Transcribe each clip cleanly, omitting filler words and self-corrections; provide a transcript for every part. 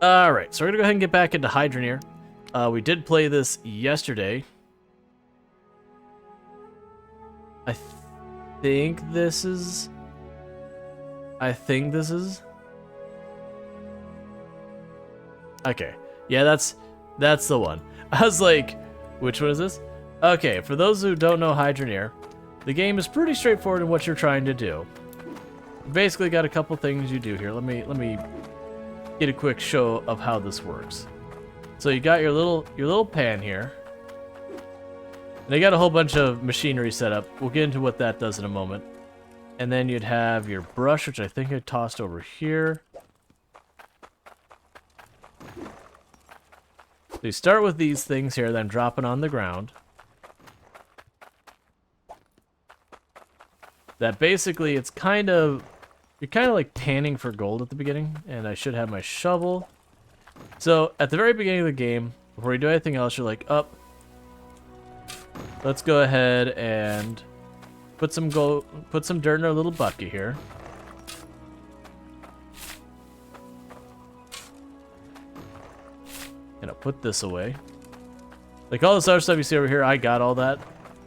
Alright, so we're gonna go ahead and get back into Hydroneer. We did play this yesterday. I think this is... Okay. Yeah, that's the one. I was like, which one is this? Okay, for those who don't know Hydroneer, the game is pretty straightforward in what you're trying to do. You basically got a couple things you do here. Let me get a quick show of how this works. So you got your little pan here. And they got a whole bunch of machinery set up. We'll get into what that does in a moment. And then you'd have your brush, which I think I tossed over here. So you start with these things here, then dropping on the ground. That basically, it's kind of... You're kind of like panning for gold at the beginning, and I should have my shovel. So, at the very beginning of the game, before you do anything else, you're like, up. Let's go ahead and put some dirt in our little bucket here. And I'll put this away. Like all this other stuff you see over here, I got all that.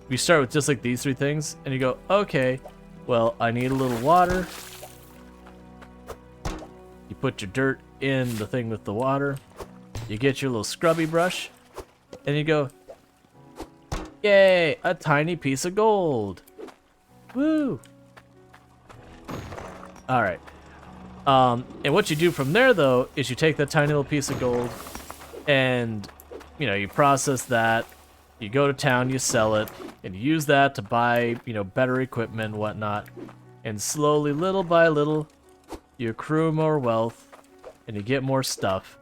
We start with just like these three things, and you go, okay, well, I need a little water. You put your dirt in the thing with the water. You get your little scrubby brush. And you go, yay, a tiny piece of gold. Woo. Alright. And what you do from there, though, is you take that tiny little piece of gold and, you know, you process that. You go to town, you sell it, and you use that to buy, you know, better equipment and whatnot. And slowly, little by little, you accrue more wealth, and you get more stuff,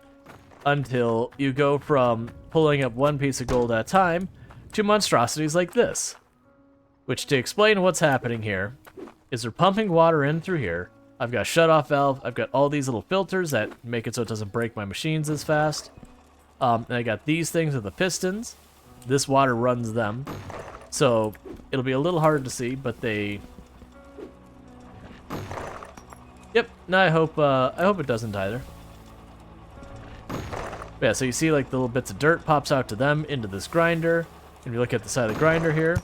until you go from pulling up one piece of gold at a time to monstrosities like this. Which, to explain what's happening here, is they're pumping water in through here. I've got a shut-off valve, I've got all these little filters that make it so it doesn't break my machines as fast. And I got these things with the pistons. This water runs them. So, it'll be a little hard to see, but they... Yep, no, I hope it doesn't either. But yeah, so you see like the little bits of dirt pops out to them into this grinder. And you look at the side of the grinder here,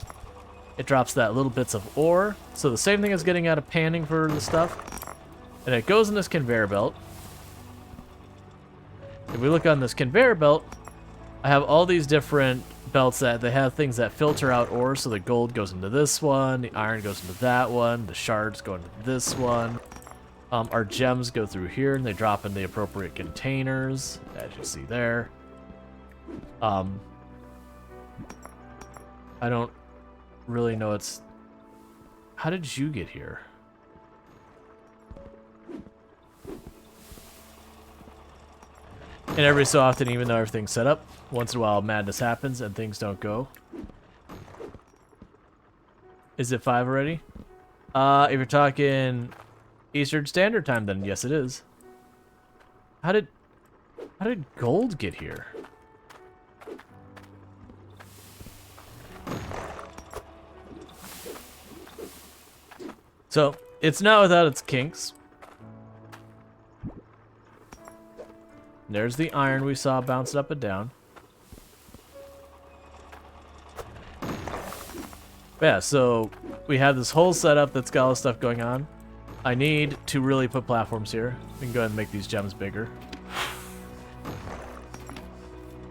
it drops that little bits of ore. So the same thing as getting out of panning for the stuff. And it goes in this conveyor belt. If we look on this conveyor belt, I have all these different belts that they have things that filter out ore. So the gold goes into this one, the iron goes into that one, the shards go into this one. Our gems go through here and they drop in the appropriate containers, as you see there. I don't really know it's... How did you get here? And every so often, even though everything's set up, once in a while madness happens and things don't go. Is it 5 already? If you're talking Eastern Standard Time, then yes it is. How did gold get here? So, it's not without its kinks. There's the iron we saw bounced up and down. But yeah, so we have this whole setup that's got all this stuff going on. I need to really put platforms here. We can go ahead and make these gems bigger.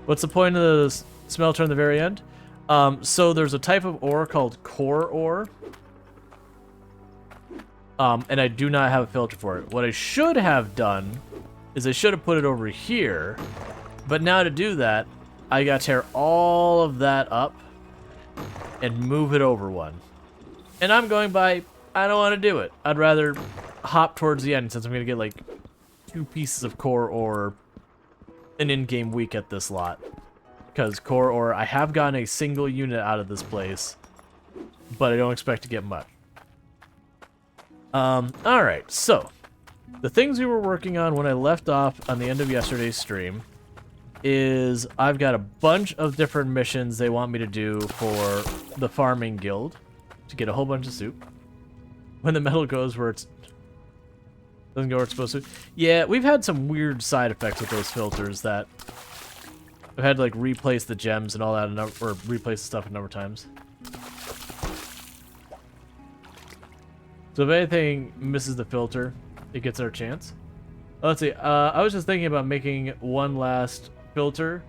What's the point of the smelter in the very end? So there's a type of ore called core ore. And I do not have a filter for it. What I should have done is I should have put it over here. But now to do that, I gotta tear all of that up and move it over one. And I'm going by, I don't want to do it. I'd rather hop towards the end since I'm going to get like 2 pieces of core ore an in-game week at this lot. Because core ore, I have gotten a single unit out of this place, but I don't expect to get much. Alright, so the things we were working on when I left off on the end of yesterday's stream is I've got a bunch of different missions they want me to do for the farming guild to get a whole bunch of soup. When the metal goes where it's... Doesn't go where it's supposed to. Yeah, we've had some weird side effects with those filters that I've had to like replace the gems and all that, or replace the stuff a number of times. So if anything misses the filter, it gets our chance. Let's see. I was just thinking about making one last filter,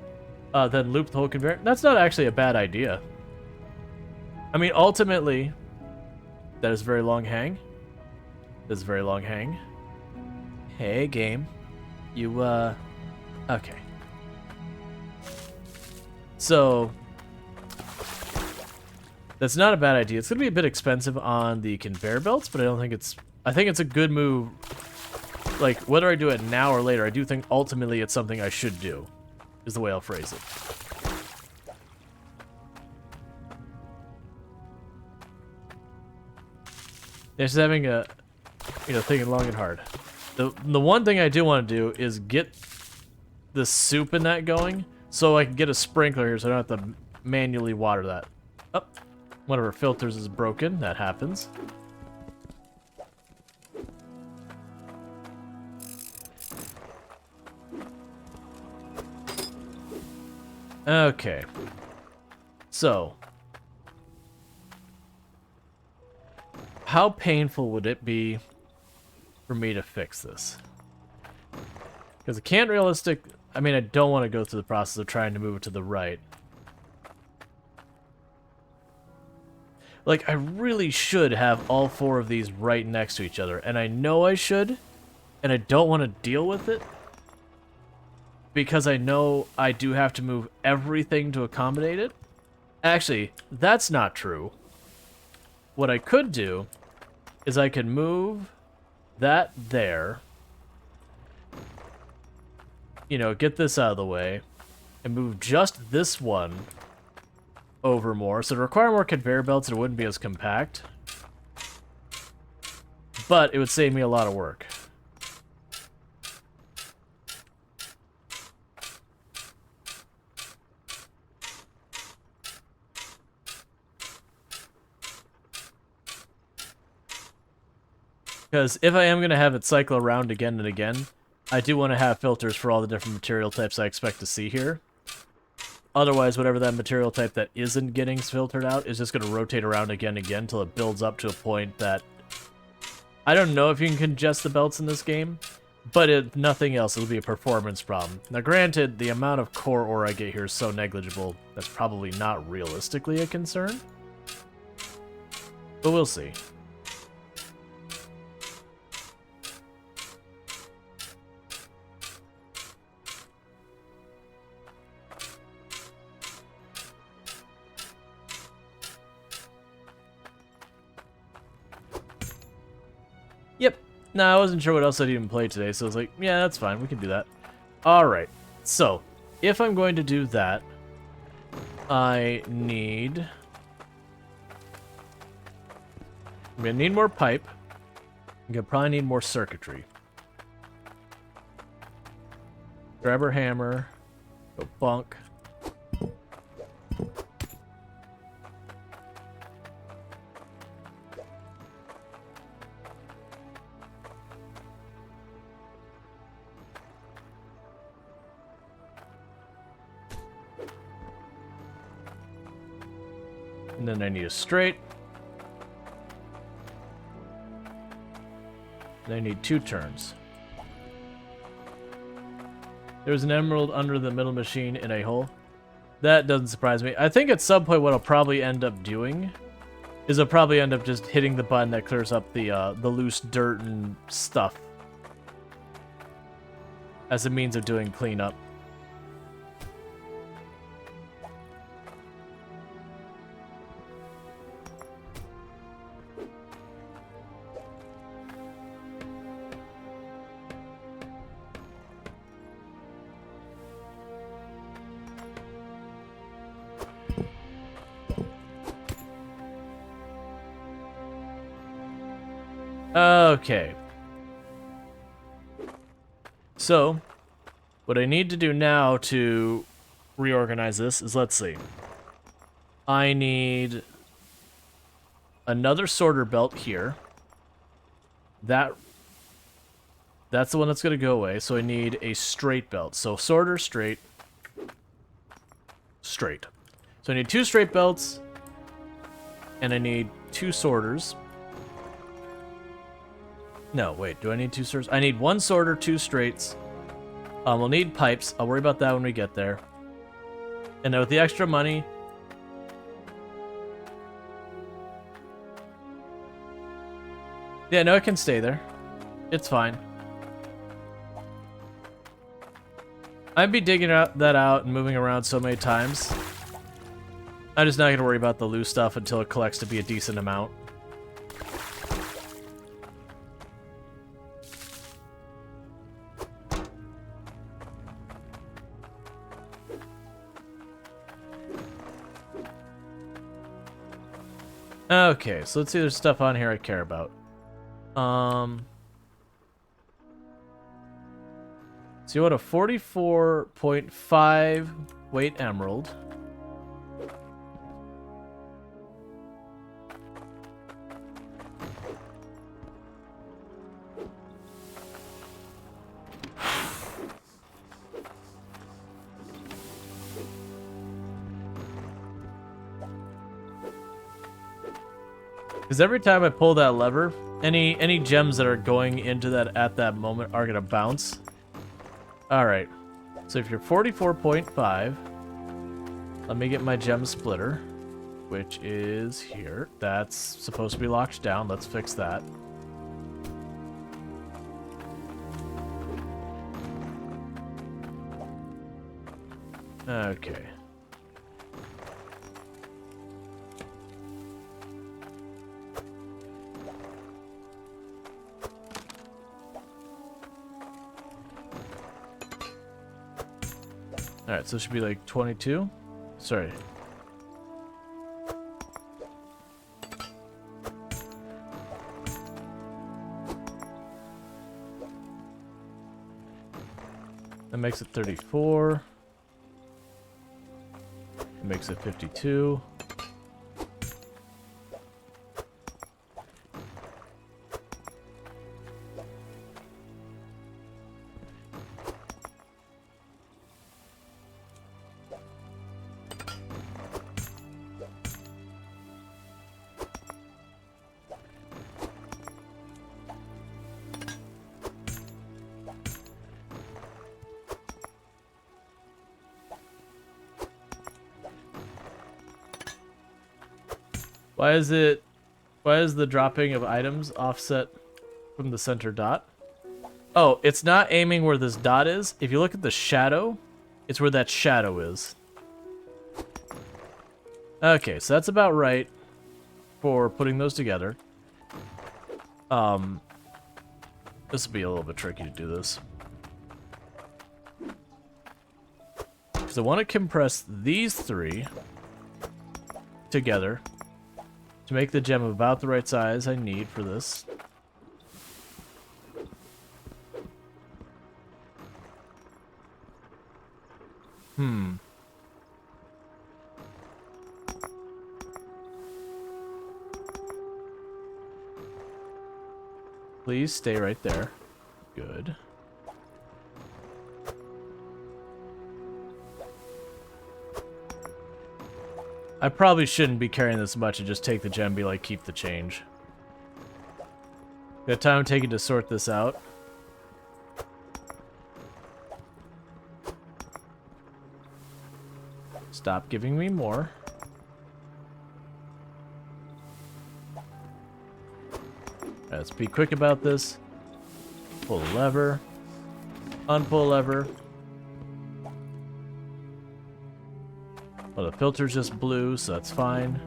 then loop the whole conveyor. That's not actually a bad idea. I mean, ultimately, that is a very long hang. This is a very long hang. Hey, game. You, okay. So, that's not a bad idea. It's going to be a bit expensive on the conveyor belts, but I don't think it's... I think it's a good move. Like, whether I do it now or later, I do think ultimately it's something I should do, is the way I'll phrase it. Just having a, thinking long and hard. The one thing I do want to do is get the soup in that going, so I can get a sprinkler here so I don't have to manually water that. Oh, one of our filters is broken. That happens. Okay. So, how painful would it be for me to fix this? Because I can't I mean, I don't want to go through the process of trying to move it to the right. Like, I really should have all four of these right next to each other, and I know I should, and I don't want to deal with it, because I know I do have to move everything to accommodate it. Actually, that's not true. What I could do is I could move that there, get this out of the way, and move just this one over more. So to require more conveyor belts, it wouldn't be as compact, but it would save me a lot of work. Because if I am going to have it cycle around again and again, I do want to have filters for all the different material types I expect to see here. Otherwise, whatever that material type that isn't getting filtered out is just going to rotate around again and again until it builds up to a point that... I don't know if you can congest the belts in this game, but if nothing else, it'll be a performance problem. Now granted, the amount of core ore I get here is so negligible, that's probably not realistically a concern. But we'll see. Yep. No, I wasn't sure what else I'd even play today, so I was like, yeah, that's fine. We can do that. Alright. So, if I'm going to do that, I need... I'm going to need more pipe. I'm going to probably need more circuitry. Grab our hammer. Go bunk. And then I need a straight. And I need 2 turns. There's an emerald under the middle machine in a hole. That doesn't surprise me. I think at some point what I'll probably end up doing is I'll probably end up just hitting the button that clears up the loose dirt and stuff as a means of doing cleanup. Okay. So, what I need to do now to reorganize this is, let's see. I need another sorter belt here. That That's the one that's going to go away. So I need a straight belt. So sorter, straight, straight. So I need 2 straight belts, and I need 2 sorters. No, wait, do I need 2 sorters? I need 1 sorter, 2 straights. We'll need pipes. I'll worry about that when we get there. And then with the extra money... Yeah, no, it can stay there. It's fine. I'd be digging that out and moving around so many times. I'm just not going to worry about the loose stuff until it collects to be a decent amount. Okay, so let's see if there's stuff on here I care about. So you want a 44.5 weight emerald. Because every time I pull that lever, any gems that are going into that at that moment are gonna bounce. Alright. So if you're 44.5, let me get my gem splitter, which is here. That's supposed to be locked down. Let's fix that. Okay. Alright, so it should be like 22. Sorry. That makes it 34. It makes it 52. Why is the dropping of items offset from the center dot? Oh, it's not aiming where this dot is. If you look at the shadow, it's where that shadow is. Okay, so that's about right for putting those together. This will be a little bit tricky to do this. Because I want to compress these 3 together to make the gem about the right size I need for this. Please stay right there. Good. I probably shouldn't be carrying this much and just take the gem and be like, keep the change. Got time taken to sort this out. Stop giving me more. Let's be quick about this. Pull the lever. Unpull lever. Well, the filter's just blue, so that's fine.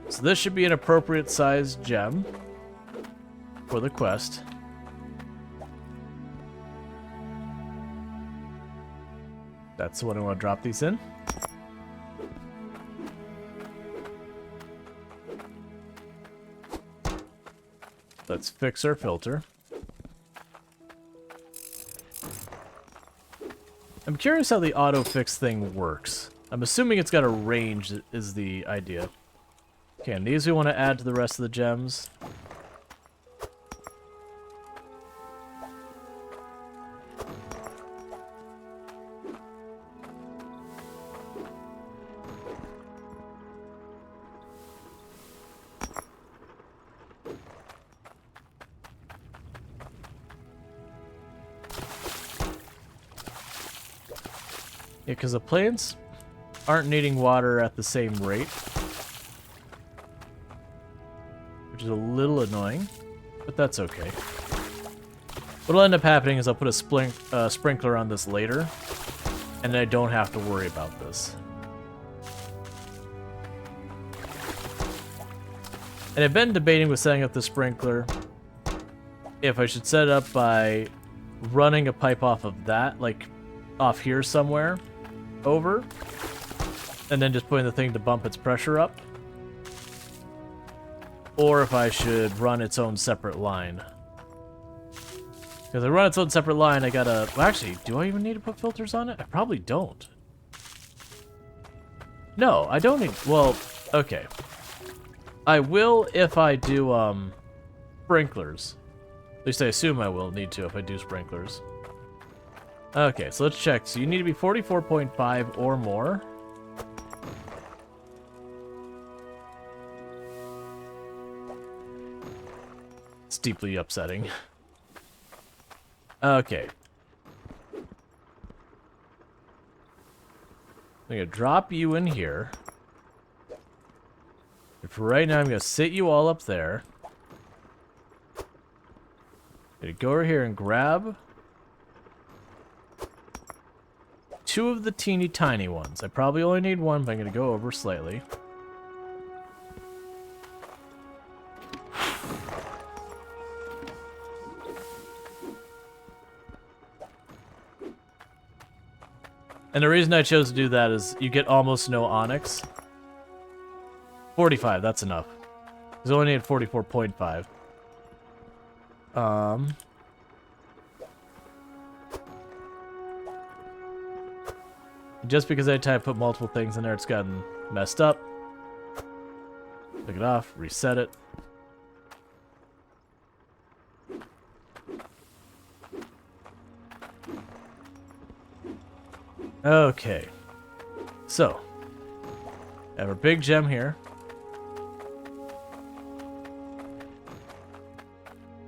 So this should be an appropriate sized gem for the quest. That's the one I want to drop these in. Let's fix our filter. I'm curious how the auto fix thing works. I'm assuming it's got a range is the idea. Okay, and these we want to add to the rest of the gems. Yeah, because the plants aren't needing water at the same rate, which is a little annoying, but that's okay. What'll end up happening is I'll put a sprinkler on this later, and then I don't have to worry about this. And I've been debating with setting up the sprinkler if I should set it up by running a pipe off of that, like off here somewhere, over, and then just putting the thing to bump its pressure up, or if I should run its own separate line. Because I run its own separate line, I gotta... Well, actually, do I even need to put filters on it? I probably don't. No, I don't need... Well, okay. I will if I do, sprinklers. At least I assume I will need to if I do sprinklers. Okay, so let's check. So you need to be 44.5 or more. It's deeply upsetting. Okay. I'm gonna drop you in here. And for right now, I'm gonna sit you all up there. I'm gonna go over here and grab 2 of the teeny tiny ones. I probably only need 1, but I'm gonna go over slightly. And the reason I chose to do that is you get almost no onyx. 45, that's enough. Because I only need 44.5. Just because I put multiple things in there, it's gotten messed up. Take it off, reset it. Okay. So, I have our big gem here.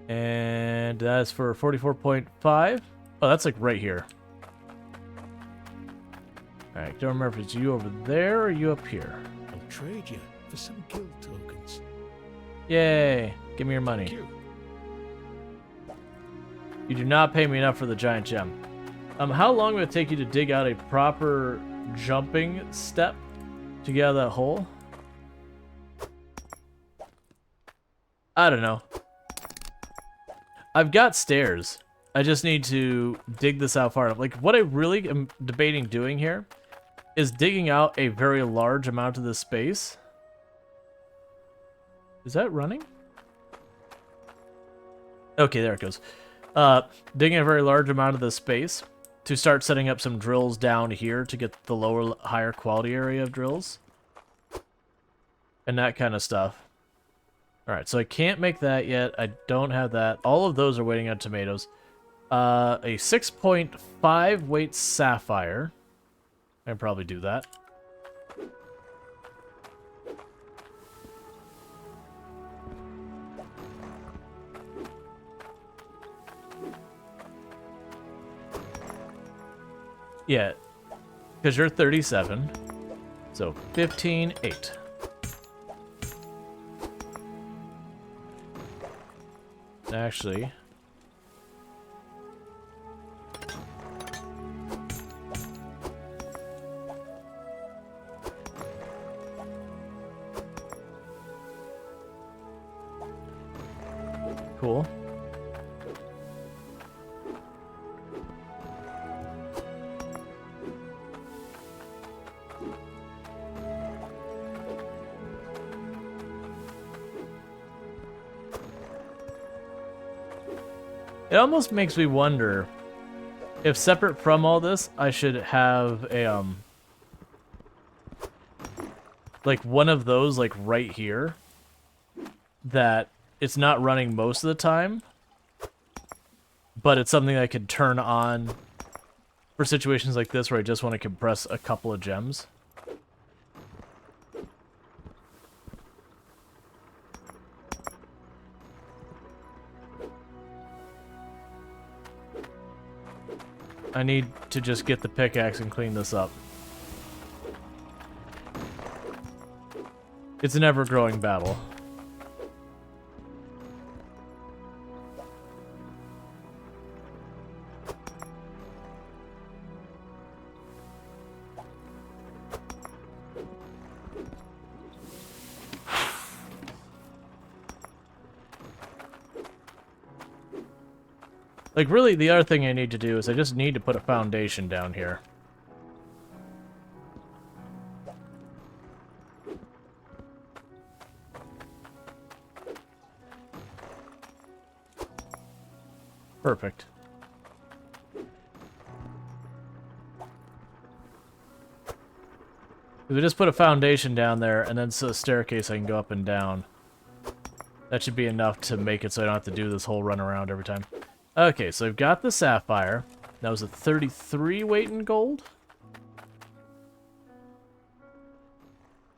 And that's for 44.5. Oh, that's like right here. Alright, don't remember if it's you over there or you up here. I'll trade you for some guild tokens. Yay! Give me your money. Thank you. You do not pay me enough for the giant gem. How long would it take you to dig out a proper jumping step to get out of that hole? I don't know. I've got stairs. I just need to dig this out far enough. Like, what I really am debating doing here is digging out a very large amount of this space. Is that running? Okay, there it goes. Digging a very large amount of this space to start setting up some drills down here to get the lower, higher quality area of drills. And that kind of stuff. Alright, so I can't make that yet. I don't have that. All of those are waiting on tomatoes. A 6.5 weight sapphire. I can probably do that. Yeah, because you're 37. So 15.8. Actually, cool. It almost makes me wonder if separate from all this, I should have a, like one of those, like right here, that it's not running most of the time, but it's something I could turn on for situations like this where I just want to compress a couple of gems. I need to just get the pickaxe and clean this up. It's an ever-growing battle. Like, really, the other thing I need to do is I just need to put a foundation down here. Perfect. If we just put a foundation down there, and then a staircase I can go up and down. That should be enough to make it so I don't have to do this whole run around every time. Okay, so I've got the sapphire. That was a 33 weight in gold.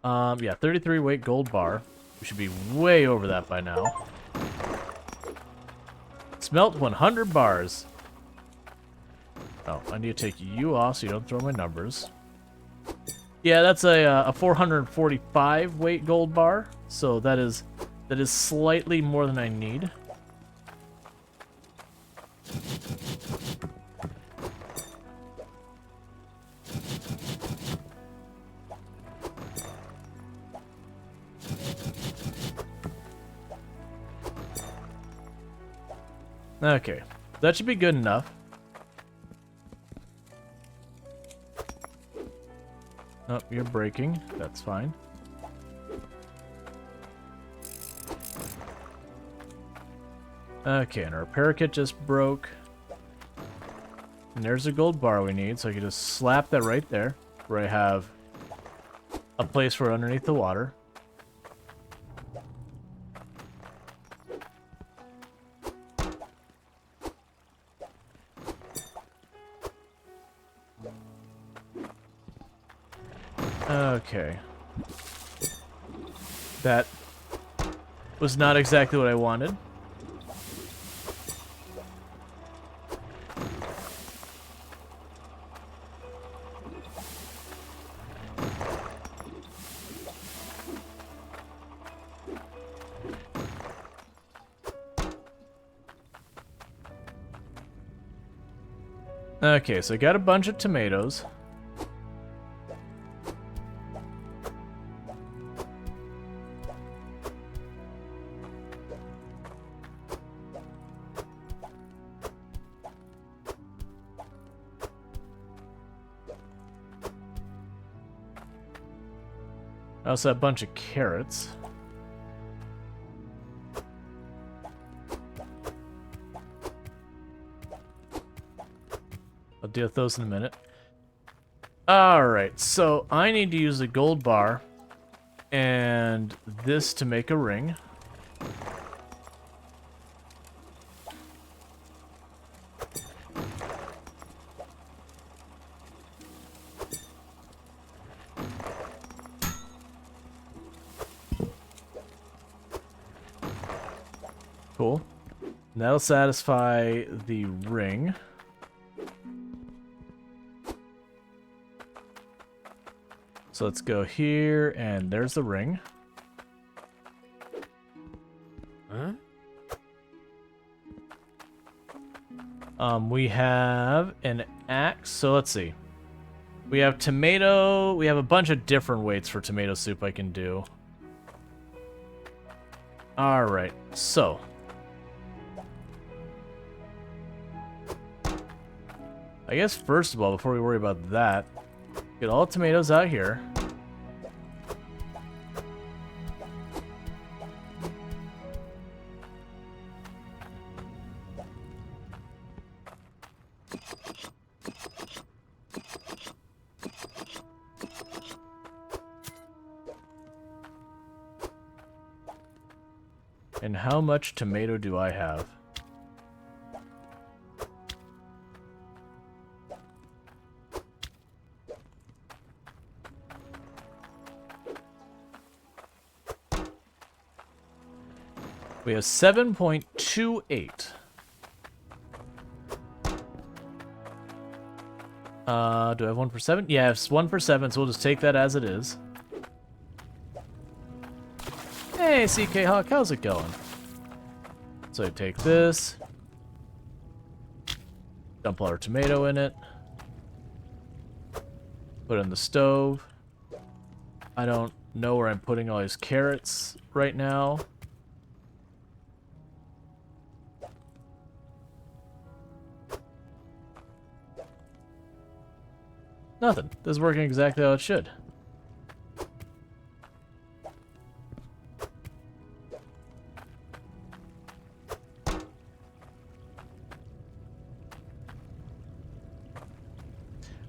Yeah, 33 weight gold bar. We should be way over that by now. Smelt 100 bars. Oh, I need to take you off so you don't throw my numbers. Yeah, that's a 445 weight gold bar. So that is slightly more than I need. Okay, that should be good enough. Oh, you're breaking. That's fine. Okay, and our repair kit just broke. And there's a gold bar we need, so I can just slap that right there, where I have a place for underneath the water. Okay. That was not exactly what I wanted. Okay, so I got a bunch of tomatoes. I also have a bunch of carrots. I'll deal with those in a minute. Alright, so I need to use a gold bar and this to make a ring. Cool. And that'll satisfy the ring. So let's go here, and there's the ring. Huh? We have an axe, so let's see. We have tomato, we have a bunch of different weights for tomato soup I can do. Alright, so. I guess first of all, before we worry about that, get all the tomatoes out here. And how much tomato do I have? We have 7.28. Do I have 1 for 7? Yeah, it's 1 for 7, so we'll just take that as it is. Hey, CK Hawk, how's it going? So I take this, dump our tomato in it, put it in the stove. I don't know where I'm putting all these carrots right now. Nothing. This is working exactly how it should.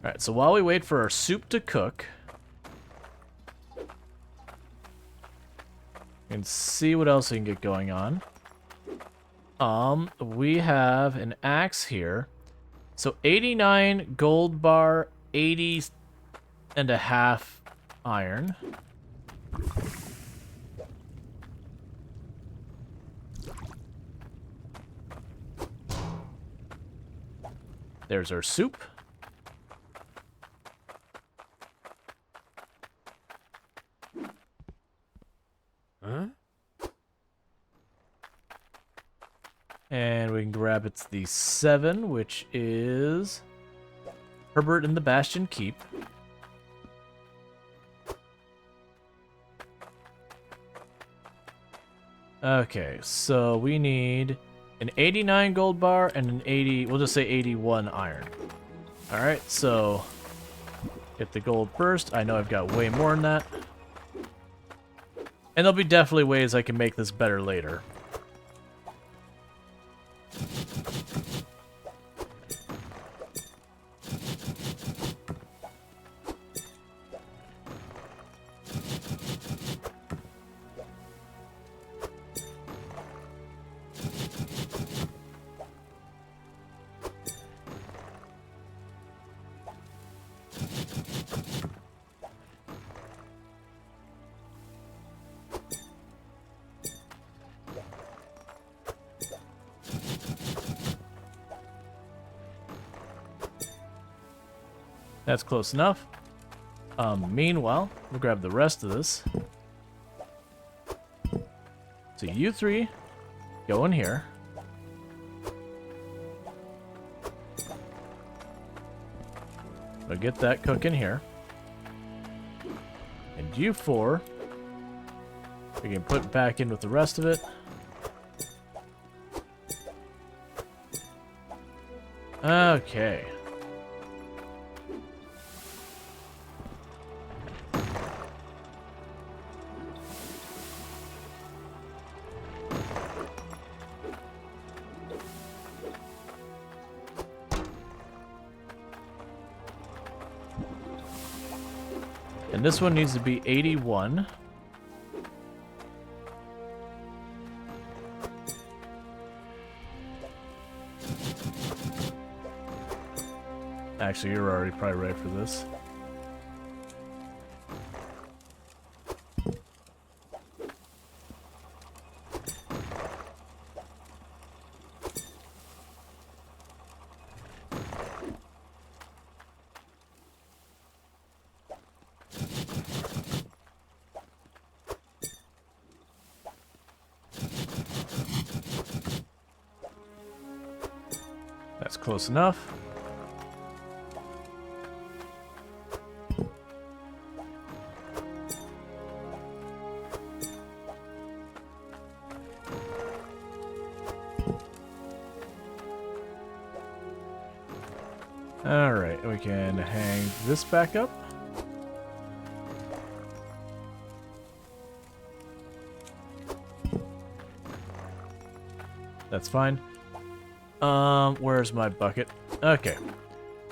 Alright, so while we wait for our soup to cook, and see what else we can get going on. We have an axe here. So 89 gold bar, 80 and a half iron. There's our soup. Huh? And we can grab it's the 7, which is Herbert and the Bastion Keep. Okay, so we need an 89 gold bar and an 80, we'll just say 81 iron. Alright, so get the gold first. I know I've got way more than that. And there'll be definitely ways I can make this better later. That's close enough. Meanwhile, we'll grab the rest of this. So you three go in here. We'll get that cooking here. And you four, we can put back in with the rest of it. Okay. And this one needs to be 81. Actually, you're already probably ready for this. That's close enough. Alright, we can hang this back up. That's fine. Where's my bucket? Okay.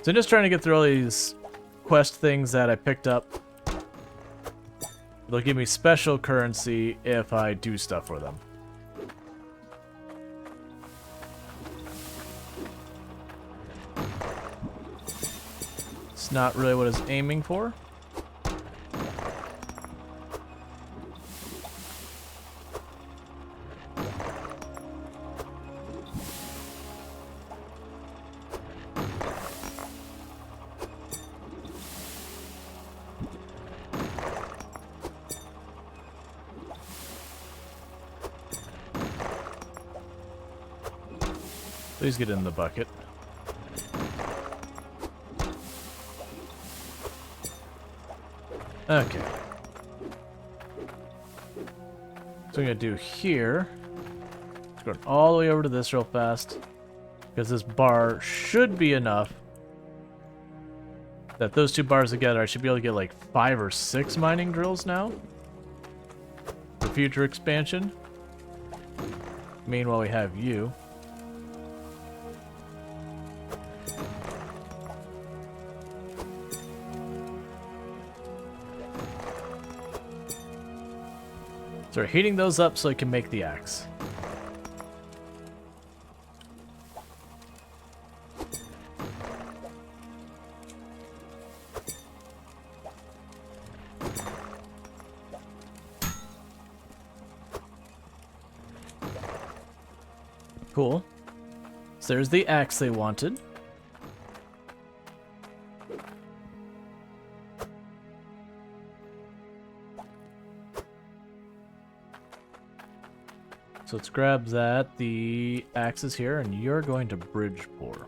So I'm just trying to get through all these quest things that I picked up. They'll give me special currency if I do stuff for them. It's not really what I was aiming for. Please get in the bucket. Okay. So I'm gonna do here. Let's go all the way over to this real fast. Because this bar should be enough that those two bars together, I should be able to get like 5 or 6 mining drills now for future expansion. Meanwhile, we have you. So we're heating those up so I can make the axe. Cool. So there's the axe they wanted. So let's grab that. The axe is here, and you're going to Bridgeport.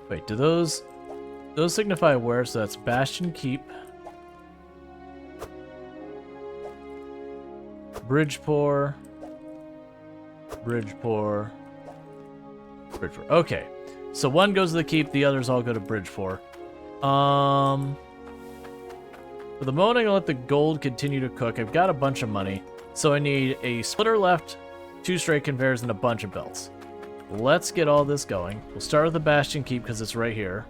Wait, do those signify where? So that's Bastion Keep, Bridgeport, Bridgeport, Bridgeport. Okay, so one goes to the keep, the others all go to Bridgeport. For the moment, I'm gonna let the gold continue to cook. I've got a bunch of money, so I need a splitter left, 2 straight conveyors, and a bunch of belts. Let's get all this going. We'll start with the Bastion Keep because it's right here.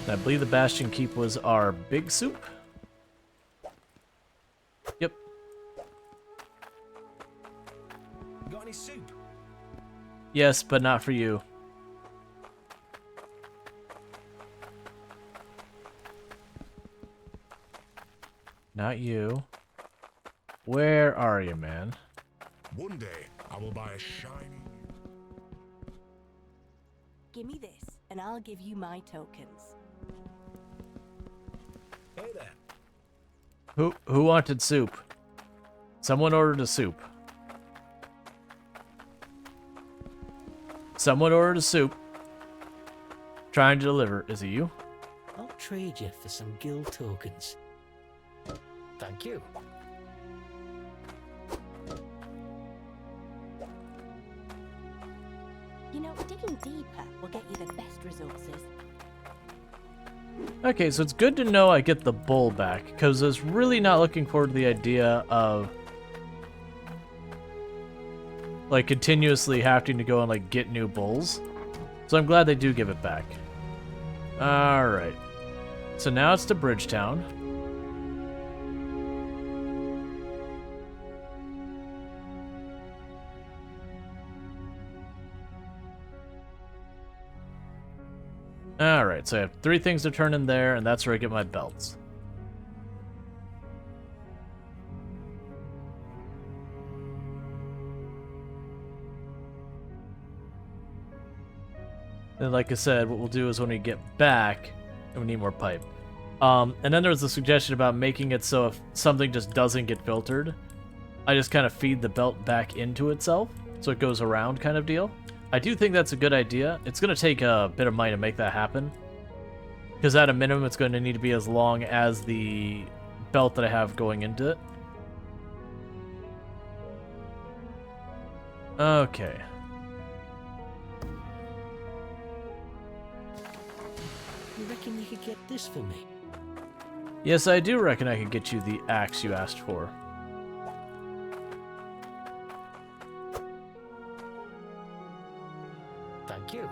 And I believe the Bastion Keep was our big soup. Yep. Got any soup? Yes, but not for you. Not you. Where are you, man? One day I will buy a shiny. Give me this, and I'll give you my tokens. Hey there. Who wanted soup? Someone ordered a soup. Someone ordered a soup. Trying to deliver. Is it you? I'll trade you for some guild tokens. Thank you. You know, digging deeper will get you the best resources. Okay, so it's good to know I get the bull back, because I was really not looking forward to the idea of like continuously having to go and like get new bulls. So I'm glad they do give it back. Alright. So now it's to Bridgetown. Alright, so I have 3 things to turn in there, and that's where I get my belts. And like I said, what we'll do is when we get back, and we need more pipe. And then there was a suggestion about making it so if something just doesn't get filtered, I just kind of feed the belt back into itself, so it goes around kind of deal. I do think that's a good idea. It's going to take a bit of money to make that happen, because at a minimum it's going to need to be as long as the belt that I have going into it. Okay. You reckon you could get this for me? Yes, I do reckon I could get you the axe you asked for. Thank you.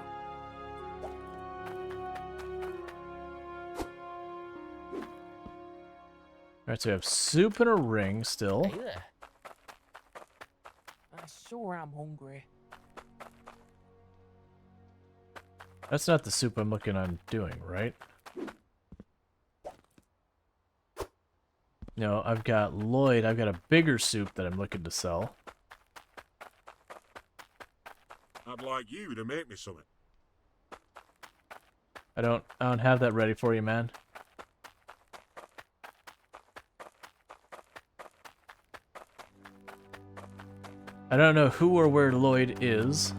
Alright, so we have soup and a ring still. Hey there. I sure am hungry. That's not the soup I'm looking on doing, right? No, I've got Lloyd. I've got a bigger soup that I'm looking to sell. I'd like you to make me something. I don't have that ready for you, man. I don't know who or where Lloyd is.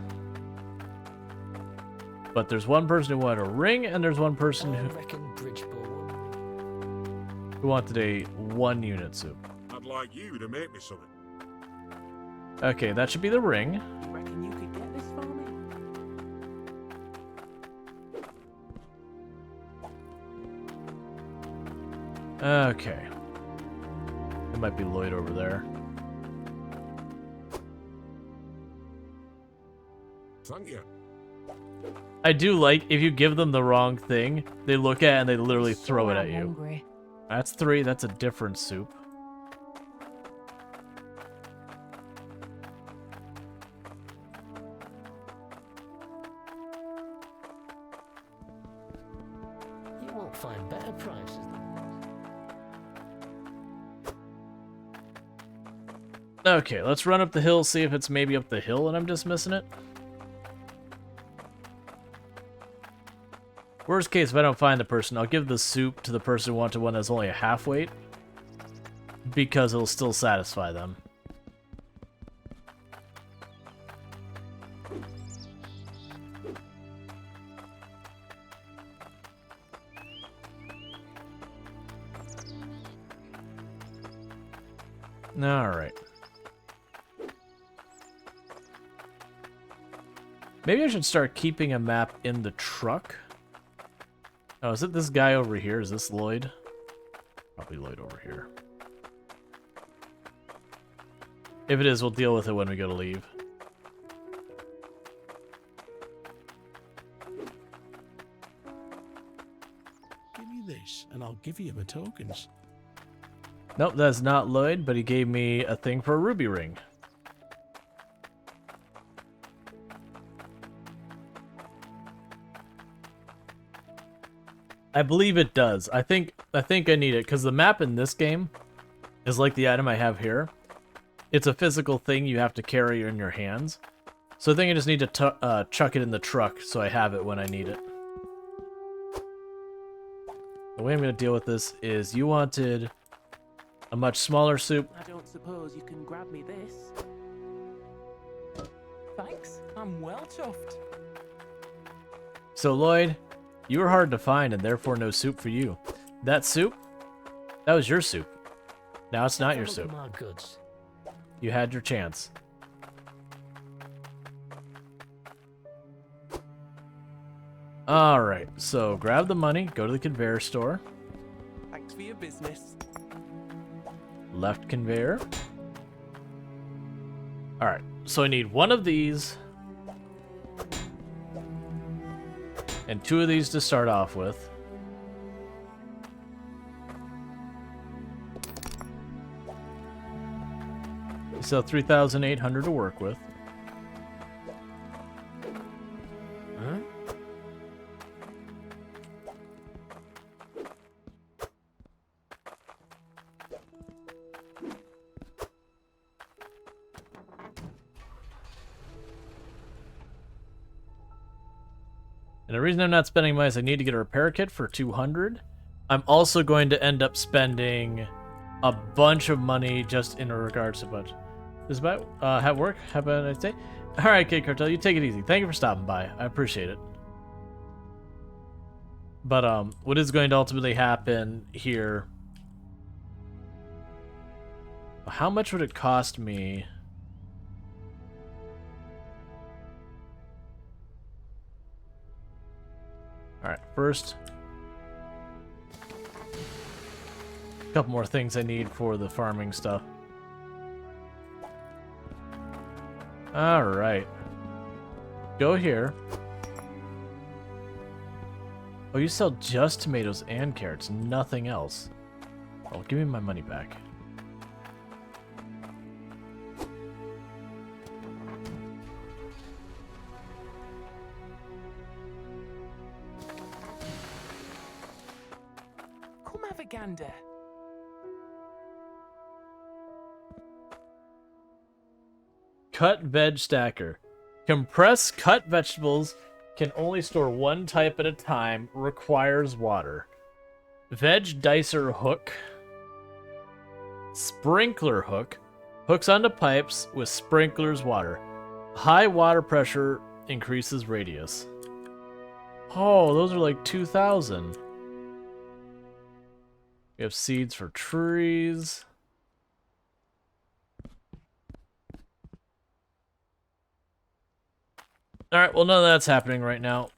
But there's one person who wanted a ring, and there's one person I reckon Bridgeball. who wanted a 1-unit soup. I'd like you to make me something. Okay, that should be the ring. You reckon you could get this for me? Okay. It might be Lloyd over there. Thank you. I do like, if you give them the wrong thing, they look at it and they literally throw it at you. Hungry. That's 3, that's a different soup. You won't find better prices than this. Okay, let's run up the hill, see if it's maybe up the hill and I'm just missing it. Worst case, if I don't find the person, I'll give the soup to the person who wanted one that's only a half weight, because it'll still satisfy them. Alright. Maybe I should start keeping a map in the truck. Oh, is it this guy over here? Is this Lloyd? Probably Lloyd over here. If it is, we'll deal with it when we go to leave. Give me this, and I'll give you my tokens. Nope, that's not Lloyd, but he gave me a thing for a ruby ring. I believe it does. I think I need it, because the map in this game is like the item I have here. It's a physical thing you have to carry in your hands. So I think I just need to chuck it in the truck so I have it when I need it. The way I'm going to deal with this is you wanted a much smaller soup. I don't suppose you can grab me this. Thanks, I'm well chuffed. So Lloyd, you were hard to find and therefore no soup for you. That soup? That was your soup. Now it's not your Look at soup. my goods. You had your chance. Alright, so grab the money, go to the conveyor store. Thanks for your business. Left conveyor. Alright, so I need one of these. And 2 of these to start off with. So 3,800 to work with. Huh? And the reason I'm not spending money is I need to get a repair kit for 200. I'm also going to end up spending a bunch of money just in regards to budget. This is about have work. Have a nice day. All right, Kid Cartel, you take it easy. Thank you for stopping by. I appreciate it. But what is going to ultimately happen here? How much would it cost me? All right, first, a couple more things I need for the farming stuff. All right, go here. Oh, you sell just tomatoes and carrots, nothing else. Oh, give me my money back. Come have a gander. Cut veg stacker. Compress cut vegetables can only store one type at a time. Requires water. Veg dicer hook. Sprinkler hook. Hooks onto pipes with sprinklers water. High water pressure increases radius. Oh, those are like 2,000. We have seeds for trees. Alright, well, none of that's happening right now.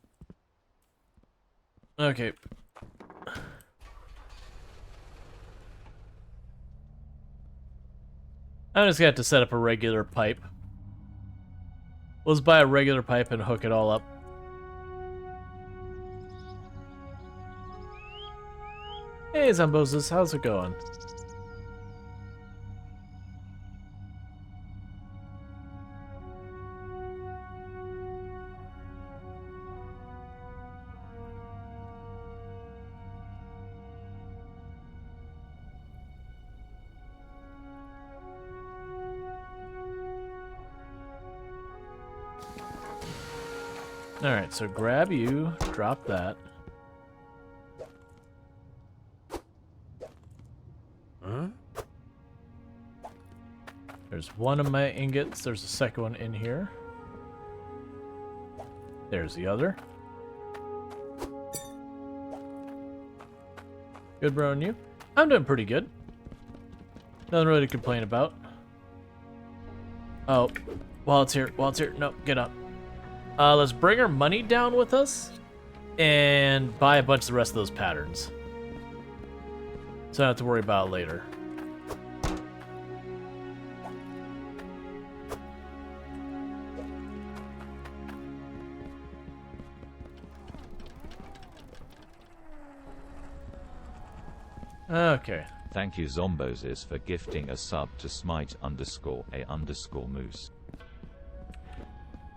Okay. I'm just gonna have to set up a regular pipe. Let's buy a regular pipe and hook it all up. Hey, Zamboses, how's it going? Alright, so grab you, drop that. Huh? There's one of my ingots, there's a second one in here. There's the other. Good, bro, and you? I'm doing pretty good. Nothing really to complain about. Oh, while it's here, no, get up. Let's bring our money down with us and buy a bunch of the rest of those patterns. So I don't have to worry about it later. Okay. Thank you Zomboses for gifting a sub to smite_a_moose.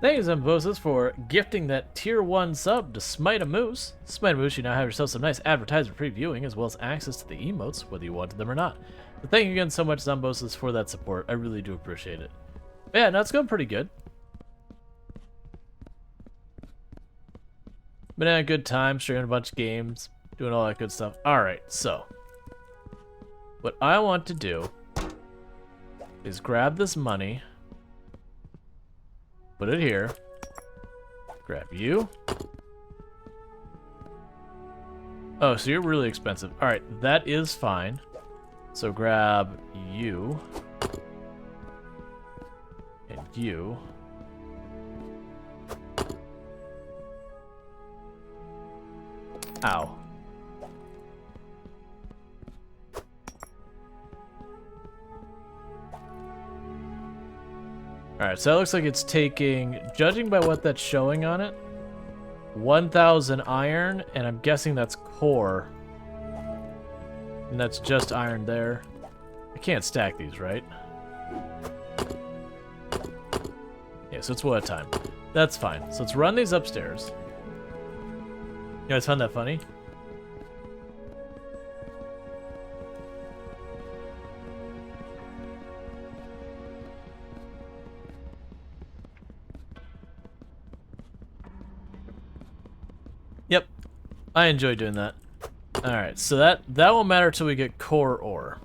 Thank you, Zamboses, for gifting that tier 1 sub to Smite a Moose. Smite a Moose, you now have yourself some nice advertisement previewing as well as access to the emotes, whether you wanted them or not. But thank you again so much, Zamboses, for that support. I really do appreciate it. But yeah, no, it's going pretty good. Been having a good time, streaming a bunch of games, doing all that good stuff. Alright, so. What I want to do is grab this money. Put it here. Grab you. Oh, so you're really expensive. Alright, that is fine. So grab you. And you. Ow. Alright, so that looks like it's taking, judging by what that's showing on it, 1,000 iron, and I'm guessing that's core. And that's just iron there. I can't stack these, right? Yeah, so it's one at a time. That's fine. So let's run these upstairs. You guys found that funny? Yep, I enjoy doing that. Alright, so that won't matter till we get core ore.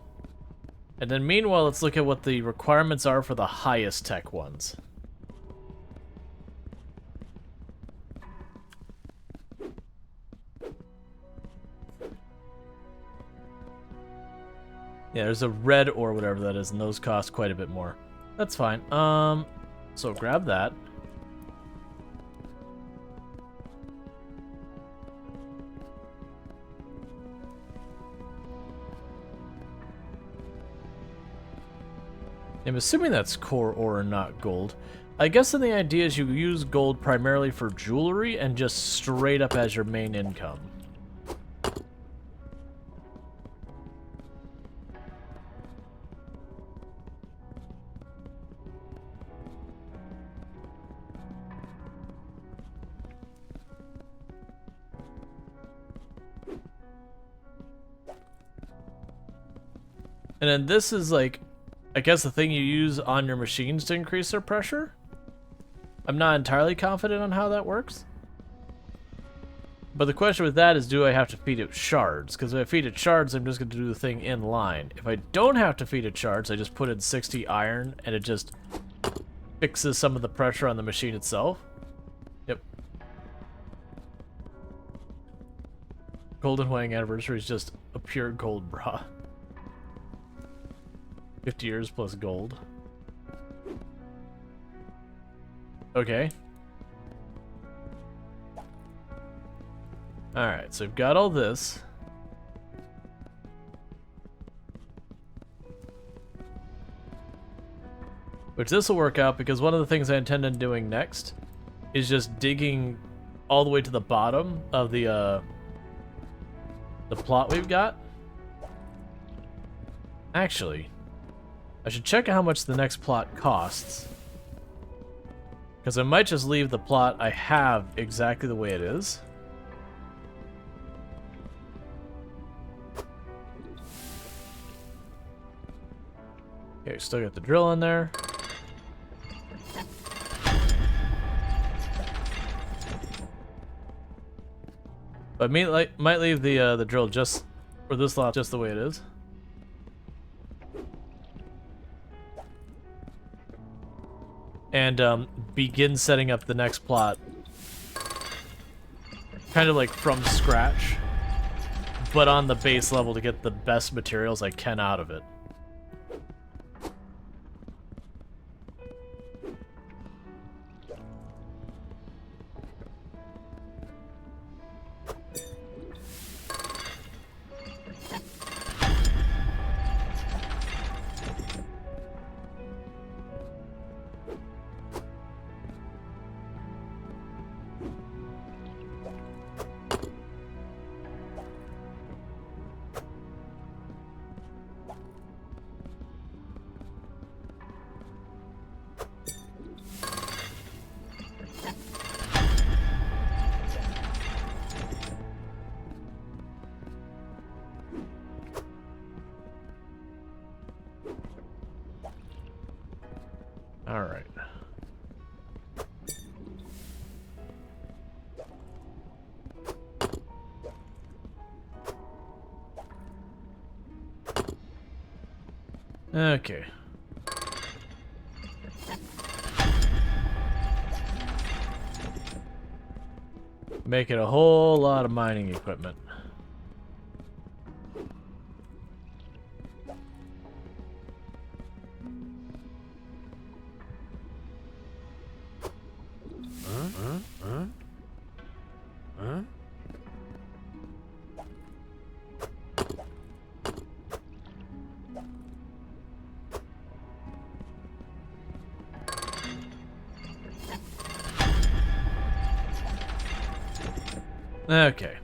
And then meanwhile, let's look at what the requirements are for the highest tech ones. Yeah, there's a red ore, whatever that is, and those cost quite a bit more. That's fine. So grab that. I'm assuming that's core ore and not gold. I guess then the idea is you use gold primarily for jewelry and just straight up as your main income. And then this is like, I guess the thing you use on your machines to increase their pressure? I'm not entirely confident on how that works. But the question with that is, do I have to feed it shards? Because if I feed it shards, I'm just going to do the thing in line. If I don't have to feed it shards, I just put in 60 iron, and it just fixes some of the pressure on the machine itself. Yep. Golden Wang Anniversary is just a pure gold bra. 50 years plus gold. Okay. Alright, so we've got all this. Which this will work out because one of the things I intend on doing next is just digging all the way to the bottom of the plot we've got. Actually, I should check how much the next plot costs. Because I might just leave the plot I have exactly the way it is. Okay, still got the drill in there. But might leave the drill just for this lot just the way it is. And begin setting up the next plot kind of like from scratch, but on the base level to get the best materials I can out of it. All right. Okay. Making a whole lot of mining equipment. Okay.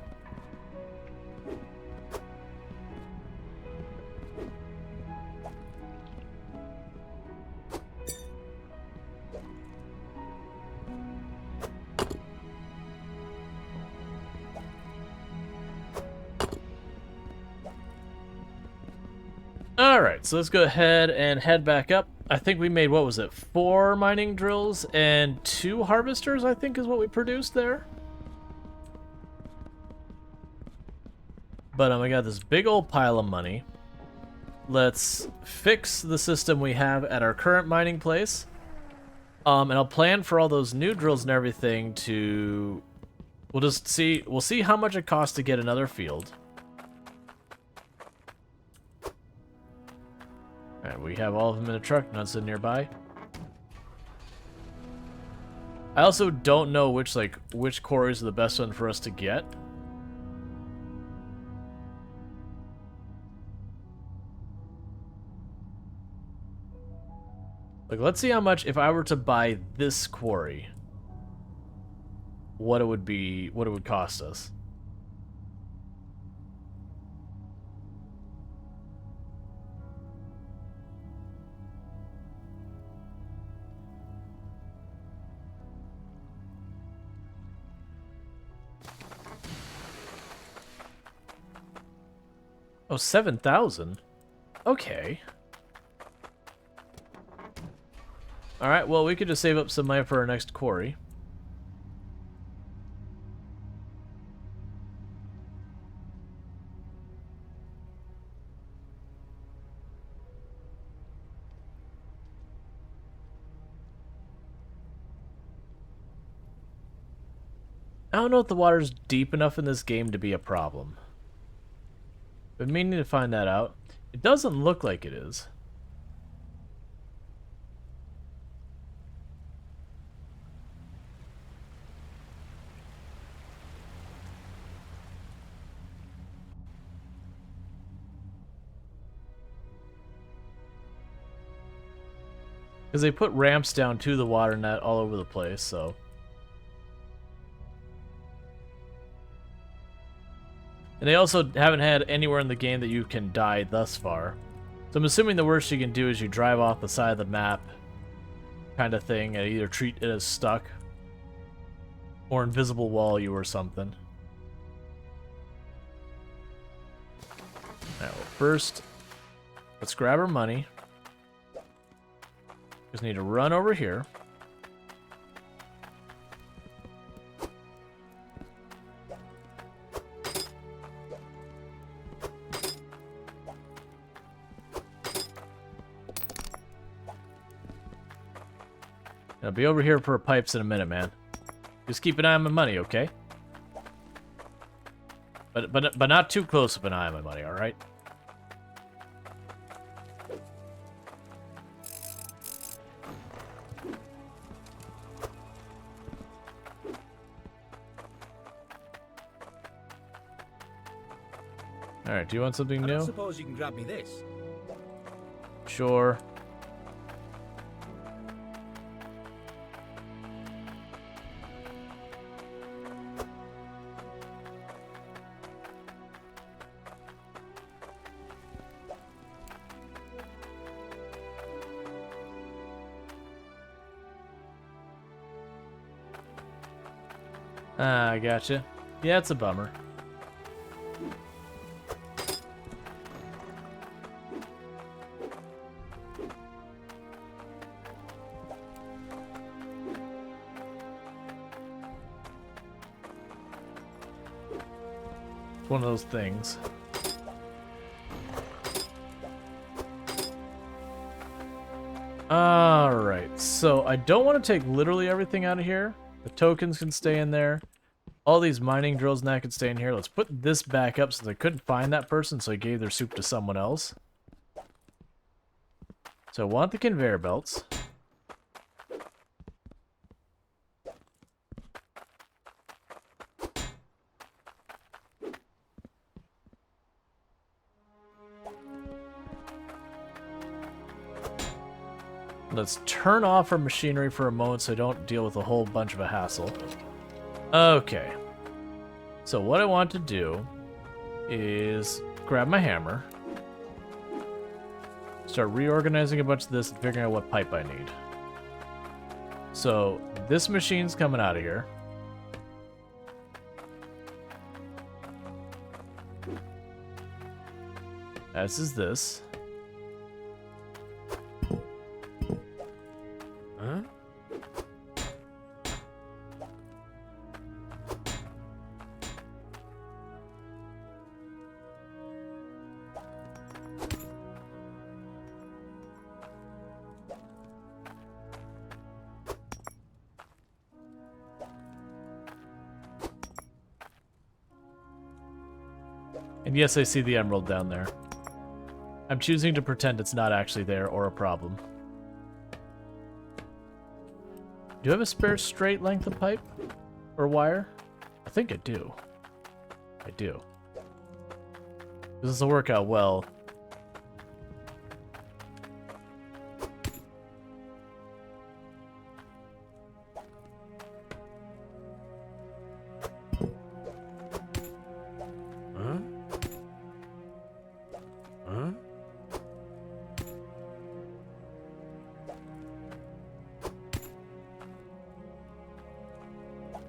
Alright, so let's go ahead and head back up. I think we made, what was it, 4 mining drills and 2 harvesters, I think is what we produced there. But I got this big old pile of money. Let's fix the system we have at our current mining place. And I'll plan for all those new drills and everything to... We'll see how much it costs to get another field. Alright, we have all of them in a truck, not sitting nearby. I also don't know which quarries are the best one for us to get. Like, let's see how much, if I were to buy this quarry, what it would cost us. Oh, 7,000? Okay. Alright, well, we could just save up some money for our next quarry. I don't know if the water's deep enough in this game to be a problem. Been meaning to find that out. It doesn't look like it is. Because they put ramps down to the water net all over the place, so... And they also haven't had anywhere in the game that you can die thus far. So I'm assuming the worst you can do is you drive off the side of the map kind of thing and either treat it as stuck or invisible wall you or something. Alright, well first, let's grab our money. Just need to run over here. I'll be over here for pipes in a minute, man. Just keep an eye on my money, okay? But not too close of an eye on my money, all right? All right. Do you want something new? I suppose you can grab me this. Sure. Ah, I gotcha. Yeah, it's a bummer. It's one of those things. Alright, so I don't want to take literally everything out of here. The tokens can stay in there. All these mining drills and that can stay in here. Let's put this back up since I couldn't find that person, so I gave their soup to someone else. So I want the conveyor belts. Let's turn off our machinery for a moment so I don't deal with a whole bunch of a hassle. Okay. So what I want to do is grab my hammer, start reorganizing a bunch of this and figuring out what pipe I need. So this machine's coming out of here. As is this. Huh? And yes, I see the emerald down there. I'm choosing to pretend it's not actually there or a problem. Do I have a spare straight length of pipe? Or wire? I think I do. I do. This will work out well. Huh? Huh?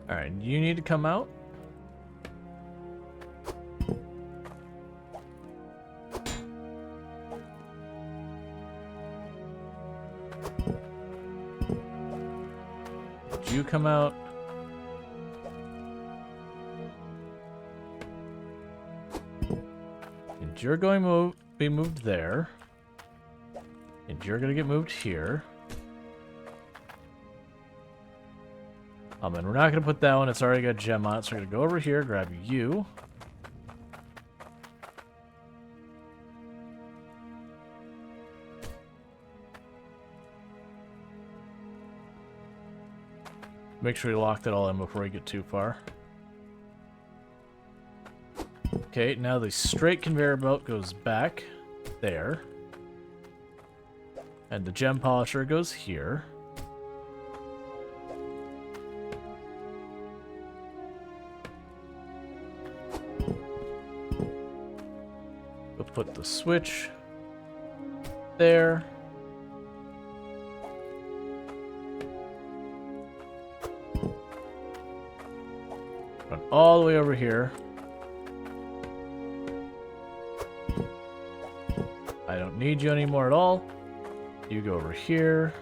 Alright, you need to come out. you come out. And you're going to be moved there. And you're going to get moved here. And we're not going to put that one. It's already got a gem on it. So we're going to go over here, grab you. Make sure you lock that all in before you get too far. Okay, now the straight conveyor belt goes back there. And the gem polisher goes here. We'll put the switch there. Run all the way over here. I don't need you anymore at all. You go over here.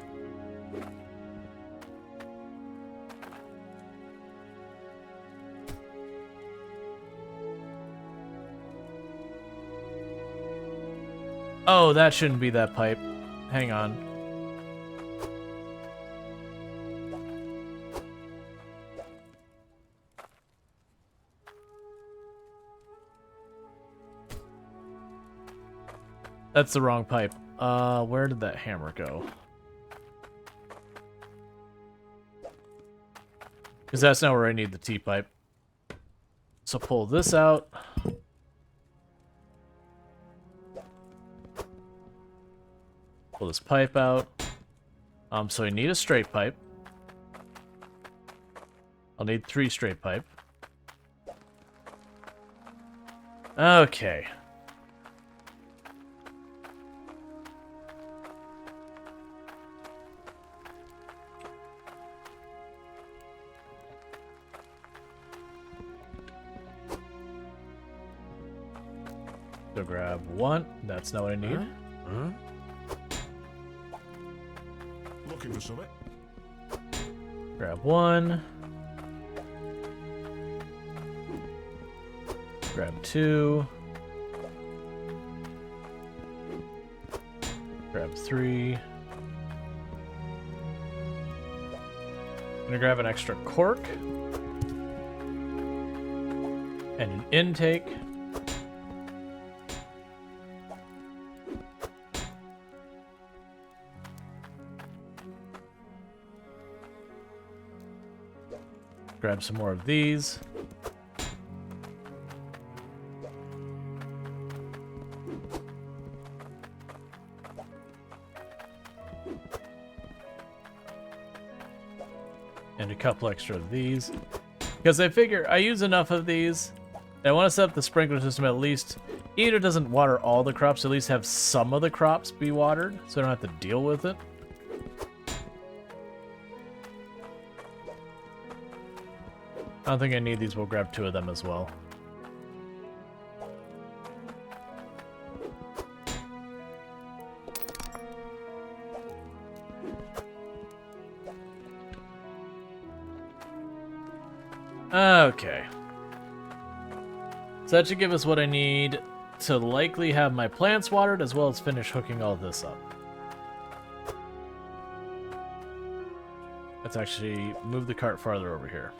Oh, that shouldn't be that pipe. Hang on. That's the wrong pipe. Where did that hammer go? Because that's not where I need the T-pipe. So pull this out. Pull this pipe out. So I need a straight pipe. I'll need 3 straight pipe. Okay. So grab 1. That's not what I need. Huh? Looking for something? Grab 1. Grab 2. Grab 3. I'm gonna grab an extra cork. And an intake. Grab some more of these. And a couple extra of these. Because I figure I use enough of these. I want to set up the sprinkler system at least. Even if it doesn't water all the crops, at least have some of the crops be watered. So I don't have to deal with it. I don't think I need these. We'll grab 2 of them as well. Okay. So that should give us what I need to likely have my plants watered as well as finish hooking all this up. Let's actually move the cart farther over here.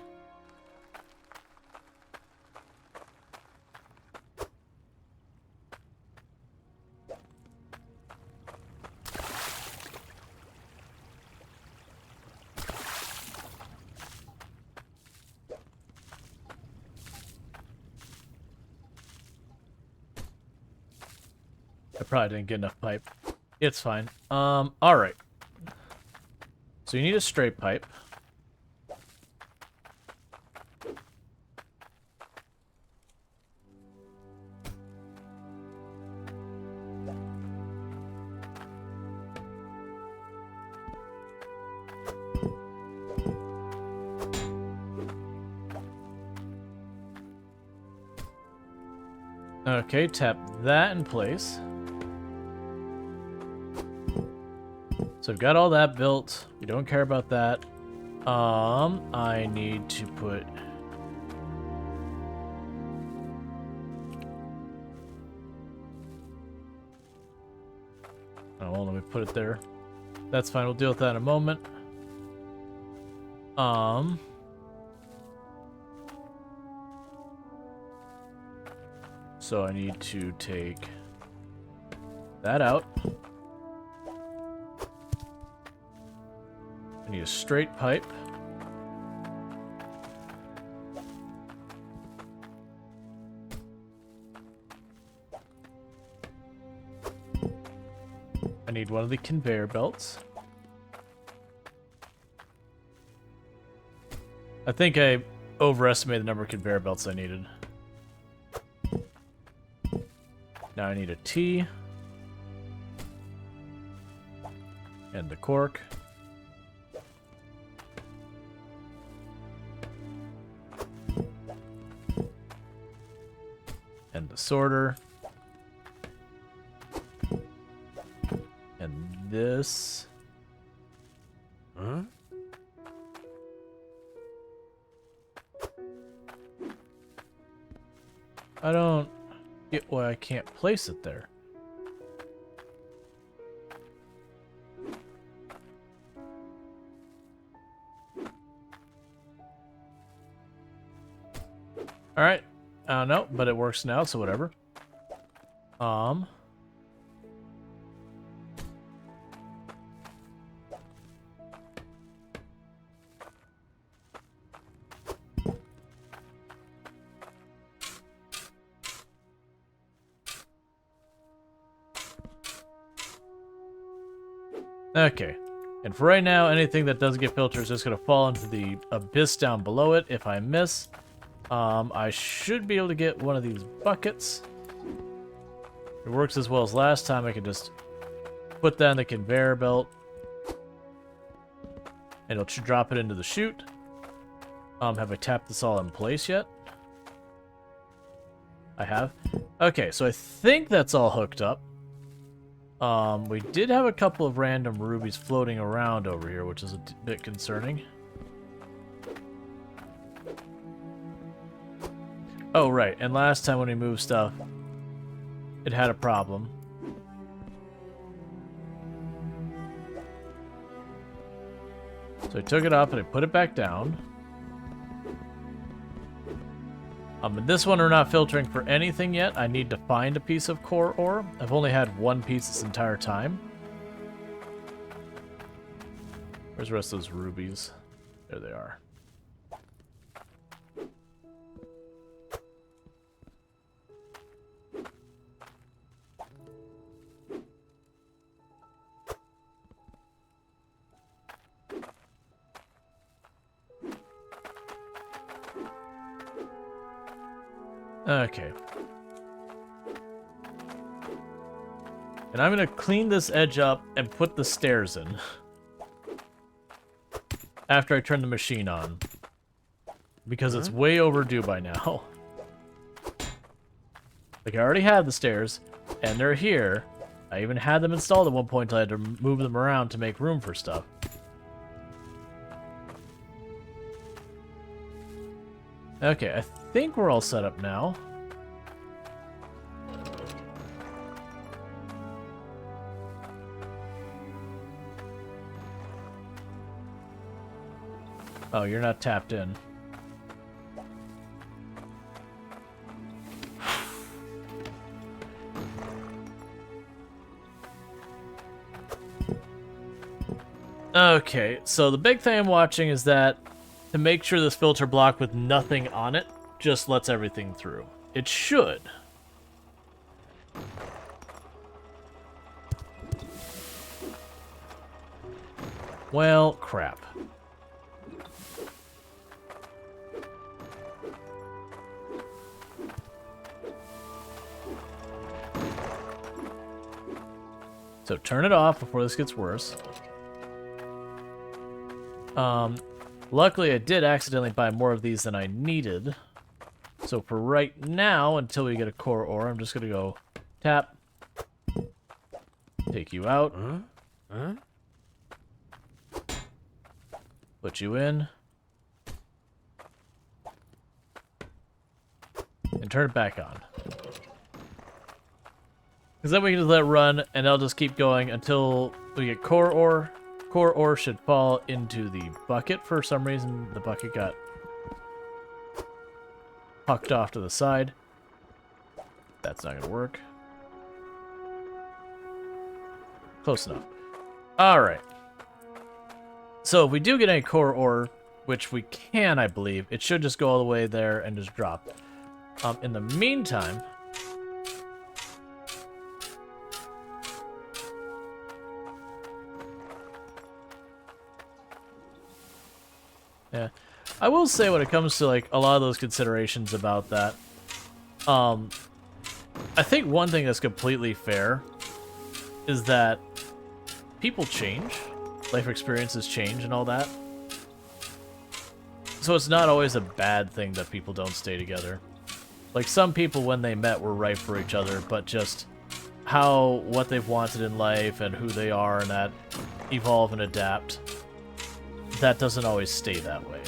I probably didn't get enough pipe. It's fine. Alright. So you need a straight pipe. Okay, tap that in place. So we've got all that built. We don't care about that. I need to put... Oh, well, let me put it there. That's fine, we'll deal with that in a moment. So I need to take that out. I need a straight pipe. I need one of the conveyor belts. I think I overestimated the number of conveyor belts I needed. Now I need a T. And the cork. And the sorter. And this. Huh? I don't get why I can't place it there. Alright. I don't know, but it works now, so whatever. Okay. And for right now, anything that doesn't get filtered is just going to fall into the abyss down below it. If I miss, I should be able to get one of these buckets. It works as well as last time. I can just put that in the conveyor belt. And it'll drop it into the chute. Have I tapped this all in place yet? I have. Okay, so I think that's all hooked up. We did have a couple of random rubies floating around over here, which is a bit concerning. Oh, right, and last time when we moved stuff, it had a problem. So I took it up and I put it back down. And this one we're not filtering for anything yet. I need to find a piece of core ore. I've only had one piece this entire time. Where's the rest of those rubies? There they are. Okay. And I'm going to clean this edge up and put the stairs in. After I turn the machine on. Because it's way overdue by now. Like, I already had the stairs, and they're here. I even had them installed at one point until I had to move them around to make room for stuff. Okay, I think we're all set up now. Oh, you're not tapped in. Okay, so the big thing I'm watching is that to make sure this filter block with nothing on it just lets everything through. It should. Well, crap. So turn it off before this gets worse. Luckily, I did accidentally buy more of these than I needed. So for right now, until we get a core ore, I'm just going to go tap. Take you out. Put you in. And turn it back on. Because then we can just let it run, and it'll just keep going until we get core ore. Core ore should fall into the bucket. For some reason, the bucket got pucked off to the side. That's not going to work. Close enough. Alright. So if we do get any core ore, which we can, I believe, it should just go all the way there and just drop. In the meantime... Yeah. I will say when it comes to, like, a lot of those considerations about that, I think one thing that's completely fair is that people change, life experiences change and all that. So it's not always a bad thing that people don't stay together. Like, some people, when they met, were right for each other, but just what they've wanted in life and who they are and that evolve and adapt, that doesn't always stay that way.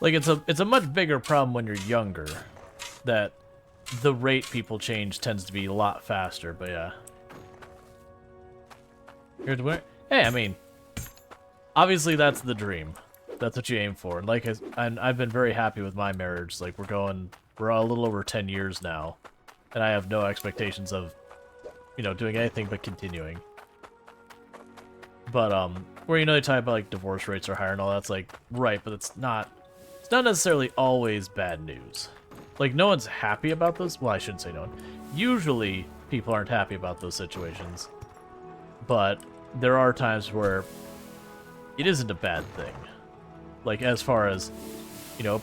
Like, it's a much bigger problem when you're younger, that the rate people change tends to be a lot faster, but yeah. Here's where, hey, I mean, obviously that's the dream. That's what you aim for. And and I've been very happy with my marriage. Like, we're a little over 10 years now, and I have no expectations of, doing anything but continuing. But, where, they talk about, like, divorce rates are higher and all that's, like, right, but it's not necessarily always bad news. Like, no one's happy about those. Well, I shouldn't say no one. Usually, people aren't happy about those situations. But there are times where it isn't a bad thing. Like, as far as,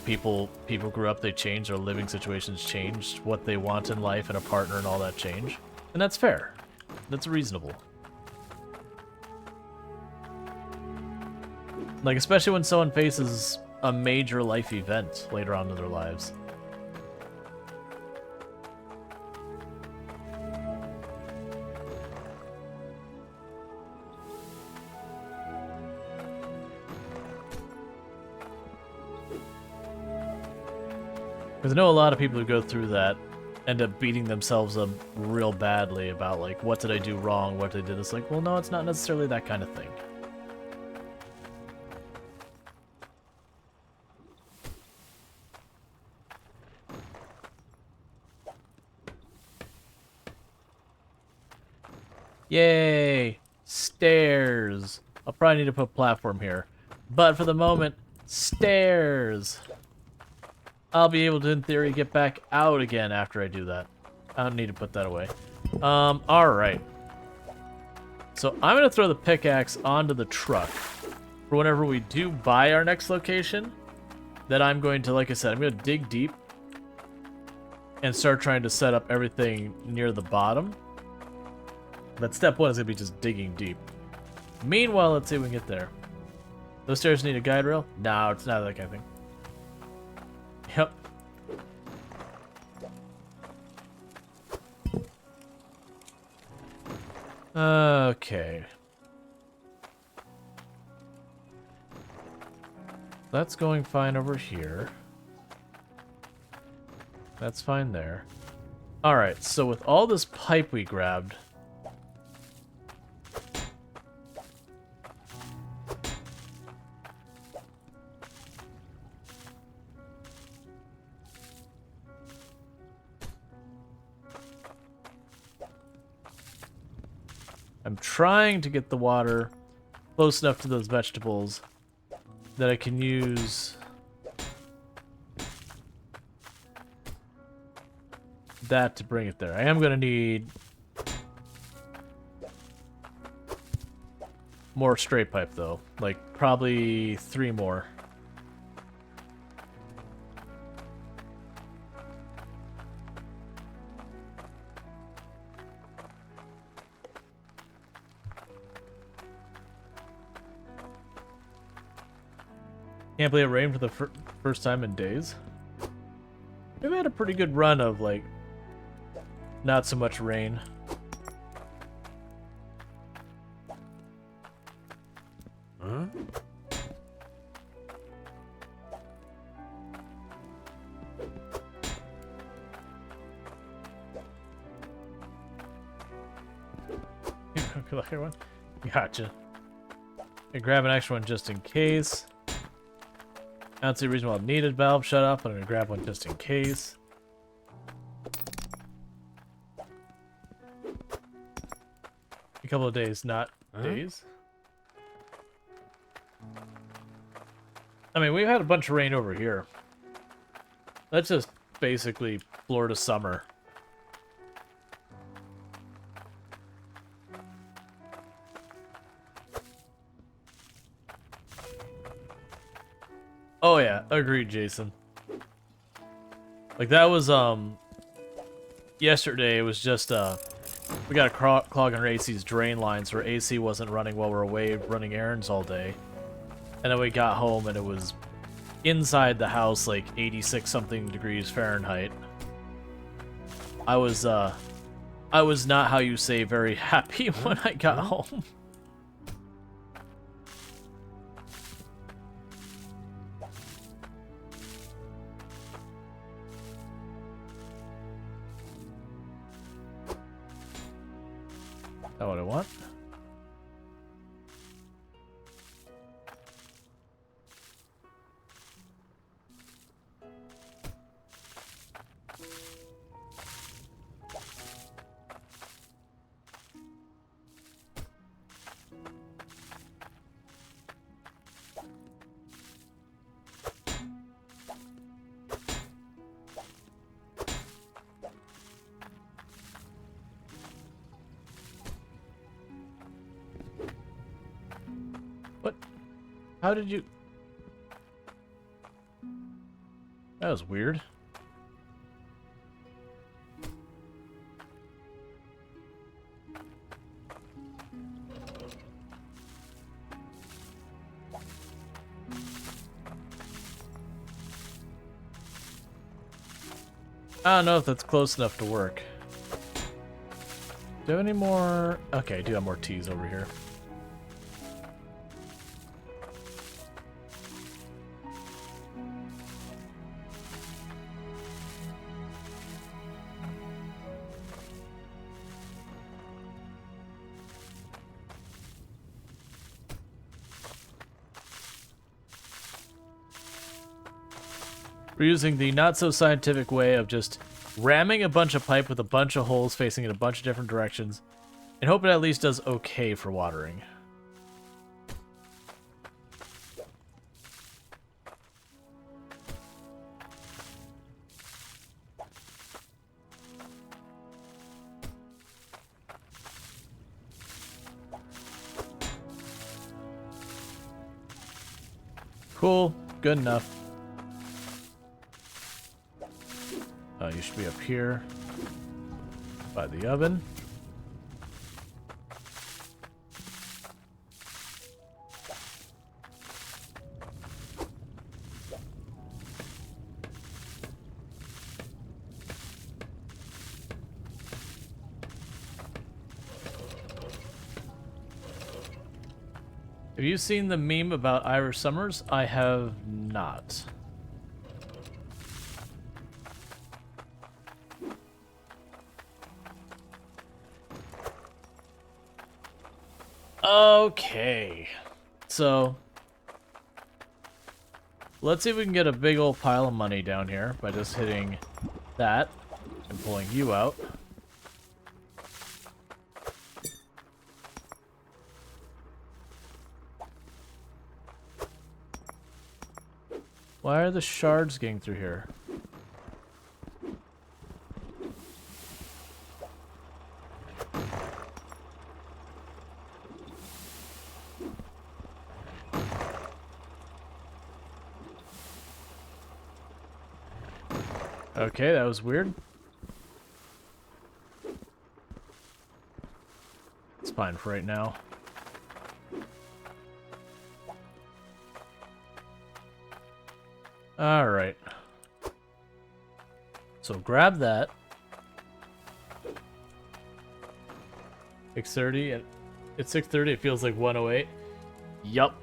people grew up, they changed, their living situations changed, what they want in life and a partner and all that change. And that's fair. That's reasonable. Like, especially when someone faces a major life event later on in their lives. Because I know a lot of people who go through that end up beating themselves up real badly about, like, what did I do wrong, what did I do? It's like, well, no, it's not necessarily that kind of thing. Yay! Stairs! I'll probably need to put a platform here. But for the moment, stairs! I'll be able to, in theory, get back out again after I do that. I don't need to put that away. Alright. So I'm going to throw the pickaxe onto the truck for whenever we do buy our next location. Then I'm going to, like I said, I'm going to dig deep and start trying to set up everything near the bottom. But step one is going to be just digging deep. Meanwhile, let's see if we can get there. Those stairs need a guide rail? No, it's not that kind of thing. Yep. Okay. That's going fine over here. That's fine there. Alright, so with all this pipe we grabbed... I'm trying to get the water close enough to those vegetables that I can use that to bring it there. I am going to need more straight pipe, though. Like, probably 3 more. Can't believe it rained for the first time in days. We've had a pretty good run of, like, not so much rain. Huh? Here one. Gotcha. I grab an extra one just in case. I don't see a reason why I needed valve shut off, but I'm gonna grab one just in case. A couple of days, not days. I mean, we've had a bunch of rain over here. That's just basically Florida summer. Oh yeah, agreed, Jason. Like that was yesterday. It was just we got a clog on our AC's drain lines where AC wasn't running while we're away running errands all day, and then we got home and it was inside the house like 86 something degrees Fahrenheit. I was not, how you say, very happy when I got home. Is that what I want? What? How did you... That was weird. I don't know if that's close enough to work. Do I have any more? Okay, I do have more teas over here. We're using the not-so-scientific way of just ramming a bunch of pipe with a bunch of holes facing in a bunch of different directions, and hope it at least does okay for watering. Cool. Good enough. You should be up here by the oven. Have you seen the meme about Irish summers? I have not. Okay, so let's see if we can get a big old pile of money down here by just hitting that and pulling you out. Why are the shards getting through here? Okay, that was weird. It's fine for right now. Alright. So grab that. 6:30 and it's 6:30, it feels like 1:08. Yup.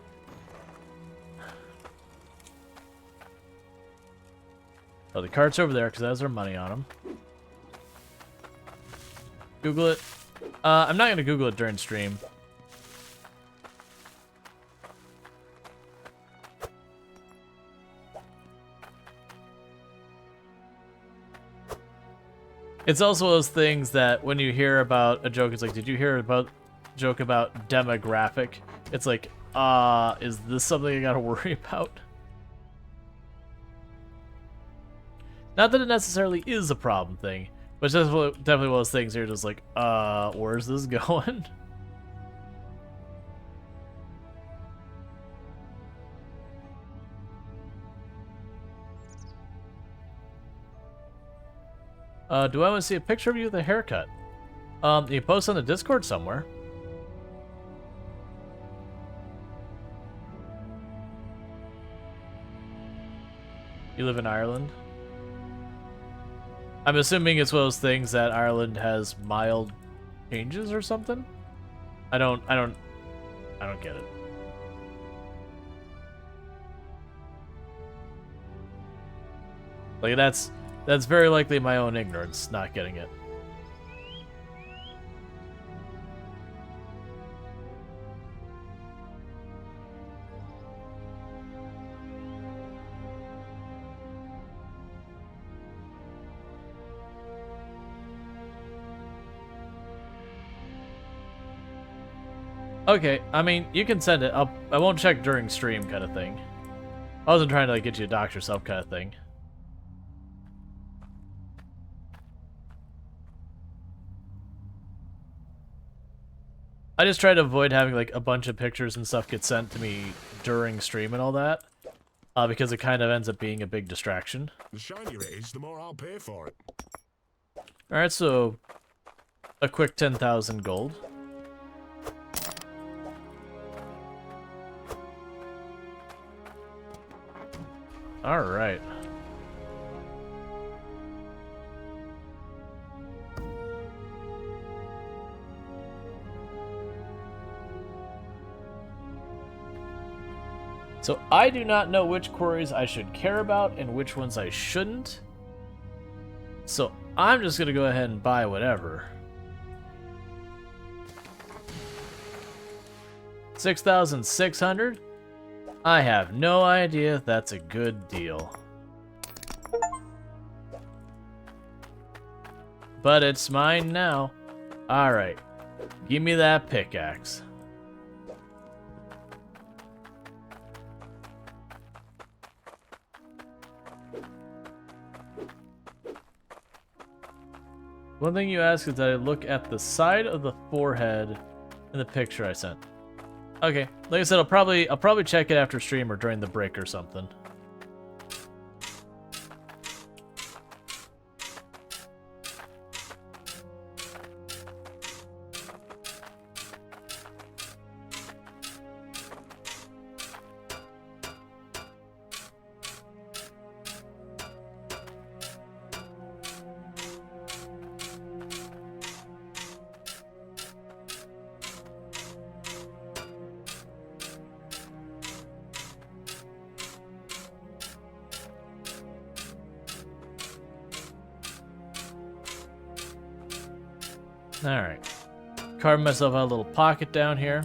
Oh, the cart's over there because that has our money on them. Google it. I'm not gonna Google it during stream. It's also one of those things that when you hear about a joke, it's like, did you hear about a joke about demographic? It's like, is this something I gotta worry about? Not that it necessarily is a problem thing, but it's just definitely one of those things you're just like, where's this going? Do I want to see a picture of you with a haircut? You post on the Discord somewhere. You live in Ireland? I'm assuming it's one of those things that Ireland has mild changes or something? I don't get it. Like that's very likely my own ignorance, not getting it. Okay, I mean, you can send it. I won't check during stream kind of thing. I wasn't trying to like get you to dox yourself kind of thing. I just try to avoid having like a bunch of pictures and stuff get sent to me during stream and all that, because it kind of ends up being a big distraction. The shinier it is, the more I'll pay for it. Alright, so a quick 10,000 gold. Alright. So I do not know which quarries I should care about and which ones I shouldn't. So I'm just gonna go ahead and buy whatever. 6,600? I have no idea if that's a good deal. But it's mine now. Alright. Give me that pickaxe. One thing you ask is that I look at the side of the forehead in the picture I sent. Okay, like I said, I'll probably check it after stream or during the break or something. Alright. Carve myself out a little pocket down here.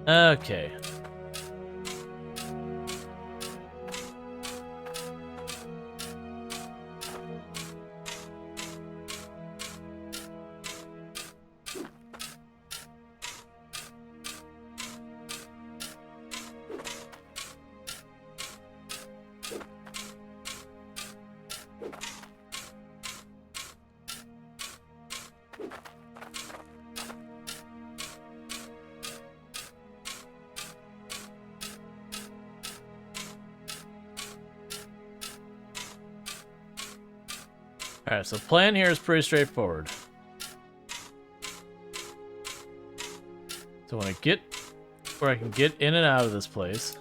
Okay. Alright, so plan here is pretty straightforward. So when I get where I can get in and out of this place,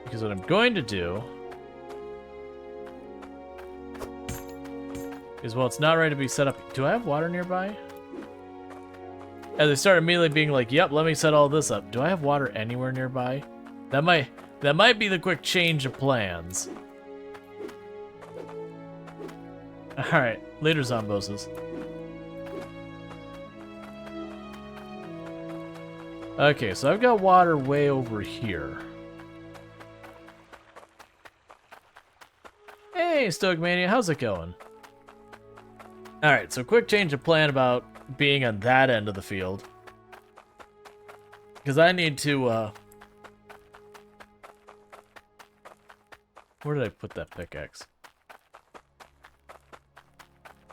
Because what I'm going to do is, well, it's not ready to be set up. Do I have water nearby? And they start immediately being like, yep, let me set all this up. Do I have water anywhere nearby? That might be the quick change of plans. Alright, later zomboses. Okay, so I've got water way over here. Hey, Stoic Mania, how's it going? Alright, so quick change of plan about being on that end of the field. Because I need to, where did I put that pickaxe?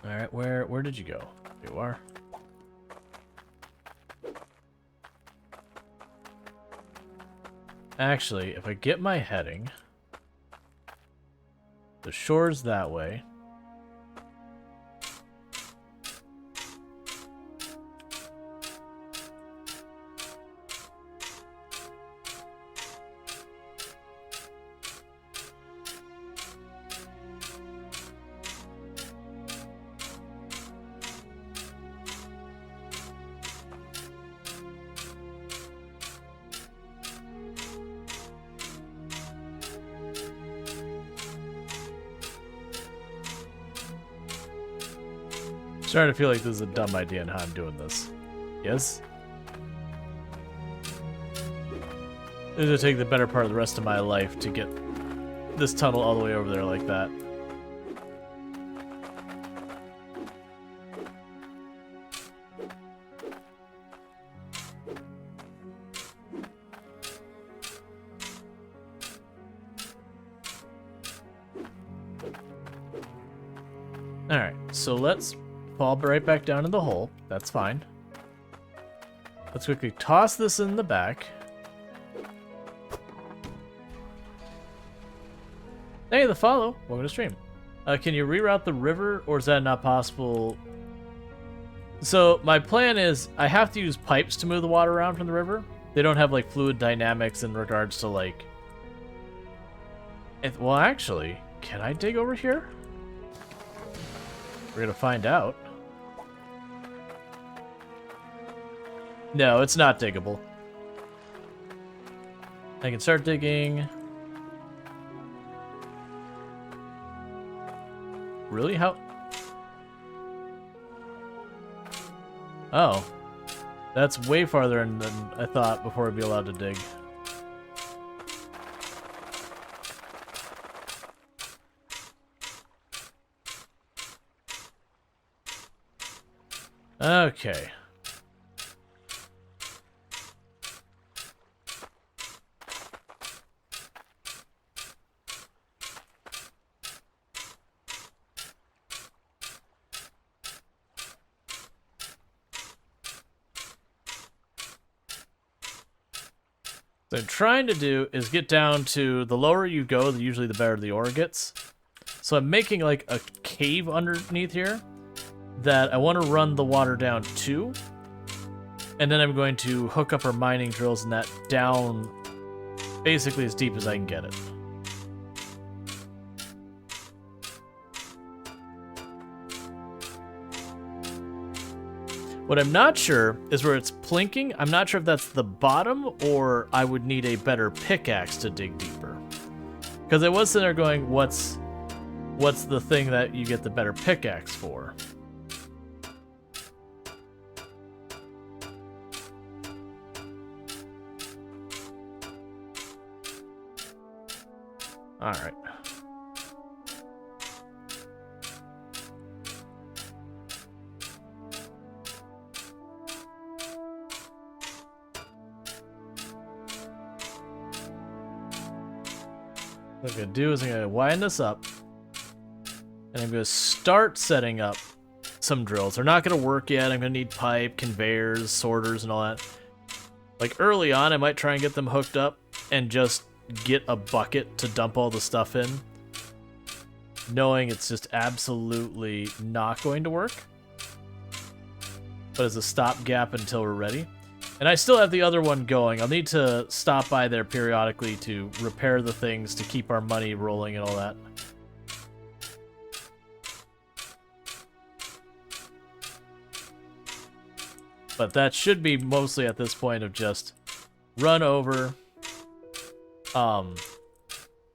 Alright, where did you go? There you are. Actually, if I get my heading, the shore's that way. Starting to feel like this is a dumb idea in how I'm doing this. Yes? It's gonna take the better part of the rest of my life to get this tunnel all the way over there like that. Alright, so let's fall right back down in the hole. That's fine. Let's quickly toss this in the back. Hey, the follow. Welcome to stream. Can you reroute the river, or is that not possible? So my plan is I have to use pipes to move the water around from the river. They don't have like fluid dynamics in regards to like... Well, actually, can I dig over here? We're gonna find out. No, it's not diggable. I can start digging. Really? How? Oh. That's way farther in than I thought before I'd be allowed to dig. Okay. What I'm trying to do is get down to the lower you go, usually the better the ore gets. So I'm making like a cave underneath here that I want to run the water down to. And then I'm going to hook up our mining drills and that down basically as deep as I can get it. What I'm not sure is where it's plinking. I'm not sure if that's the bottom or I would need a better pickaxe to dig deeper. Because I was sitting there going, what's the thing that you get the better pickaxe for? All right. What I'm going to do is I'm going to widen this up, and I'm going to start setting up some drills. They're not going to work yet. I'm going to need pipe, conveyors, sorters, and all that. Like early on, I might try and get them hooked up and just get a bucket to dump all the stuff in, knowing it's just absolutely not going to work. But as a stopgap until we're ready. And I still have the other one going. I'll need to stop by there periodically to repair the things to keep our money rolling and all that. But that should be mostly at this point of just run over,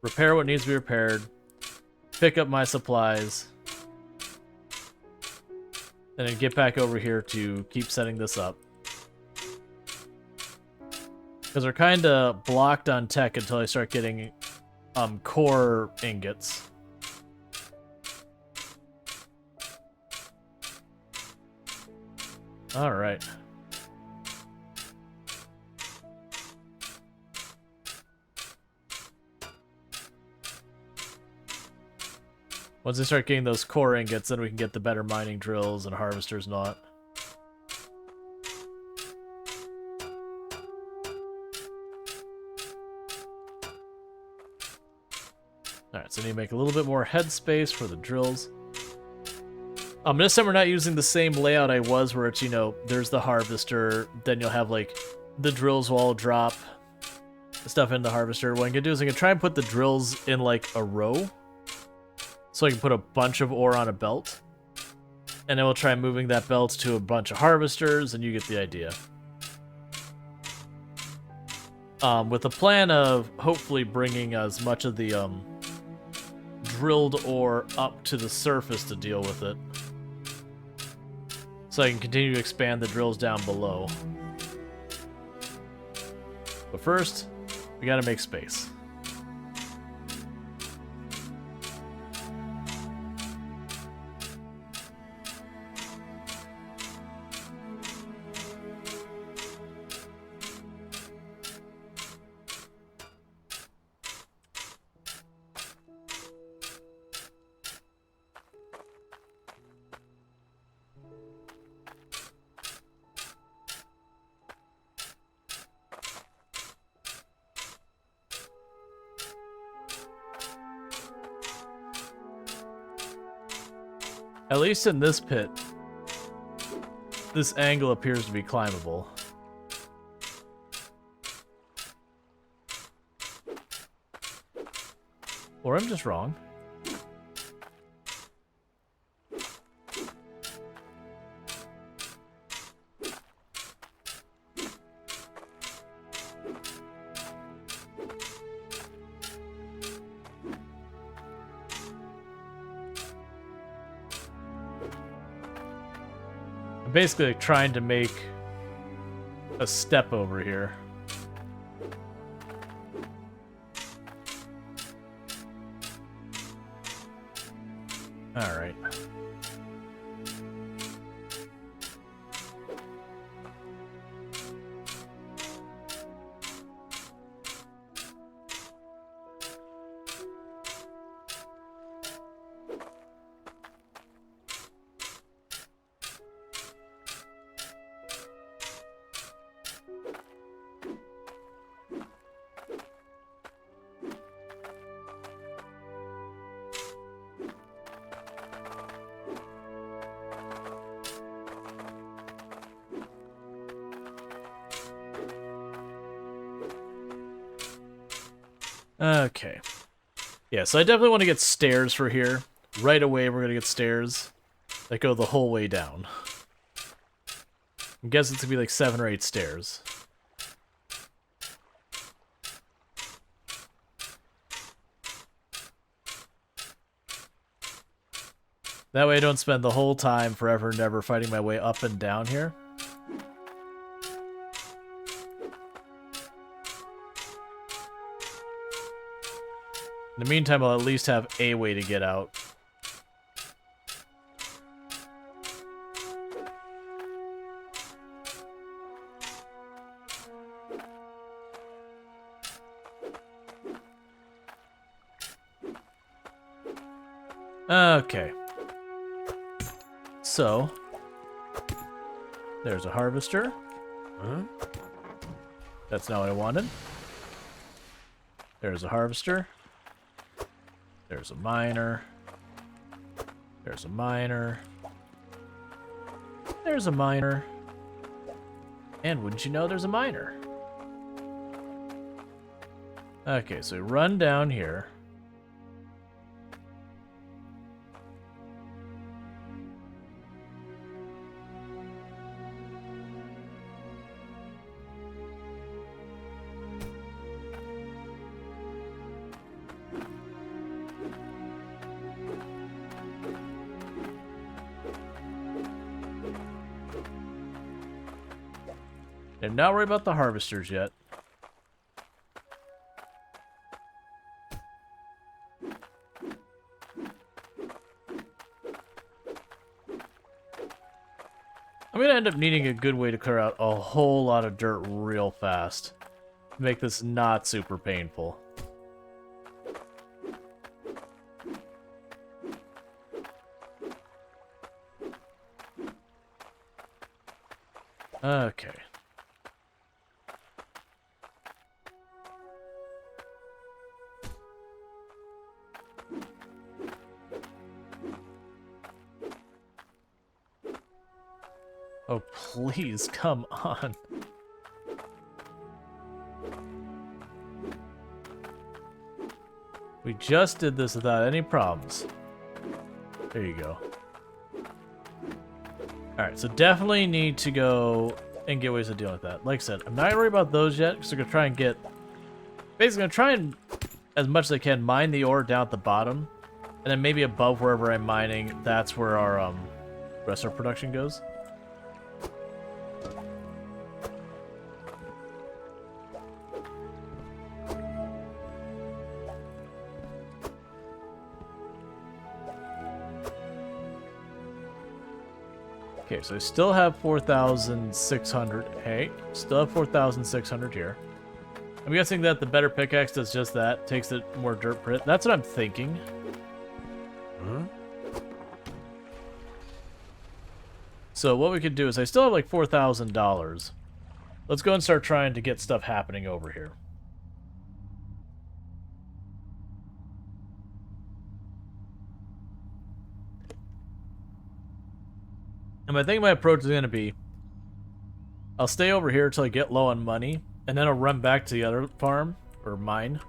repair what needs to be repaired, pick up my supplies, and then get back over here to keep setting this up. Because we're kind of blocked on tech until I start getting core ingots. All right. Once I start getting those core ingots, then we can get the better mining drills and harvesters and all that. Alright, so I need to make a little bit more headspace for the drills. This time we're not using the same layout I was, where it's, you know, there's the harvester, then you'll have, like, the drills will all drop stuff in the harvester. What I'm gonna do is I'm gonna try and put the drills in, like, a row, so I can put a bunch of ore on a belt. And then we'll try moving that belt to a bunch of harvesters, and you get the idea. With the plan of hopefully bringing as much of the, drilled ore up to the surface to deal with it. So I can continue to expand the drills down below. But first, we gotta make space. At least in this pit, this angle appears to be climbable. Or I'm just wrong. Basically like trying to make a step over here. All right. Okay. Yeah, so I definitely want to get stairs for here. Right away, we're going to get stairs that go the whole way down. I'm guessing it's going to be like 7 or 8 stairs. That way I don't spend the whole time forever and ever fighting my way up and down here. In the meantime, I'll at least have a way to get out. Okay. So, there's a harvester. Huh? That's not what I wanted. There's a harvester. There's a miner. There's a miner. There's a miner. And wouldn't you know, there's a miner. Okay, so we run down here. And not worry about the harvesters yet. I'm gonna end up needing a good way to clear out a whole lot of dirt real fast. Make this not super painful. Okay. Oh, please, come on. We just did this without any problems. There you go. Alright, so definitely need to go and get ways of dealing with that. Like I said, I'm not going to worry about those yet, because I'm going to try and get... Basically, I'm going to try and, as much as I can, mine the ore down at the bottom. And then maybe above wherever I'm mining, that's where our rest of our production goes. Okay, so I still have 4,600. Hey, still have 4,600 here. I'm guessing that the better pickaxe does just that. Takes it more dirt per hit. That's what I'm thinking. Huh? So what we could do is I still have like $4,000. Let's go and start trying to get stuff happening over here. And I think my approach is going to be, I'll stay over here until I get low on money, and then I'll run back to the other farm, or mine.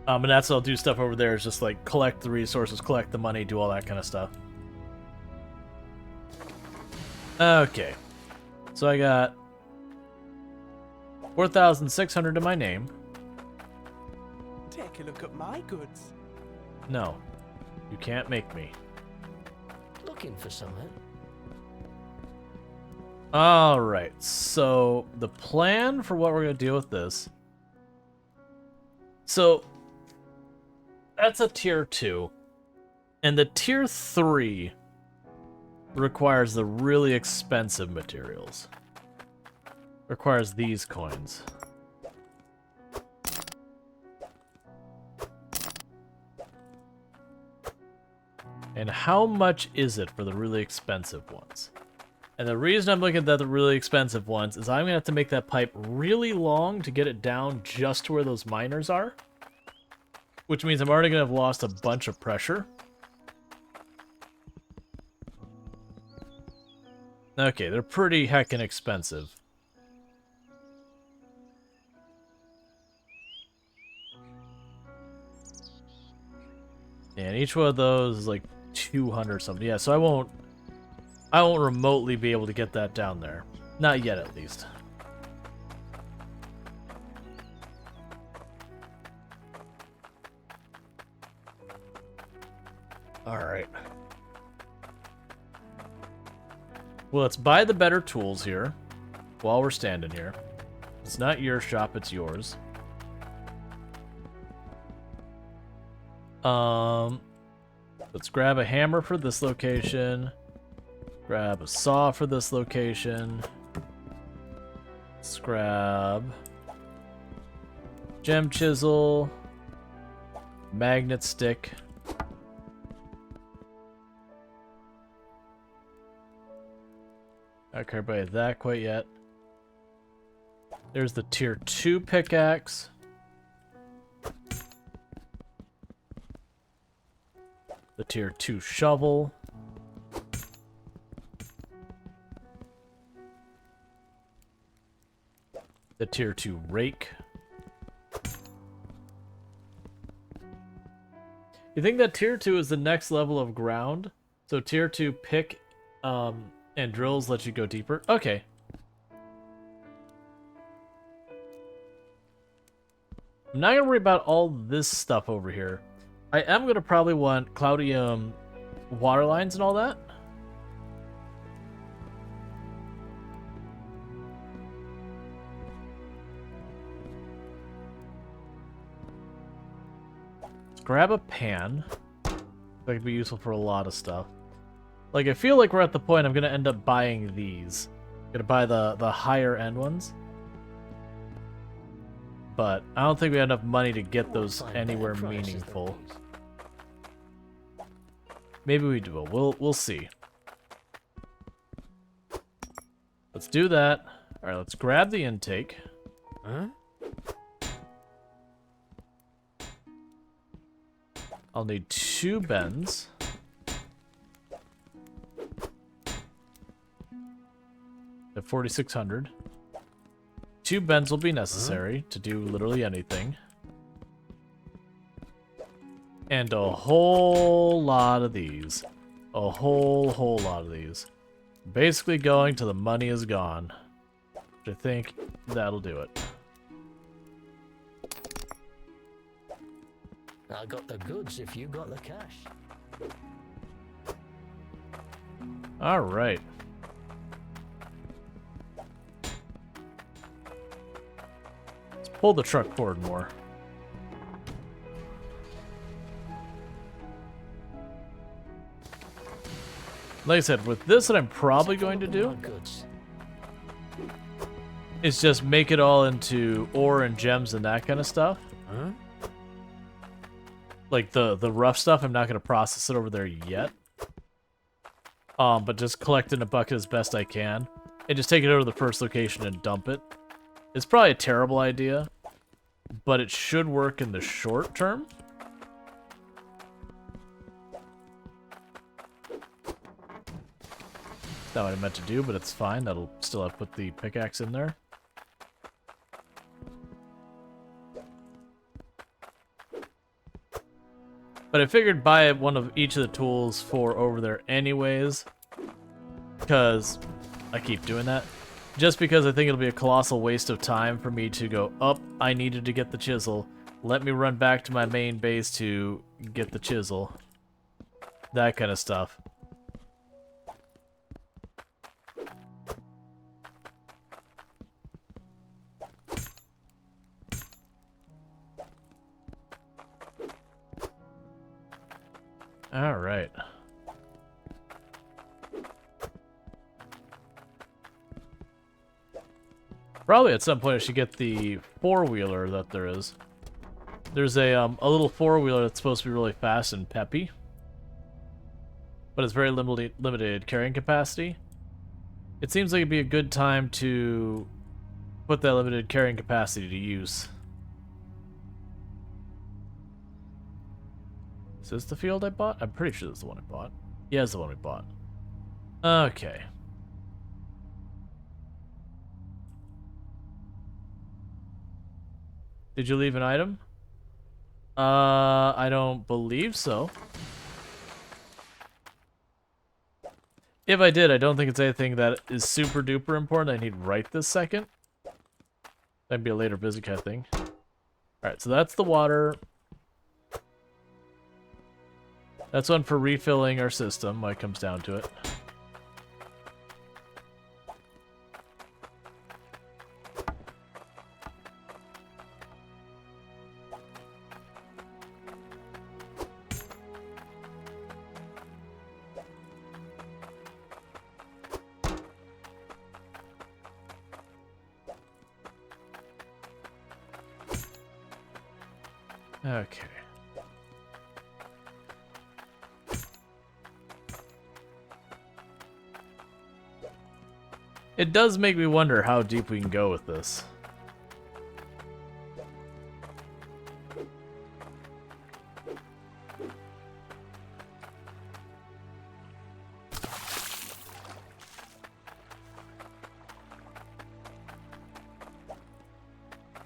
And that's what I'll do stuff over there, is just like collect the resources, collect the money, do all that kind of stuff. Okay. So I got 4,600 to my name. Take a look at my goods. No. You can't make me. Looking for something? Alright, so the plan for what we're going to deal with this. So, that's a tier 2. And the tier 3 requires the really expensive materials. Requires these coins. And how much is it for the really expensive ones? And the reason I'm looking at the really expensive ones is I'm going to have to make that pipe really long to get it down just to where those miners are. Which means I'm already going to have lost a bunch of pressure. Okay, they're pretty heckin' expensive. And each one of those is like 200 something. Yeah, so I won't remotely be able to get that down there. Not yet, at least. Alright. Well, let's buy the better tools here while we're standing here. It's not your shop, it's yours. Let's grab a hammer for this location. Grab a saw for this location. Let's grab gem chisel, magnet stick. Not care about that quite yet. There's the tier 2 pickaxe. The tier 2 shovel. the tier 2 rake. You think that tier 2 is the next level of ground? So tier 2 pick and drills let you go deeper? Okay. I'm not gonna worry about all this stuff over here. I am gonna probably want cloudy water lines and all that. Let's grab a pan. That could be useful for a lot of stuff. Like, I feel like we're at the point I'm gonna end up buying these. I'm gonna buy the higher end ones. But I don't think we have enough money to get those anywhere meaningful. Maybe we do. We'll see. Let's do that. All right, let's grab the intake. Huh? I'll need 2 bends. At 4,600. 2 bends will be necessary to do literally anything. And a whole lot of these. A whole lot of these. Basically going till the money is gone. I think that'll do it. I got the goods if you got the cash. All right. Let's pull the truck forward more. Like I said, with this, what I'm probably going to do Goods. is just make it all into ore and gems and that kind of stuff. Huh? Like the rough stuff, I'm not going to process it over there yet. But just collect in a bucket as best I can. And just take it over to the first location and dump it. It's probably a terrible idea, but it should work in the short term. Not what I meant to do, but it's fine. That'll still have put the pickaxe in there. But I figured buy one of each of the tools for over there anyways. Because I keep doing that. Just because I think it'll be a colossal waste of time for me to go up. I needed to get the chisel. Let me run back to my main base to get the chisel. That kind of stuff. All right. Probably at some point I should get the four-wheeler that there is. There's a little four-wheeler that's supposed to be really fast and peppy, but it's very limited carrying capacity. It seems like it'd be a good time to put that limited carrying capacity to use. Is this the field I bought? I'm pretty sure this is the one I bought. Yeah, it's the one we bought. Okay. Did you leave an item? I don't believe so. If I did, I don't think it's anything that is super duper important I need right this second. That'd be a later visit kind of thing. Alright, so that's the water. That's one for refilling our system when it comes down to it. Okay. It does make me wonder how deep we can go with this.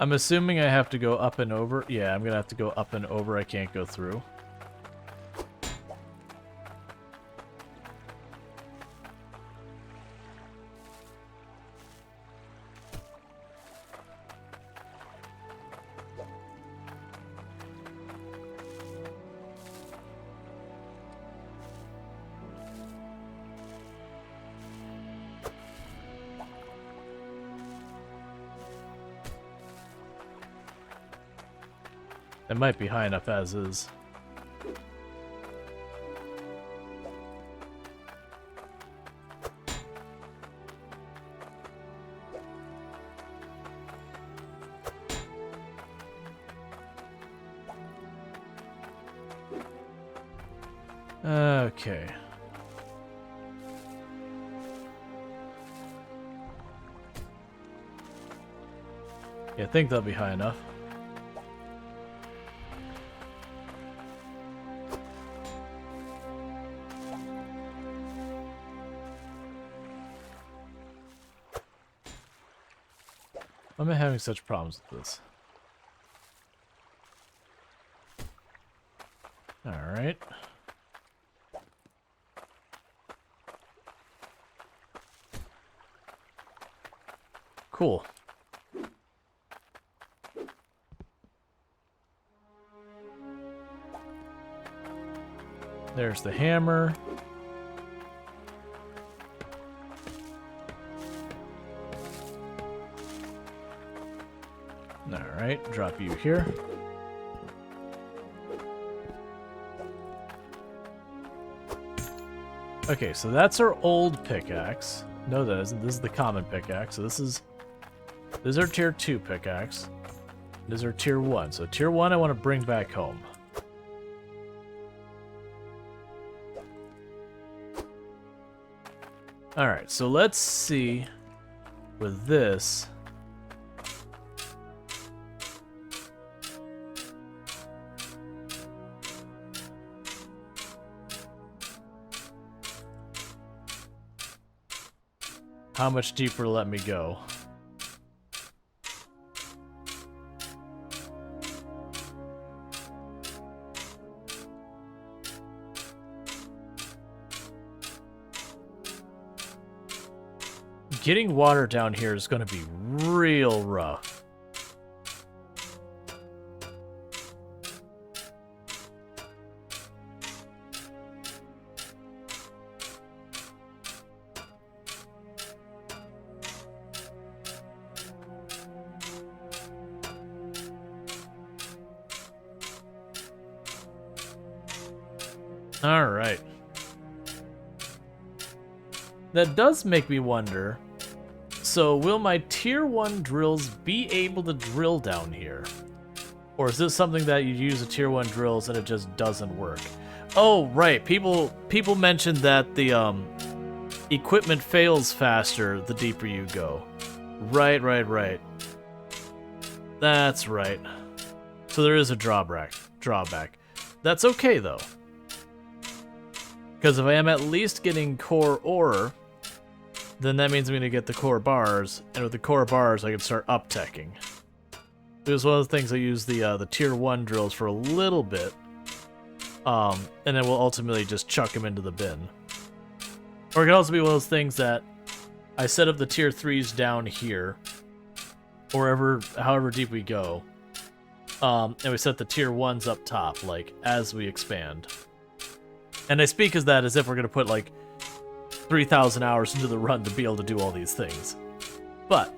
I'm assuming I have to go up and over. Yeah, I'm gonna have to go up and over. I can't go through. It might be high enough as is. Okay. Yeah, I think that'll be high enough. Why am I having such problems with this? Alright. Cool. There's the hammer. Alright, drop you here. Okay, so that's our old pickaxe. No, that isn't. This is the common pickaxe. So this is our tier 2 pickaxe. This is our tier 1. So tier 1 I want to bring back home. Alright, so let's see with this. How much deeper let me go? Getting water down here is going to be real rough. All right. That does make me wonder. So will my tier 1 drills be able to drill down here? Or is this something that you use a tier 1 drills and it just doesn't work? Oh, right. People mentioned that the equipment fails faster the deeper you go. Right. That's right. So there is a drawback. That's okay though. Because if I am at least getting core ore, then that means I'm going to get the core bars, and with the core bars, I can start up-teching. It was one of the things I used the tier 1 drills for a little bit, and then we'll ultimately just chuck them into the bin. Or it could also be one of those things that I set up the tier 3s down here, or however deep we go, and we set the tier 1s up top, like, as we expand. And I speak as that as if we're going to put, like, 3,000 hours into the run to be able to do all these things. But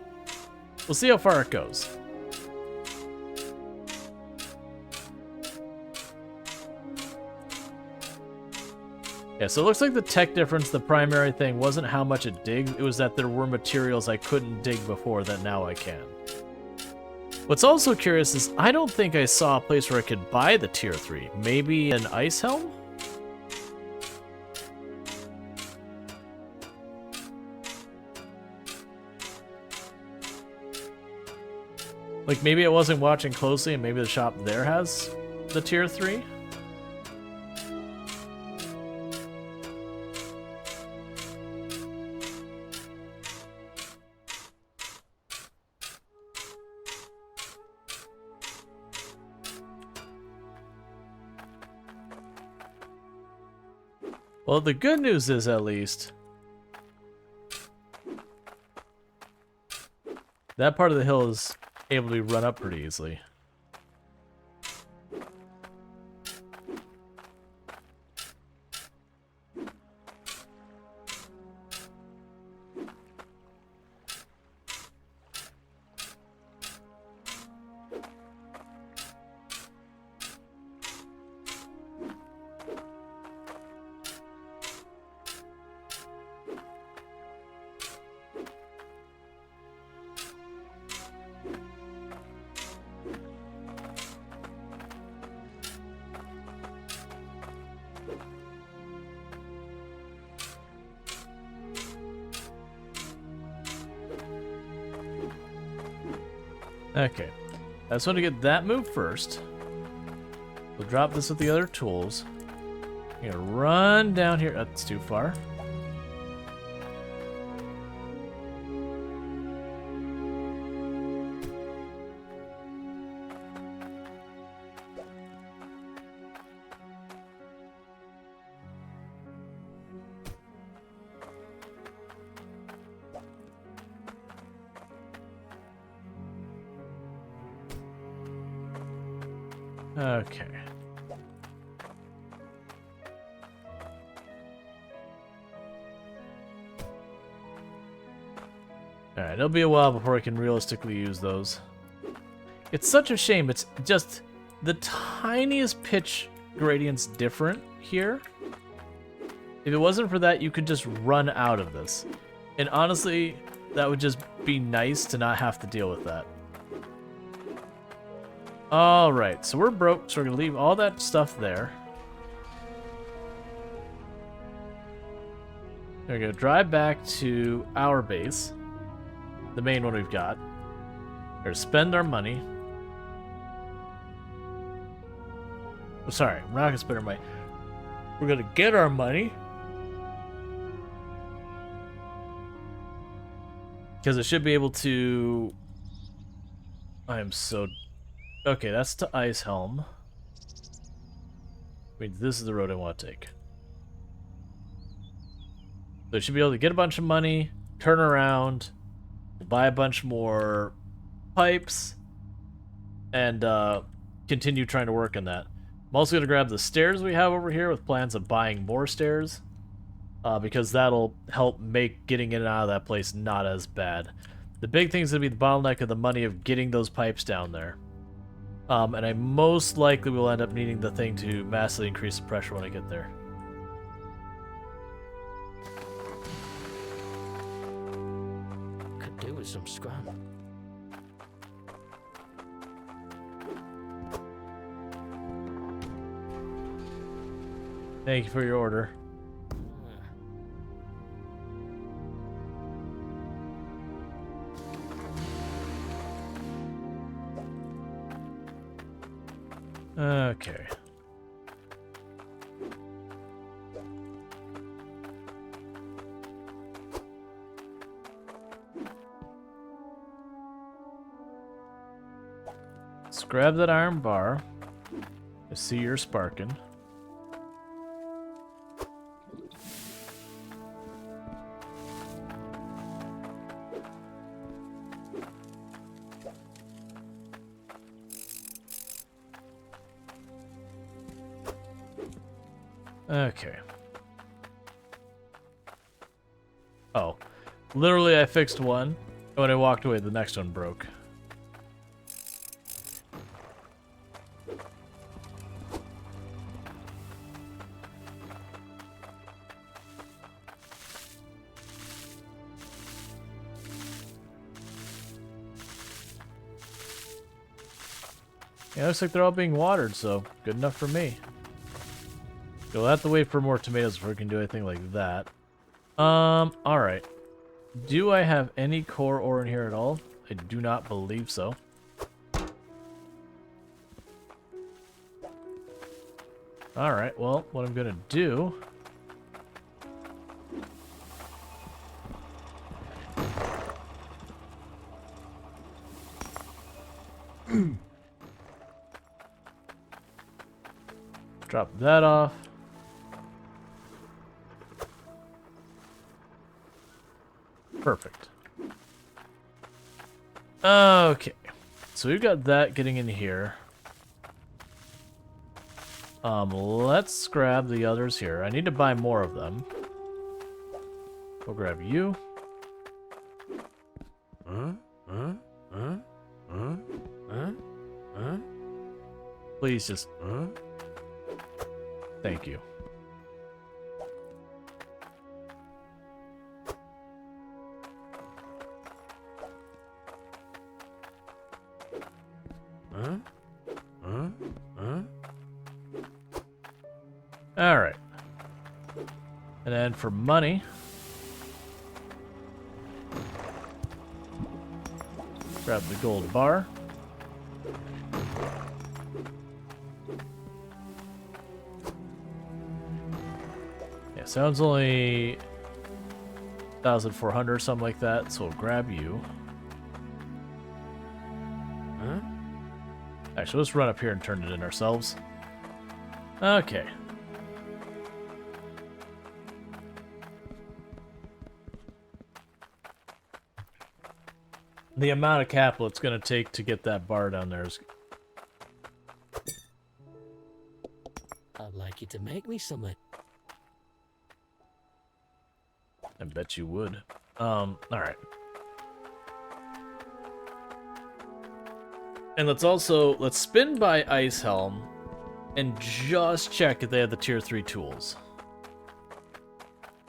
we'll see how far it goes. Yeah, so it looks like the tech difference, the primary thing, wasn't how much it digged, it was that there were materials I couldn't dig before that now I can. What's also curious is I don't think I saw a place where I could buy the tier 3. Maybe an ice helm? Like, maybe I wasn't watching closely and maybe the shop there has the tier 3? Well, the good news is, at least, that part of the hill is able to be run up pretty easily. Okay, I just want to get that move first. We'll drop this with the other tools. I'm gonna run down here. That's too far. Okay. Alright, it'll be a while before I can realistically use those. It's such a shame. It's just the tiniest pitch gradient's different here. If it wasn't for that, you could just run out of this. And honestly, that would just be nice to not have to deal with that. Alright, so we're broke, so we're going to leave all that stuff there. We're going to drive back to our base. The main one we've got. We're going to spend our money. Oh, sorry, we're not going to spend our money. We're going to get our money. Because it should be able to... I am so... Okay, that's to Ice Helm. I mean, this is the road I want to take. So it should be able to get a bunch of money, turn around, buy a bunch more pipes, and continue trying to work on that. I'm also going to grab the stairs we have over here with plans of buying more stairs, because that'll help make getting in and out of that place not as bad. The big thing is going to be the bottleneck of the money of getting those pipes down there. And I most likely will end up needing the thing to massively increase the pressure when I get there. Could do with some scrap. Thank you for your order. Okay. Let's grab that iron bar. I see you're sparking. Okay. Oh. Literally, I fixed one, and when I walked away, the next one broke. Yeah, looks like they're all being watered, so good enough for me. You'll have to wait for more tomatoes before we can do anything like that. Alright. Do I have any core ore in here at all? I do not believe so. Alright, well, what I'm gonna do... drop that off. Perfect. Okay. So we've got that getting in here. Let's grab the others here. I need to buy more of them. We'll grab you. Please just... Thank you. Alright. And then for money... Grab the gold bar. Yeah, sounds only 1,400 or something like that, so we'll grab you. Huh? Actually, let's run up here and turn it in ourselves. Okay. The amount of capital it's going to take to get that bar down there is... I'd like you to make me something. I bet you would. Alright. And let's spin by Ice Helm and just check if they have the tier 3 tools.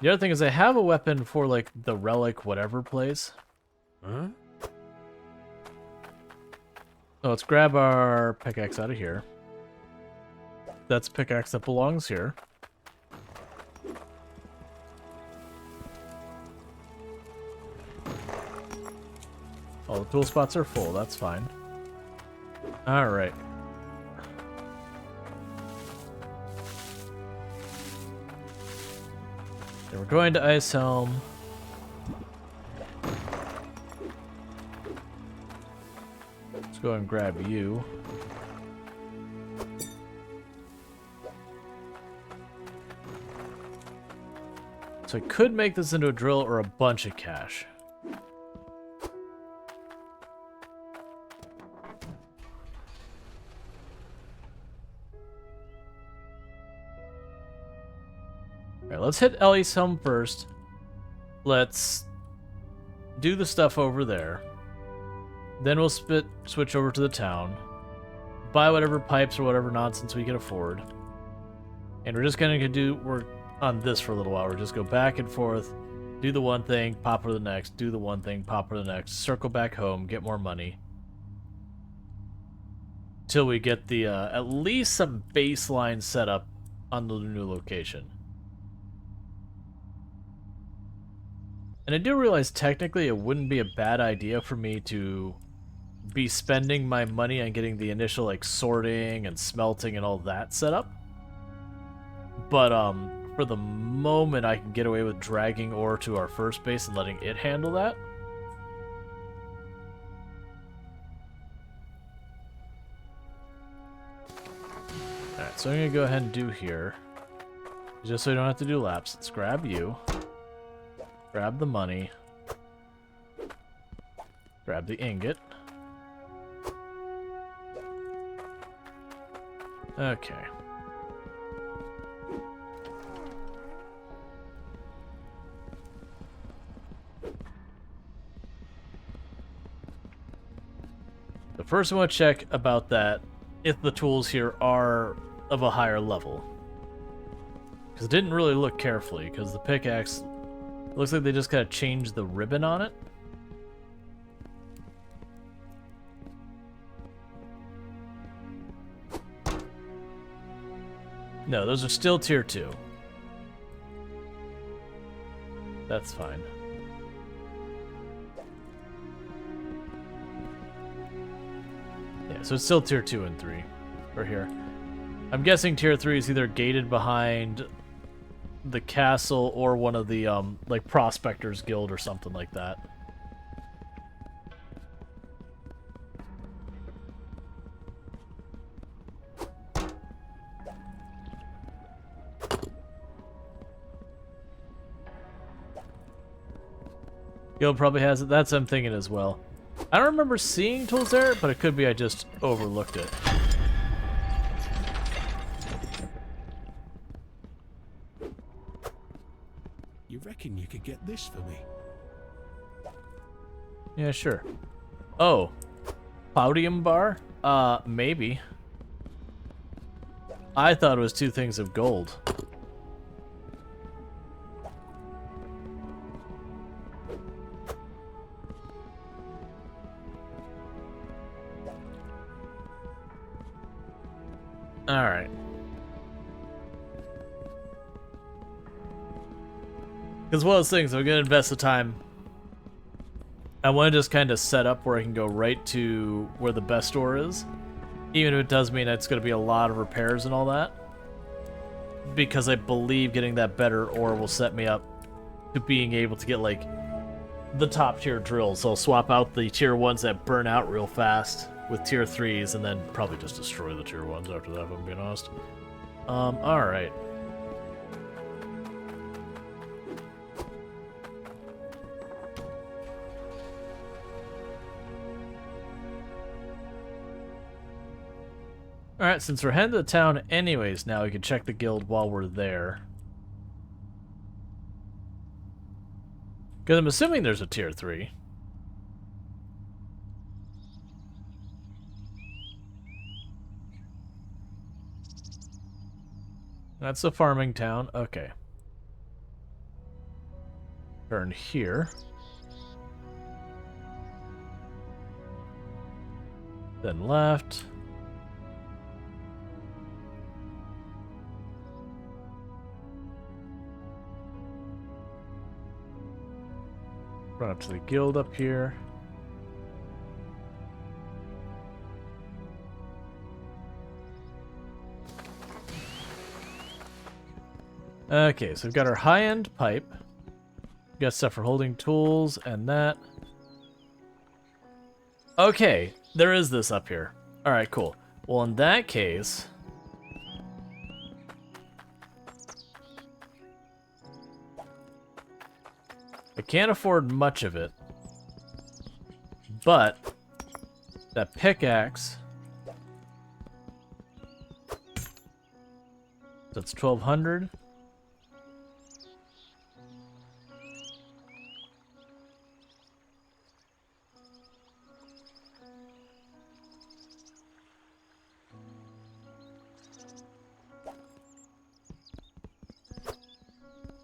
The other thing is I have a weapon for, like, the relic whatever place. Huh? So let's grab our pickaxe out of here. That's a pickaxe that belongs here. All the tool spots are full, that's fine. Alright. Then we're going to Ice Helm. Let's go and grab you. So I could make this into a drill or a bunch of cash. Alright, let's hit Ellie's Helm first. Let's do the stuff over there. Then we'll switch over to the town. Buy whatever pipes or whatever nonsense we can afford. And we're just gonna do work on this for a little while. We're just go back and forth, do the one thing, pop to the next, do the one thing, pop to the next, circle back home, get more money. Till we get the at least some baseline setup on the new location. And I do realize technically it wouldn't be a bad idea for me to be spending my money on getting the initial like sorting and smelting and all that set up. But for the moment I can get away with dragging ore to our first base and letting it handle that. Alright, so I'm gonna go ahead and do here. Just so we don't have to do laps, let's grab you. Grab the money. Grab the ingot. Okay. The first I want to check about that, if the tools here are of a higher level. Because it didn't really look carefully, because the pickaxe looks like they just kind of changed the ribbon on it. No, those are still tier 2. That's fine. Yeah, so it's still tier 2 and 3. We're here. I'm guessing tier 3 is either gated behind the castle or one of the, like, Prospectors Guild or something like that. Guild probably has it. That's what I'm thinking as well. I don't remember seeing tools there, but it could be I just overlooked it. You reckon you could get this for me? Yeah, sure. Oh. Palladium bar? Maybe. I thought it was 2 things of gold. Alright. Because one of those things, I'm going to invest the time. I want to just kind of set up where I can go right to where the best ore is. Even if it does mean it's going to be a lot of repairs and all that. Because I believe getting that better ore will set me up to being able to get, like, the top tier drills. So I'll swap out the tier 1s that burn out real fast with tier 3s, and then probably just destroy the tier 1s after that, if I'm being honest. Alright. Alright, since we're heading to the town anyways now, we can check the guild while we're there. Because I'm assuming there's a tier 3. That's a farming town. Okay. Turn here. Then left. Run up to the guild up here. Okay, so we've got our high-end pipe. We've got stuff for holding tools and that. Okay, there is this up here. Alright, cool. Well, in that case... I can't afford much of it. But... that pickaxe... that's 1,200.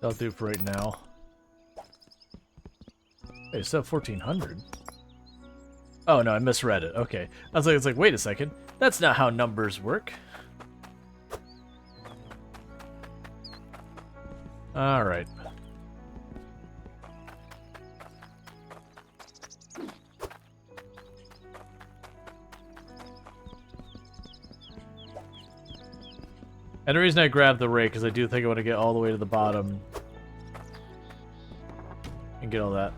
That'll do for right now. Hey, it's up 1,400. Oh no, I misread it. Okay, it's like, wait a second. That's not how numbers work. All right. And the reason I grabbed the rake is I do think I want to get all the way to the bottom and get all that.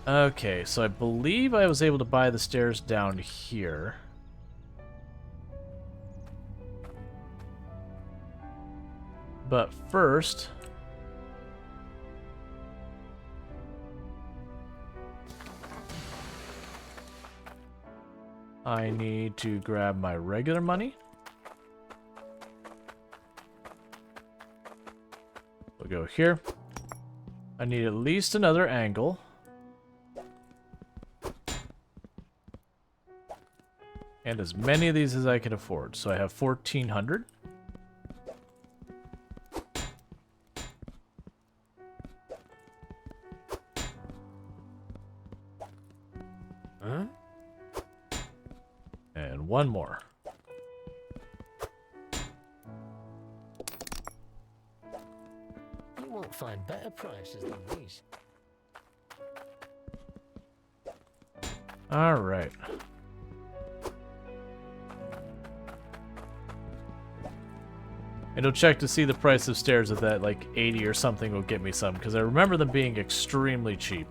Okay, so I believe I was able to buy the stairs down here. But first... I need to grab my regular money. We'll go here. I need at least another angle. And as many of these as I can afford. So I have 1,400. Huh? And one more. You won't find better prices than these. All right. And you'll check to see the price of stairs at that, like, 80 or something will get me some, because I remember them being extremely cheap.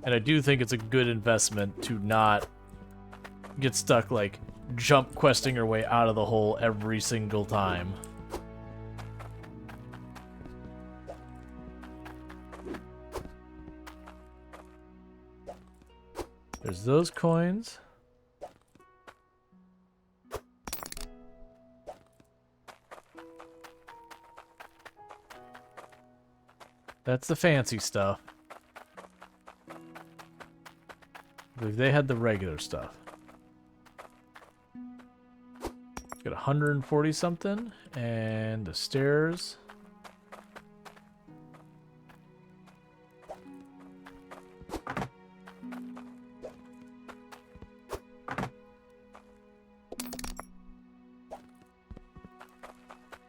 And I do think it's a good investment to not get stuck, like, jump questing your way out of the hole every single time. Use those coins. That's the fancy stuff. I believe they had the regular stuff. Got 140 something, and the stairs.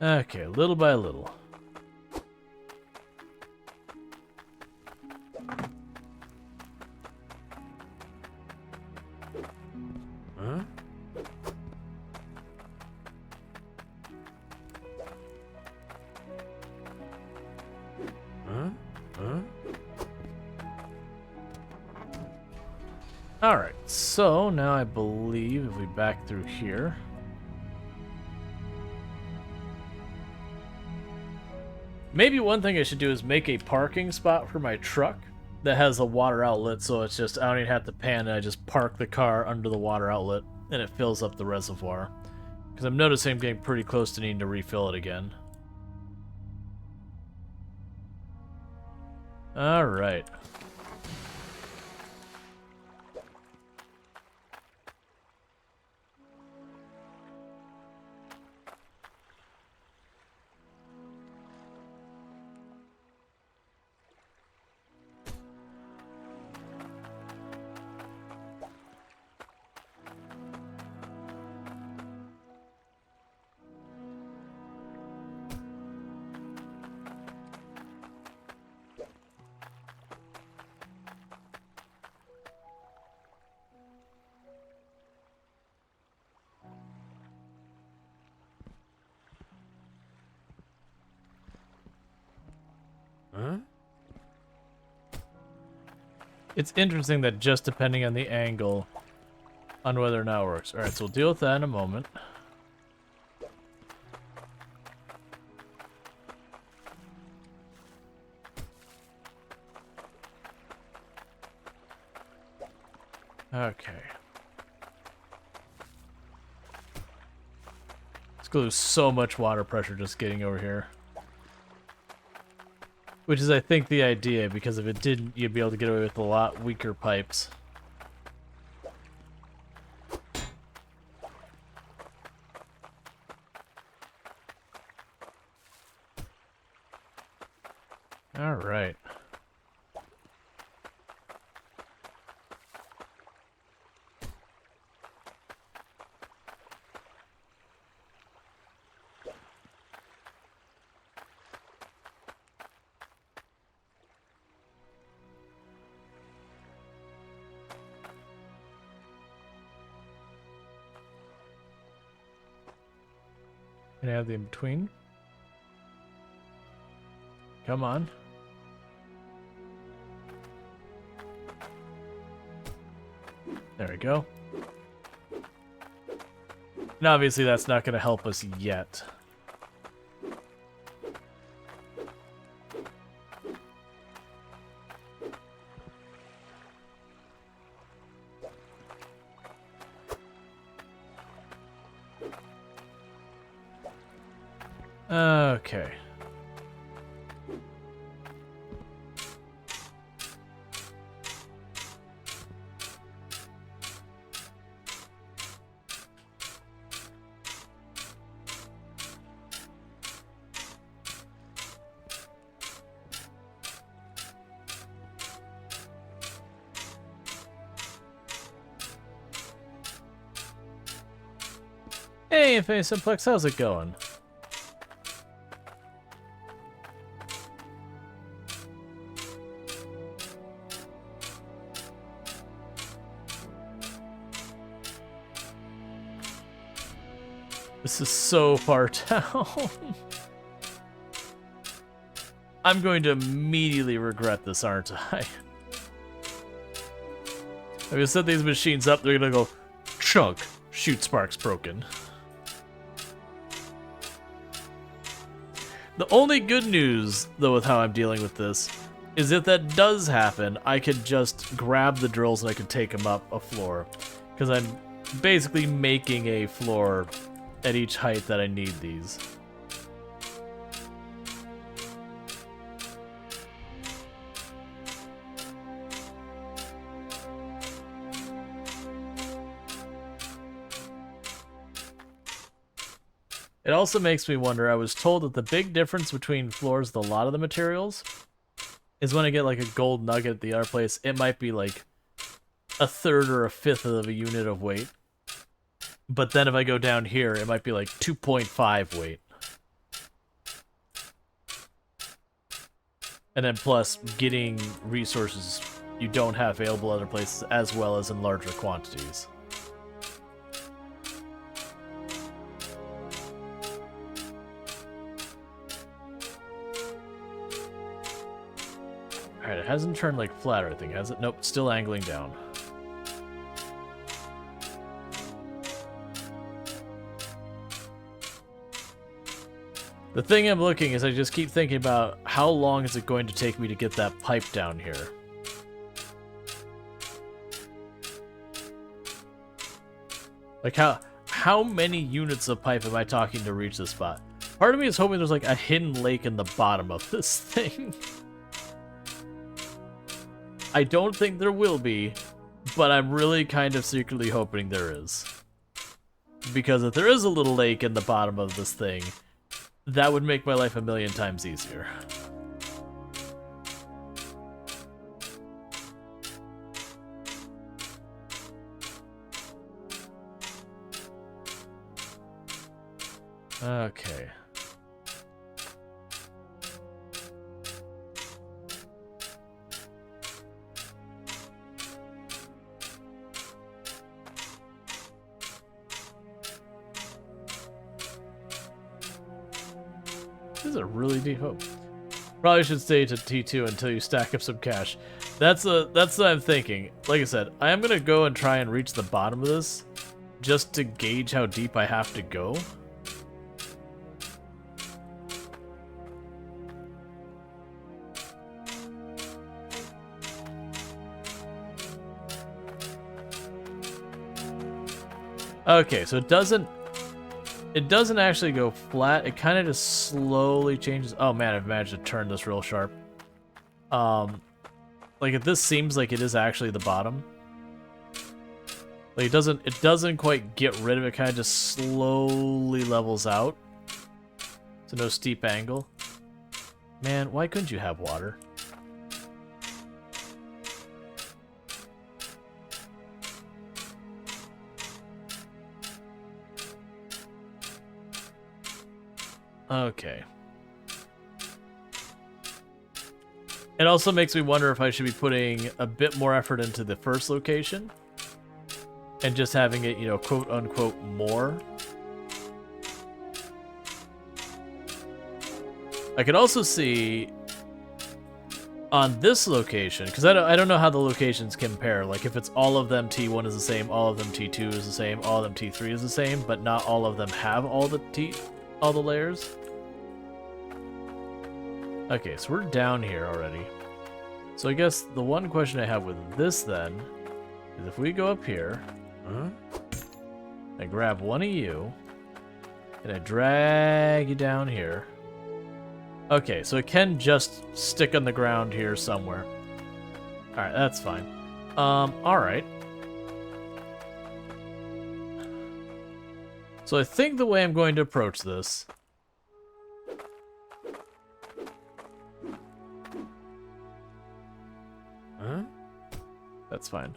Okay, little by little. Huh? Huh? Huh? Alright, so now I believe if we back through here. Maybe one thing I should do is make a parking spot for my truck that has a water outlet, so it's just, I don't even have to pan it, I just park the car under the water outlet, and it fills up the reservoir. Because I'm noticing I'm getting pretty close to needing to refill it again. Alright. Huh? It's interesting that just depending on the angle on whether or not it works. Alright, so we'll deal with that in a moment. Okay. It's gonna lose so much water pressure just getting over here. Which is, I think, the idea, because if it didn't, you'd be able to get away with a lot weaker pipes. Alright. Can I have the in-between? Come on. There we go. And obviously that's not going to help us yet. Okay. Hey, Infinite Simplex, how's it going? This is so far down. I'm going to immediately regret this, aren't I? If I set these machines up, they're gonna go chunk. Shoot, sparks broken. The only good news, though, with how I'm dealing with this, is if that does happen, I could just grab the drills and I could take them up a floor. Because I'm basically making a floor at each height that I need these. It also makes me wonder, I was told that the big difference between floors with a lot of the materials is when I get like a gold nugget at the other place, it might be like a third or a fifth of a unit of weight. But then if I go down here, it might be like 2.5 weight. And then plus getting resources you don't have available other places as well as in larger quantities. Alright, it hasn't turned like flat or anything, has it? Nope, still angling down. The thing I'm looking is I just keep thinking about how long is it going to take me to get that pipe down here. Like how many units of pipe am I talking to reach this spot? Part of me is hoping there's like a hidden lake in the bottom of this thing. I don't think there will be, but I'm really kind of secretly hoping there is. Because if there is a little lake in the bottom of this thing, that would make my life a million times easier. Okay. This is a really deep hope. Probably should stay to T2 until you stack up some cash. That's what I'm thinking. Like I said, I am gonna go and try and reach the bottom of this, just to gauge how deep I have to go. Okay, so it doesn't actually go flat. It kind of just slowly changes. Oh man, I've managed to turn this real sharp. Like if this seems like it is actually the bottom. Like it doesn't quite get rid of it. Kind of just slowly levels out. So no steep angle. Man, why couldn't you have water? Okay. It also makes me wonder if I should be putting a bit more effort into the first location and just having it, you know, quote unquote more. I could also see on this location, because I don't know how the locations compare, like if it's all of them T1 is the same, all of them T2 is the same, all of them T3 is the same, but not all of them have all the layers. Okay, so we're down here already. So I guess the one question I have with this then is if we go up here, I grab one of you, and I drag you down here. Okay, so it can just stick on the ground here somewhere. Alright, that's fine. Alright. So I think the way I'm going to approach this That's fine.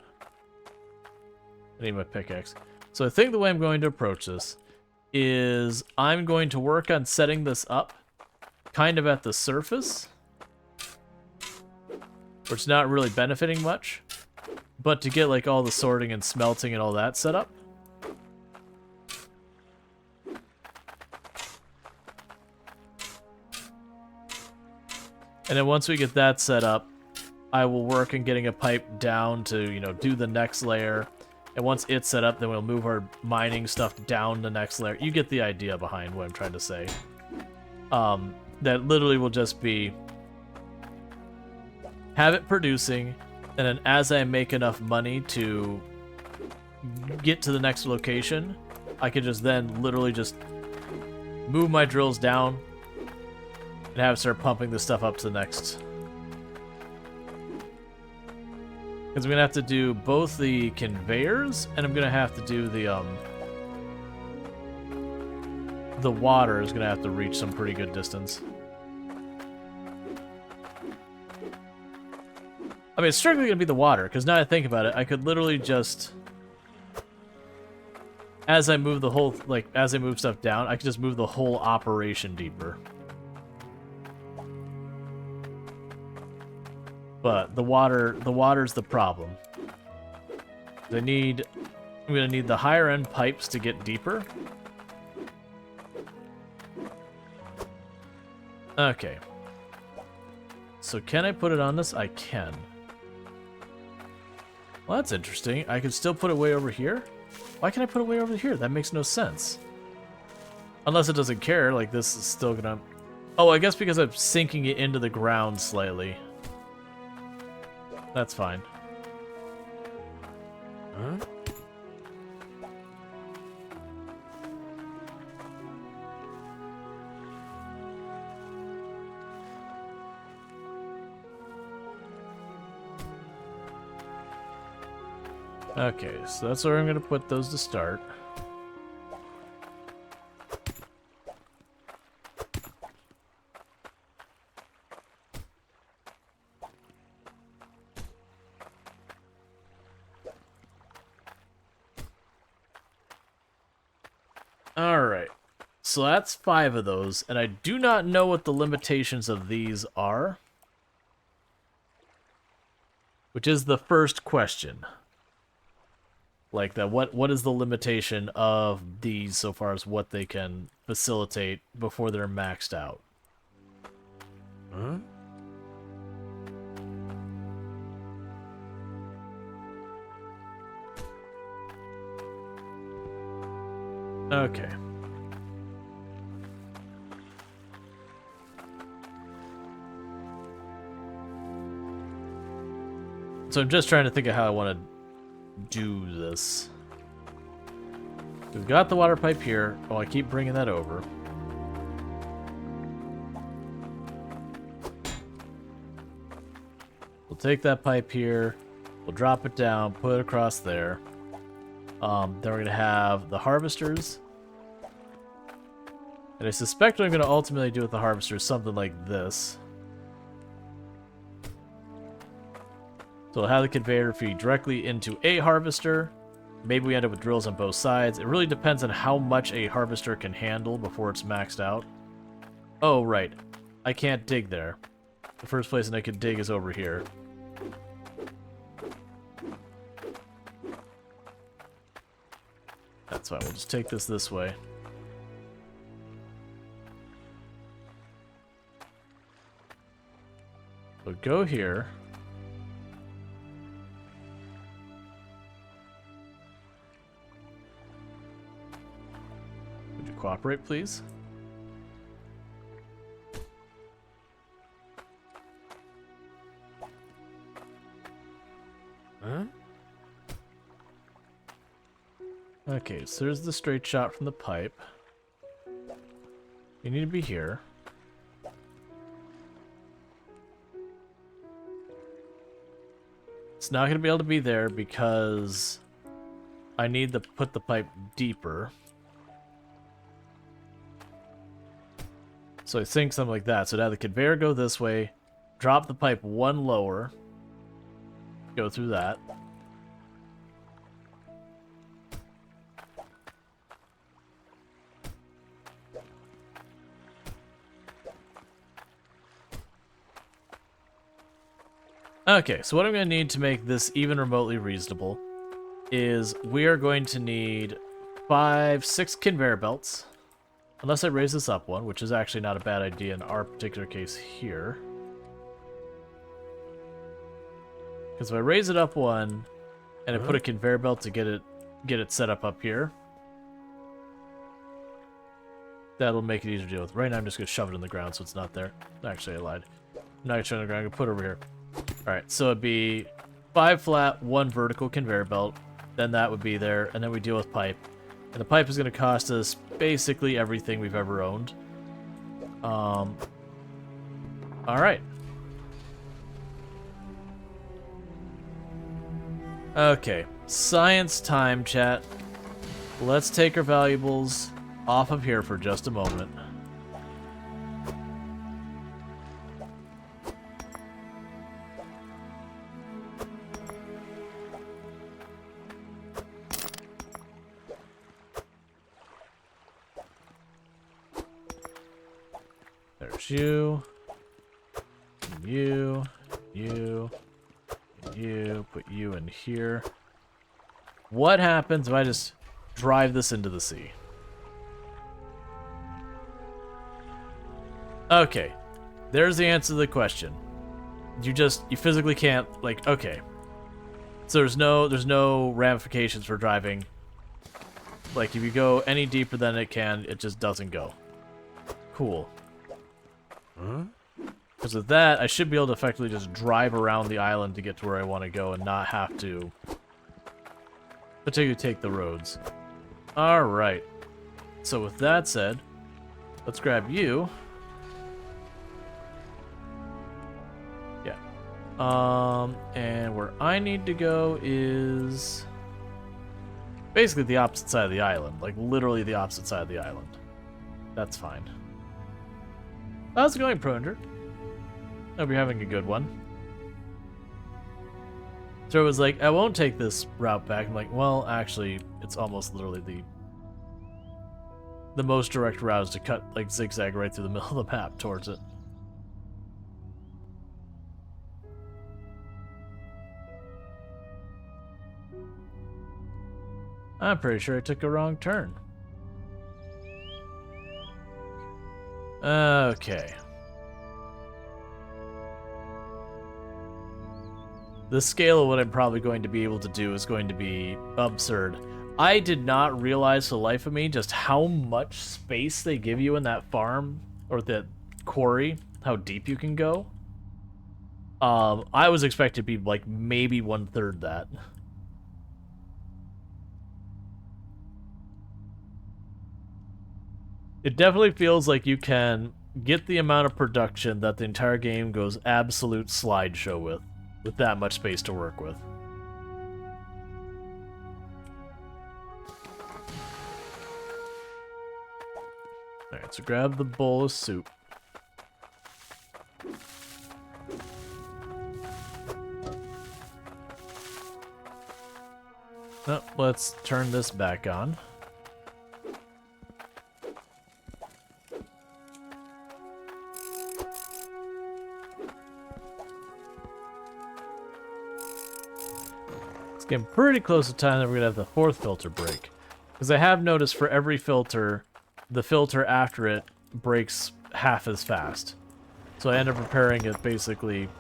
I need my pickaxe. So I think the way I'm going to approach this is I'm going to work on setting this up kind of at the surface, where it's not really benefiting much, but to get like all the sorting and smelting and all that set up. And then once we get that set up, I will work on getting a pipe down to, you know, do the next layer. And once it's set up, then we'll move our mining stuff down the next layer. You get the idea behind what I'm trying to say. That literally will just be have it producing, and then as I make enough money to get to the next location, I could just then literally just move my drills down and have it start pumping this stuff up to the next. Because I'm going to have to do both the conveyors, and I'm going to have to do the water is going to have to reach some pretty good distance. I mean, it's strictly going to be the water, because now that I think about it, I could literally just, as I move the whole, like, as I move stuff down, I could just move the whole operation deeper. But the water's the problem. I'm gonna need the higher end pipes to get deeper. Okay. So can I put it on this? I can. Well, that's interesting. I can still put it way over here? Why can I put it way over here? That makes no sense. Unless it doesn't care, like this is still gonna... Oh, I guess because I'm sinking it into the ground slightly. That's fine. Huh? Okay, so that's where I'm going to put those to start. Alright, so that's 5 of those, and I do not know what the limitations of these are. Which is the first question. Like that, what is the limitation of these so far as what they can facilitate before they're maxed out? Huh? Okay. So I'm just trying to think of how I want to do this. We've got the water pipe here. Oh, I keep bringing that over. We'll take that pipe here. We'll drop it down, put it across there. Then we're going to have the harvesters. And I suspect what I'm going to ultimately do with the harvesters is something like this. So we'll have the conveyor feed directly into a harvester. Maybe we end up with drills on both sides. It really depends on how much a harvester can handle before it's maxed out. Oh, right. I can't dig there. The first place that I can dig is over here. That's fine. We'll just take this way. So go here. Would you cooperate, please? Huh? Okay, so there's the straight shot from the pipe. You need to be here. It's not going to be able to be there because I need to put the pipe deeper. So I think something like that. So now the conveyor go this way, drop the pipe one lower, go through that. Okay, so what I'm going to need to make this even remotely reasonable is we are going to need 6 conveyor belts. Unless I raise this up one, which is actually not a bad idea in our particular case here. Because if I raise it up one, and I put a conveyor belt to get it set up here, that'll make it easier to deal with. Right now I'm just going to shove it in the ground so it's not there. Actually, I lied. I'm not going to shove it in the ground, I'm going to put it over here. Alright, so it'd be 5 flat, 1 vertical conveyor belt. Then that would be there, and then we deal with pipe. And the pipe is going to cost us basically everything we've ever owned. Alright. Okay, science time, chat. Let's take our valuables off of here for just a moment. There's you. You. You. You. Put you in here. What happens if I just drive this into the sea? Okay. There's the answer to the question. You physically can't, like, okay. So there's no ramifications for driving. Like, if you go any deeper than it can, it just doesn't go. Cool. Huh? Because with that, I should be able to effectively just drive around the island to get to where I want to go and not have to particularly take the roads. Alright. So with that said, let's grab you. Yeah. And where I need to go is basically the opposite side of the island. Like, literally the opposite side of the island. That's fine. How's it going, Pronger? Hope you're having a good one. So it was like, I won't take this route back. I'm like, well, actually, it's almost literally the most direct route is to cut, like, zigzag right through the middle of the map towards it. I'm pretty sure I took a wrong turn. Okay. The scale of what I'm probably going to be able to do is going to be absurd. I did not realize for the life of me just how much space they give you in that farm, or that quarry, how deep you can go. I was expecting to be like maybe 1/3 that. It definitely feels like you can get the amount of production that the entire game goes absolute slideshow with that much space to work with. Alright, so grab the bowl of soup. Oh, let's turn this back on. Getting pretty close to time that we're gonna have the 4th filter break, because I have noticed for every filter, the filter after it breaks half as fast. So I end up repairing it basically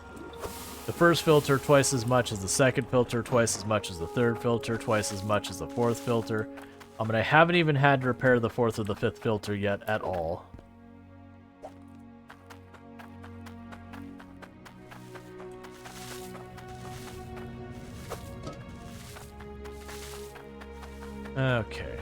the 1st filter twice as much as the 2nd filter, twice as much as the 3rd filter, twice as much as the 4th filter. And I haven't even had to repair the 4th or the 5th filter yet at all. Okay.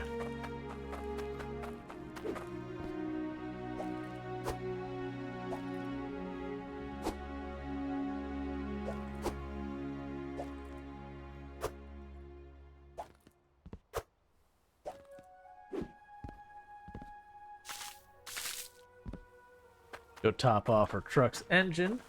Go top off our truck's engine.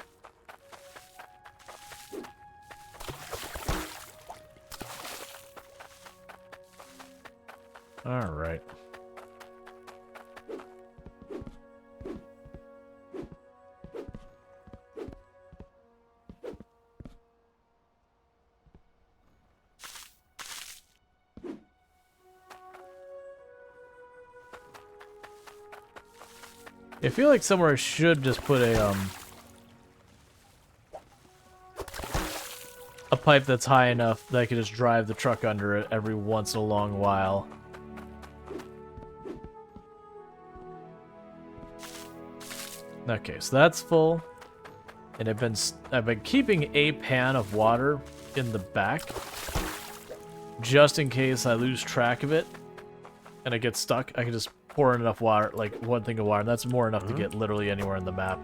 All right. I feel like somewhere I should just put a pipe that's high enough that I could just drive the truck under it every once in a long while. Okay, so that's full. And I've been keeping a pan of water in the back, just in case I lose track of it and it gets stuck. I can just pour in enough water, like one thing of water, and that's more enough to get literally anywhere in the map.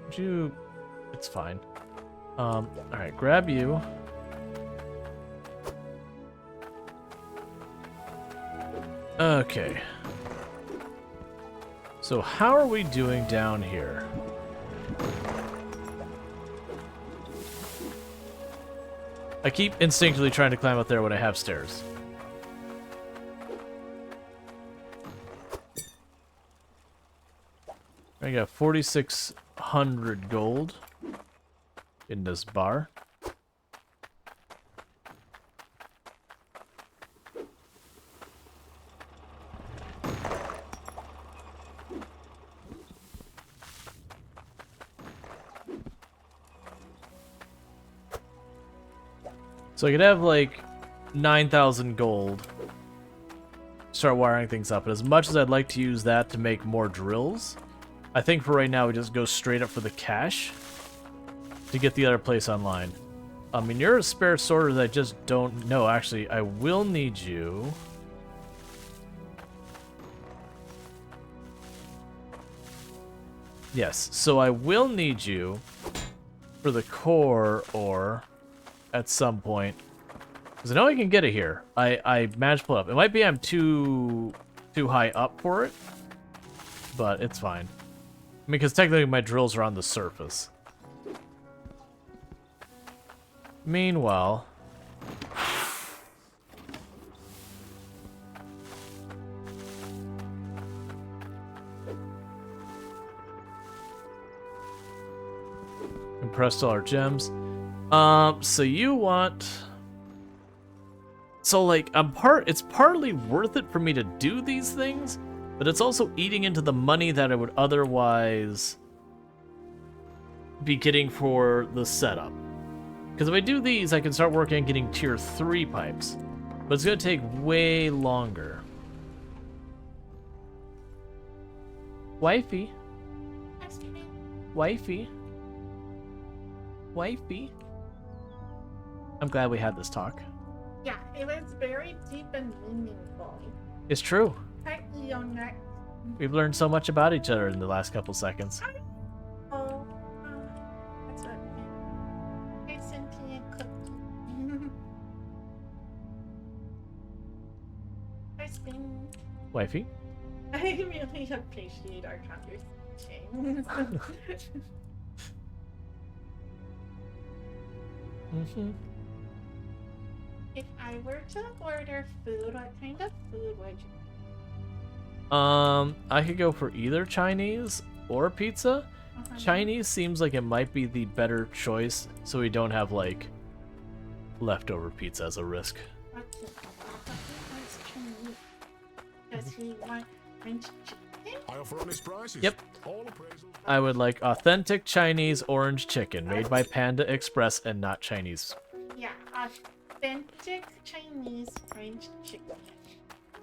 Would you? It's fine. All right, grab you. Okay. So how are we doing down here? I keep instinctively trying to climb up there when I have stairs. I got 4,600 gold in this bar. So I could have like 9,000 gold, start wiring things up. But as much as I'd like to use that to make more drills, I think for right now we just go straight up for the cash to get the other place online. I mean, you're a spare sorter that I just don't know. Actually, I will need you. Yes, so I will need you for the core ore at some point. Because I know I can get it here. I managed to pull it up. It might be I'm too high up for it, but it's fine. I mean, because technically my drills are on the surface. Meanwhile... compressed all our gems. So you want... So, like, it's partly worth it for me to do these things, but it's also eating into the money that I would otherwise be getting for the setup. Because if I do these, I can start working on getting tier 3 pipes. But it's going to take way longer. Wifey. Wifey. Wifey. I'm glad we had this talk. Yeah, it was very deep and meaningful. It's true. Hi, Leonette. We've learned so much about each other in the last couple seconds. Oh, that's what I sent you a cookie. Hi, Spin. Wifey. I really appreciate our conversation. If I were to order food, what kind of food would you? I could go for either Chinese or pizza. Chinese seems like it might be the better choice, so we don't have like leftover pizza as a risk. Does he want French chicken? I offer honest prices. Yep. All appraisals. I would like authentic Chinese orange chicken made by Panda Express and not Chinese. Yeah, authentic Chinese French chicken.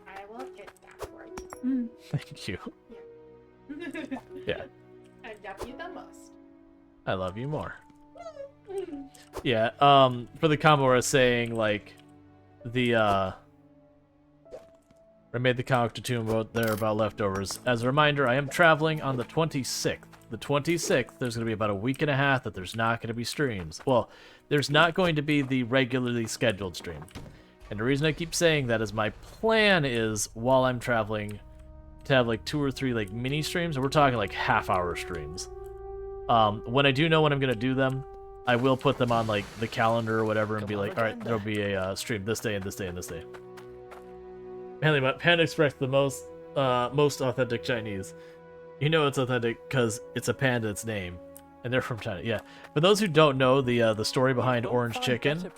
I will get that for you. Thank you. Yeah. I love you the most. I love you more. Yeah, for the combo I was saying, like, I made the comic to tune about leftovers. As a reminder, I am traveling on the 26th. The 26th, there's going to be about a week and a half that there's not going to be streams. Well, there's not going to be the regularly scheduled stream. And the reason I keep saying that is my plan is, while I'm traveling, to have like 2 or 3 like mini streams, and we're talking like half-hour streams. When I do know when I'm going to do them, I will put them on like the calendar or whatever and be like, all right, there'll be a stream this day and this day and this day. Panda Express, the most authentic Chinese. You know it's authentic because it's a panda, its name, and they're from China. Yeah. For those who don't know the story behind Orange Chicken,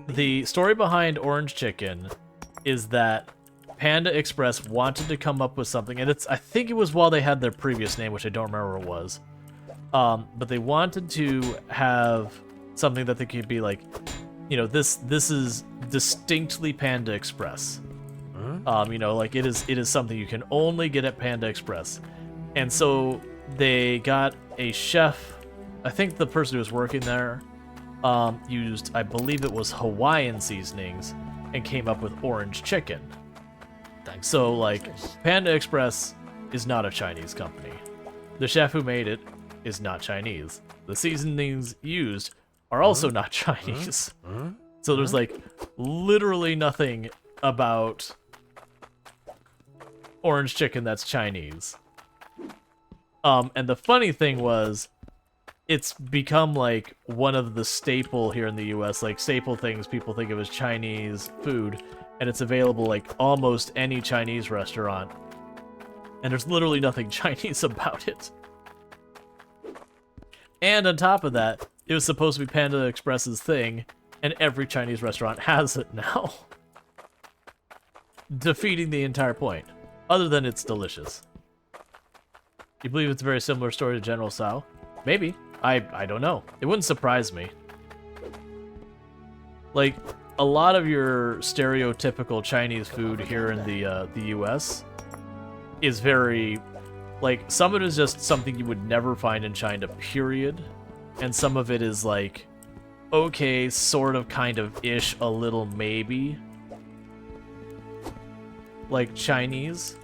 the story behind Orange Chicken is that Panda Express wanted to come up with something, and I think it was while they had their previous name, which I don't remember what it was. But they wanted to have something that they could be like, you know, this is distinctly Panda Express. You know, like it is something you can only get at Panda Express. And so they got a chef, I think the person who was working there used, I believe it was Hawaiian seasonings, and came up with orange chicken. So, like, Panda Express is not a Chinese company. The chef who made it is not Chinese. The seasonings used are also not Chinese. So there's, like, literally nothing about orange chicken that's Chinese. And the funny thing was, it's become, like, one of the staple here in the US, like, staple things people think of as Chinese food, and it's available, like, almost any Chinese restaurant. And there's literally nothing Chinese about it. And on top of that, it was supposed to be Panda Express's thing, and every Chinese restaurant has it now. Defeating the entire point. Other than it's delicious. You believe it's a very similar story to General Tso? Maybe. I don't know. It wouldn't surprise me. Like, a lot of your stereotypical Chinese food here in the US is very, like, some of it is just something you would never find in China, period. And some of it is like, okay, sort of, kind of, ish, a little maybe. Like Chinese.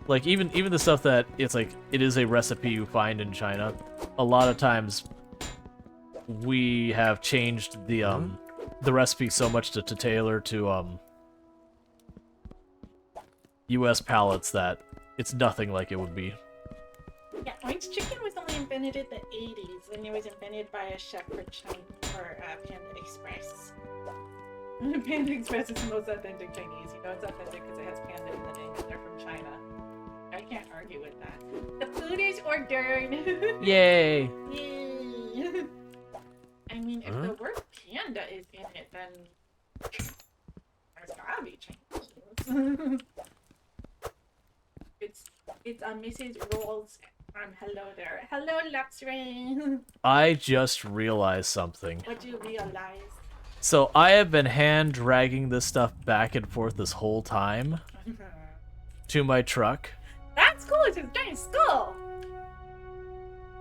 Like, even the stuff that it's like, it is a recipe you find in China, a lot of times we have changed the recipe so much to tailor to US palates that it's nothing like it would be. Yeah, orange chicken was only invented in the 80s, and it was invented by a chef for Panda Express. Panda Express is the most authentic Chinese. You know it's authentic because it has panda in the name and they're from China. I can't argue with that. The food is ordered. Yay! Yay! I mean, if the word panda is in it, then there's gotta be Chinese. It's Mrs. Rual's. Hello there. Hello, Luxray. I just realized something. What do you realize? So I have been hand dragging this stuff back and forth this whole time to my truck. That's cool. It's a giant skull.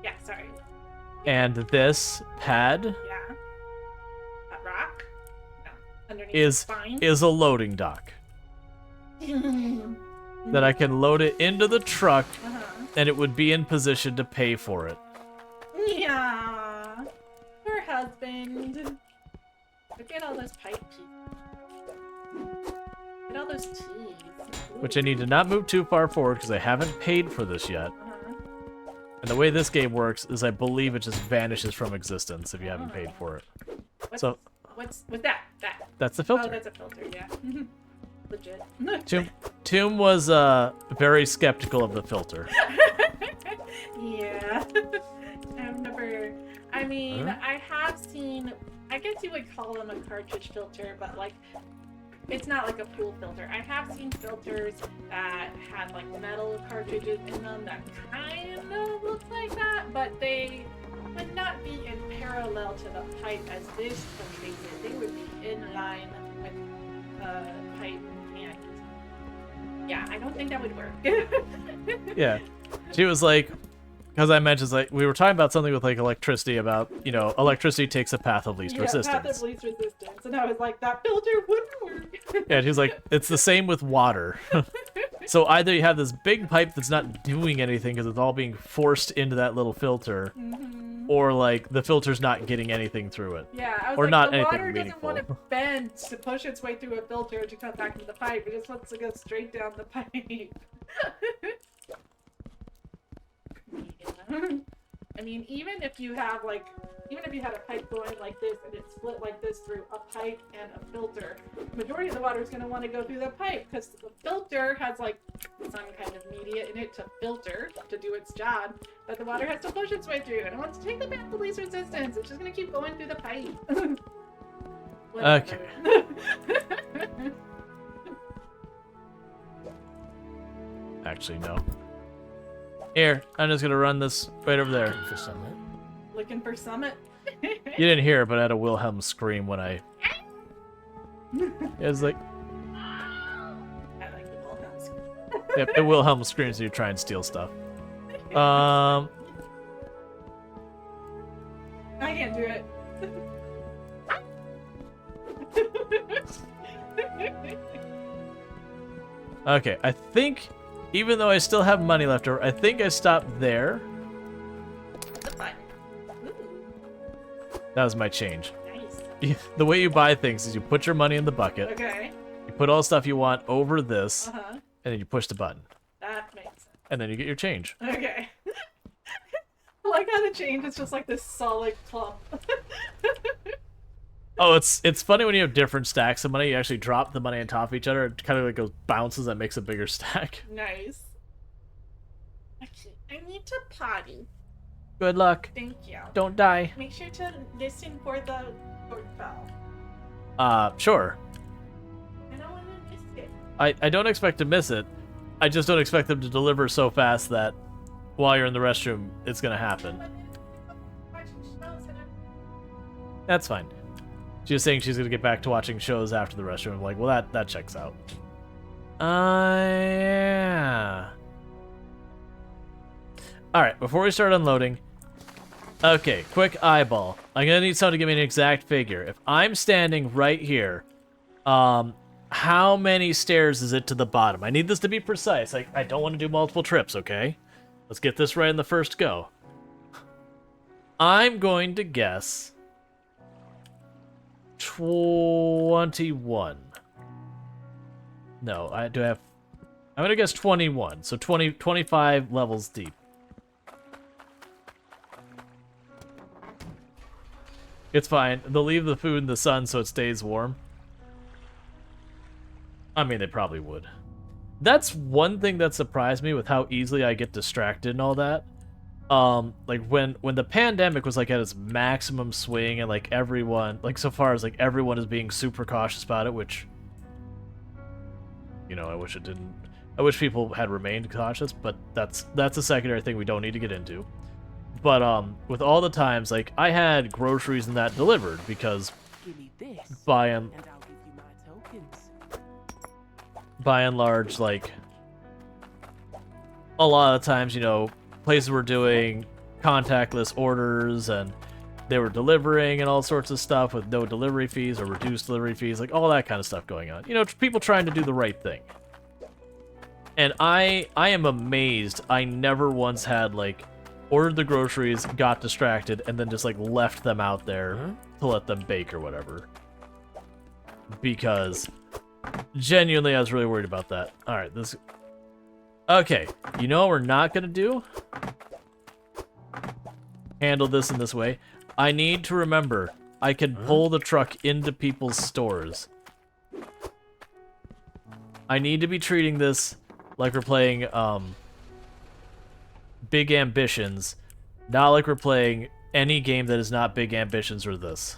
Yeah, sorry. And this pad Yeah. That rock? No. Underneath is the spine? a loading dock that I can load it into the truck, and it would be in position to pay for it. Yeah. Her husband. Look at all those pipe pieces. Look at all those teeth. Which I need to not move too far forward because I haven't paid for this yet. And the way this game works is I believe it just vanishes from existence if you haven't paid for it. What's that? That's the filter. Oh, that's a filter, yeah. Legit. Tomb was very skeptical of the filter. Yeah. I mean, I have seen, I guess you would call them a cartridge filter, but like, it's not like a pool filter. I have seen filters that had like metal cartridges in them that kind of look like that, but they would not be in parallel to the pipe as this one did. They would be in line with pipe and yeah, I don't think that would work. Yeah. She was like, because I mentioned, like, we were talking about something with, like, electricity, about, you know, electricity takes a path of least resistance. Path of least resistance. And I was like, that filter wouldn't work. Yeah, she's like, it's the same with water. So either you have this big pipe that's not doing anything because it's all being forced into that little filter, or, like, the filter's not getting anything through it. Yeah, I was or like, not the anything water meaningful. doesn't want to bend to push its way through a filter to come back into the pipe. It just wants to go straight down the pipe. Yeah. I mean, even if you have like, even if you had a pipe going like this and it's split like this through a pipe and a filter, the majority of the water is going to want to go through the pipe because the filter has like some kind of media in it to filter, to do its job, but the water has to push its way through and it wants to take the path of least resistance. It's just going to keep going through the pipe. Okay. Actually, no. Here, I'm just gonna run this right over there. For summit. Looking for summit? You didn't hear it, but I had a Wilhelm scream when I... It was like... I Yep, it Wilhelm screams when you try and steal stuff. I can't do it. Okay, I think, even though I still have money left over, I think I stopped there. That's fine. Ooh, That was my change. nice. The way you buy things is you put your money in the bucket, Okay. you put all the stuff you want over this, Uh-huh. and then you push the button. That makes sense. And then you get your change. Okay. I like how the change is just like this solid clump. Oh, it's funny when you have different stacks of money, you actually drop the money on top of each other, it kind of like goes bounces, that makes a bigger stack. Nice. Actually, I need to potty. Good luck. Thank you. Don't die. Make sure to listen for the doorbell. Sure. I don't want to miss it. I don't expect to miss it. I just don't expect them to deliver so fast that while you're in the restroom, it's gonna happen. But then watching shows and That's fine. She was saying she's gonna get back to watching shows after the restroom. I'm like, well, that checks out. Yeah. Alright, before we start unloading, okay, quick eyeball. I'm gonna need someone to give me an exact figure. If I'm standing right here, how many stairs is it to the bottom? I need this to be precise. I don't want to do multiple trips, okay? Let's get this right in the first go. I'm going to guess 21. No, I'm gonna guess 21. So 25 levels deep. It's fine. They'll leave the food in the sun so it stays warm. I mean, they probably would. That's one thing that surprised me with how easily I get distracted and all that. Like when the pandemic was like at its maximum swing and like everyone, like so far as like everyone is being super cautious about it, which, you know, I wish it didn't. I wish people had remained cautious, but that's a secondary thing we don't need to get into. But with all the times, like I had groceries and that delivered because Give me this, by and I'll give you my tokens. and large, like a lot of times, you know, places were doing contactless orders and they were delivering and all sorts of stuff with no delivery fees or reduced delivery fees, like all that kind of stuff going on. You know, people trying to do the right thing. And I am amazed I never once had like ordered the groceries, got distracted, and then just like left them out there to let them bake or whatever. Because genuinely I was really worried about that. Alright, this... Okay, you know what we're not gonna do? Handle this in this way. I need to remember, I can pull the truck into people's stores. I need to be treating this like we're playing, Big Ambitions, not like we're playing any game that is not Big Ambitions or this.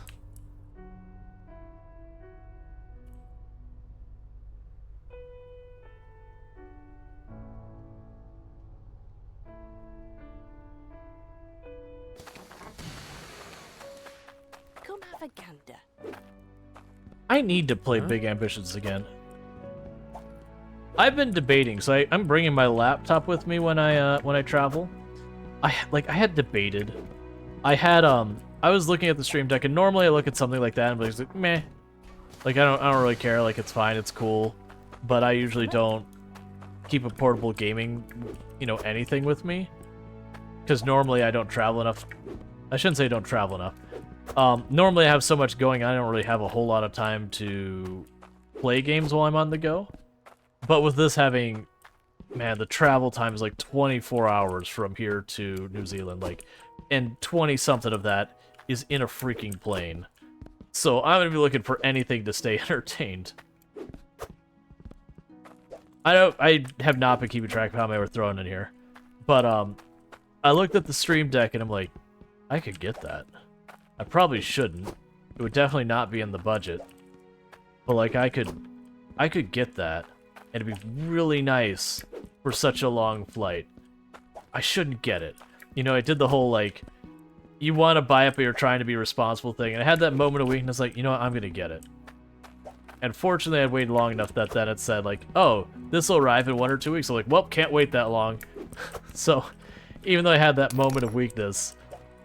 Come have a gander. I need to play Big Ambitions again. I've been debating, so I'm bringing my laptop with me when I travel. I had debated. I was looking at the stream deck, and normally I look at something like that and be like, meh. Like I don't really care. Like it's fine, it's cool, but I usually don't keep a portable gaming, you know, anything with me, because normally I don't travel enough. I shouldn't say don't travel enough. Normally I have so much going on, I don't really have a whole lot of time to play games while I'm on the go. But with this having, man, the travel time is like 24 hours from here to New Zealand, like, and 20-something of that is in a freaking plane. So I'm gonna be looking for anything to stay entertained. I have not been keeping track of how many we're throwing in here, but I looked at the stream deck and I'm like, I could get that. I probably shouldn't. It would definitely not be in the budget, but like I could get that. And it'd be really nice for such a long flight. I shouldn't get it. You know, I did the whole, like, you want to buy it, but you're trying to be responsible thing. And I had that moment of weakness, like, you know what, I'm going to get it. And fortunately, I'd waited long enough that then it said, like, oh, this will arrive in 1 or 2 weeks. I'm like, well, can't wait that long. So, even though I had that moment of weakness,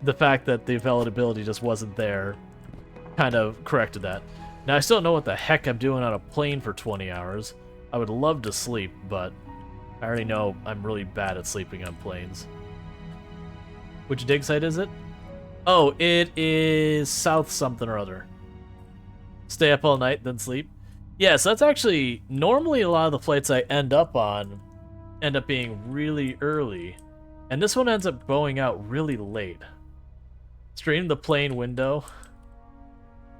the fact that the availability just wasn't there kind of corrected that. Now, I still don't know what the heck I'm doing on a plane for 20 hours. I would love to sleep, but I already know I'm really bad at sleeping on planes. Which dig site is it? Oh, it is South something or other. Stay up all night, then sleep. Yeah, so that's actually... Normally, a lot of the flights I end up on end up being really early. And this one ends up going out really late. Stream the plane window.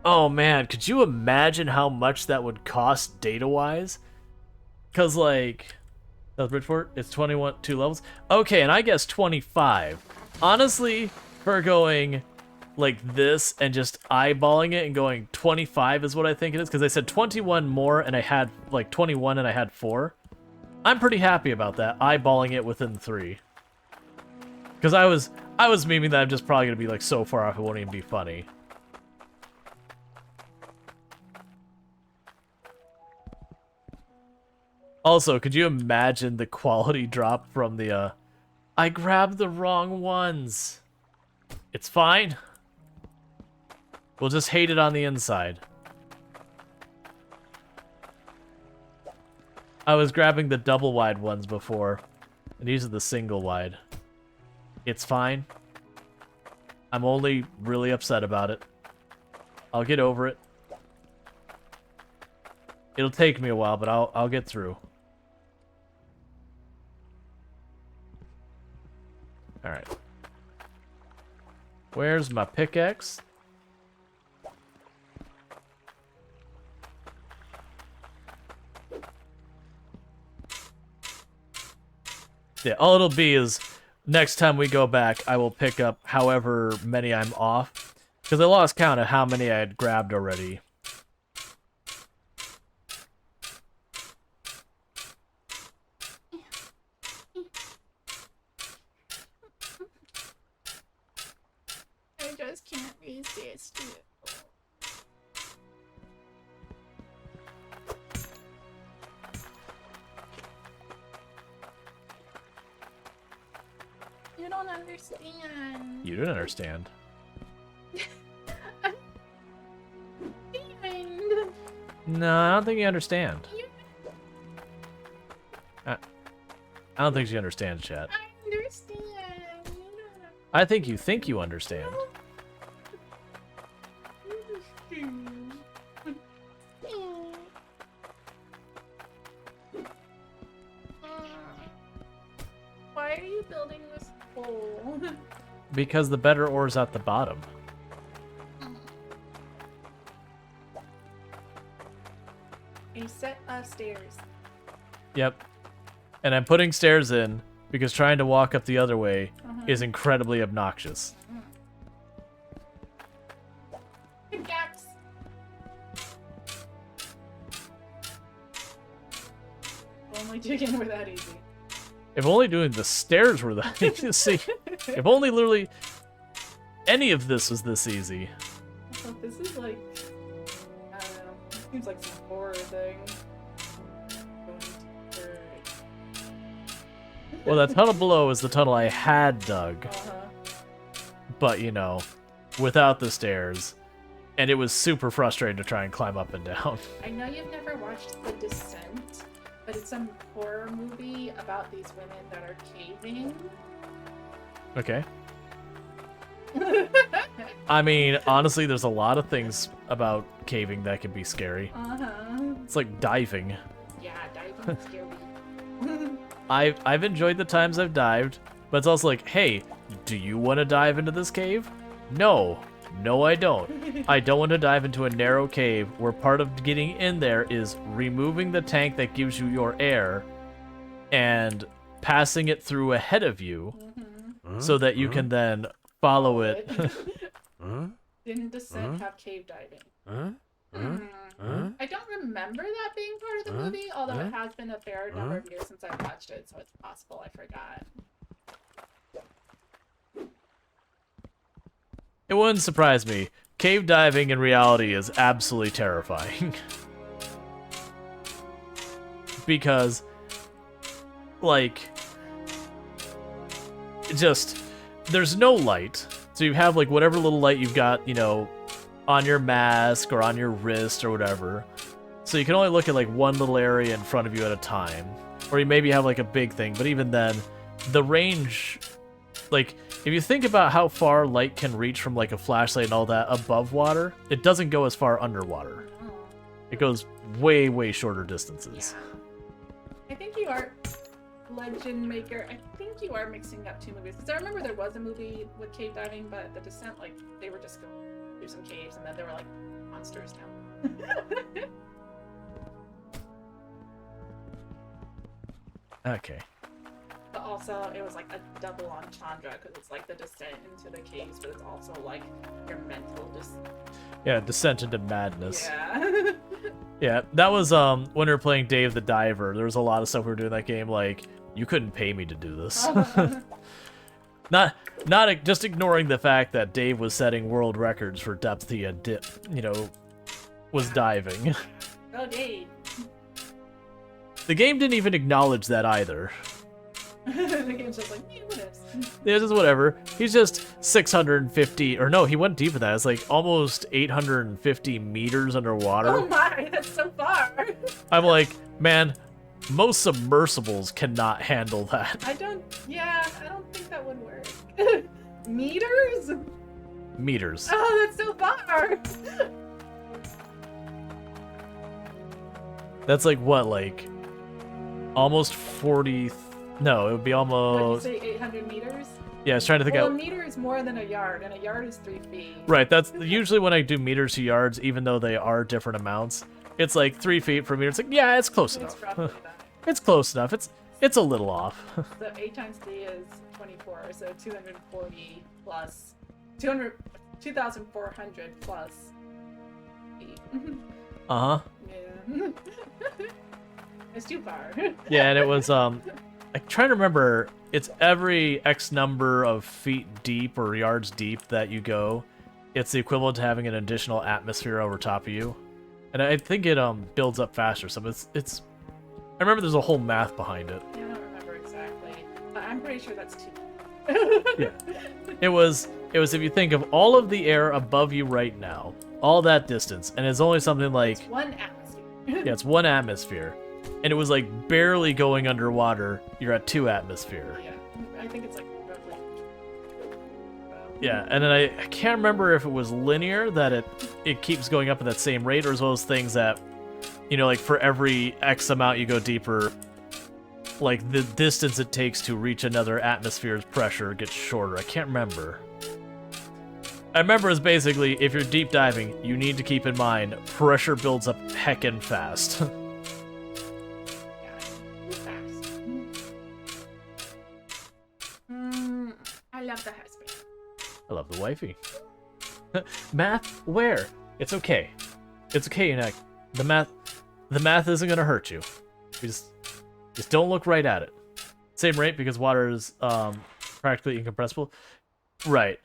Oh man, could you imagine how much that would cost data-wise? Because, like... South Bridgeport, it's 21, 2 levels. Okay, and I guess 25. Honestly, for going like this and just eyeballing it and going 25 is what I think it is, because I said 21 more and I had like 21 and I had 4. I'm pretty happy about that, eyeballing it within 3. Because I was memeing that I'm just probably gonna be like so far off it won't even be funny. Also, could you imagine the quality drop from the I grabbed the wrong ones. It's fine. We'll just hate it on the inside. I was grabbing the double wide ones before, and these are the single wide. It's fine. I'm only really upset about it. I'll get over it. It'll take me a while, but I'll get through. Alright. Where's my pickaxe? Yeah, all it'll be is next time we go back, I will pick up however many I'm off. Because I lost count of how many I had grabbed already. I just can't resist you. You don't understand. You don't understand. No, I don't think you understand. I don't think she understands, chat. I understand. I think you understand. Why are you building this hole? Because the better ore's at the bottom. A set of stairs. Yep. And I'm putting stairs in because trying to walk up the other way is incredibly obnoxious. Pickaxe. Only digging were that easy. If only doing the stairs were that easy. See, if only literally any of this was this easy. So this is like, I don't know. It seems like some horror thing. Well, that tunnel below is the tunnel I had dug. Uh-huh. But, you know, without the stairs. And it was super frustrating to try and climb up and down. I know you've never watched The Descent, but it's some horror movie about these women that are caving. Okay. I mean, honestly, there's a lot of things about caving that can be scary. Uh-huh. It's like diving. Yeah, diving is scary. I've enjoyed the times I've dived, but it's also like, hey, do you want to dive into this cave? No. No, I don't. I don't want to dive into a narrow cave where part of getting in there is removing the tank that gives you your air and passing it through ahead of you so that you can then follow it. Didn't Descent have cave diving? I don't remember that being part of the movie, although it has been a fair number of years since I watched it, so it's possible I forgot. It wouldn't surprise me. Cave diving in reality is absolutely terrifying. because, like, just, there's no light. So you have, like, whatever little light you've got, you know, on your mask or on your wrist or whatever. So you can only look at, like, one little area in front of you at a time. Or you maybe have, like, a big thing. But even then, the range, like, if you think about how far light can reach from, like, a flashlight and all that above water, it doesn't go as far underwater. It goes way, way shorter distances. I think you are Legend Maker. I think you are mixing up two movies. Because I remember there was a movie with cave diving, but The Descent, like, they were just going through some caves and then there were, like, monsters now. Okay. But also, it was like a double entendre because it's like the descent into the caves, but it's also like your mental Yeah, Descent into Madness. Yeah. Yeah, that was when we were playing Dave the Diver. There was a lot of stuff we were doing in that game, like, you couldn't pay me to do this. Not just ignoring the fact that Dave was setting world records for depth he had was diving. Oh, Dave. The game didn't even acknowledge that either. The game's just like, yeah, what ifs? Yeah, just whatever. He's just 650, or no, he went deeper than that. It's like almost 850 meters underwater. Oh my, that's so far. I'm like, man, most submersibles cannot handle that. I don't think that would work. Meters? Meters. Oh, that's so far. That's like what, like almost 40. No, it would be almost. What did you say, 800 meters? Yeah, I was trying to think Well, out. a meter is more than a yard, and a yard is 3 feet. Right, that's usually when I do meters to yards, even though they are different amounts. It's like 3 feet per meter. It's like, yeah, it's close It's enough. roughly that. It's close enough. It's a little off. So 8 times 3 is 24, so 240 plus 2,400 plus 8. Uh-huh. Yeah. It's too far. Yeah, and it was I'm trying to remember, it's every X number of feet deep or yards deep that you go, it's the equivalent to having an additional atmosphere over top of you. And I think it builds up faster. So it's I remember there's a whole math behind it. Yeah, I don't remember exactly. But I'm pretty sure that's 2. Yeah. It was if you think of all of the air above you right now, all that distance, and it's only something like 1 atmosphere. yeah, it's 1 atmosphere. And it was like barely going underwater, you're at 2 atmosphere. Yeah, I think it's like roughly. Yeah, and then I can't remember if it was linear, that it keeps going up at that same rate, or as well as things that, you know, like for every X amount you go deeper, like the distance it takes to reach another atmosphere's pressure gets shorter. I can't remember. I remember it's basically, if you're deep diving, you need to keep in mind, pressure builds up heckin' fast. I love the husband. I love the wifey. Math? Where? It's okay. It's okay, Unek. The math isn't gonna hurt you. You just don't look right at it. Same rate because water is practically incompressible. Right.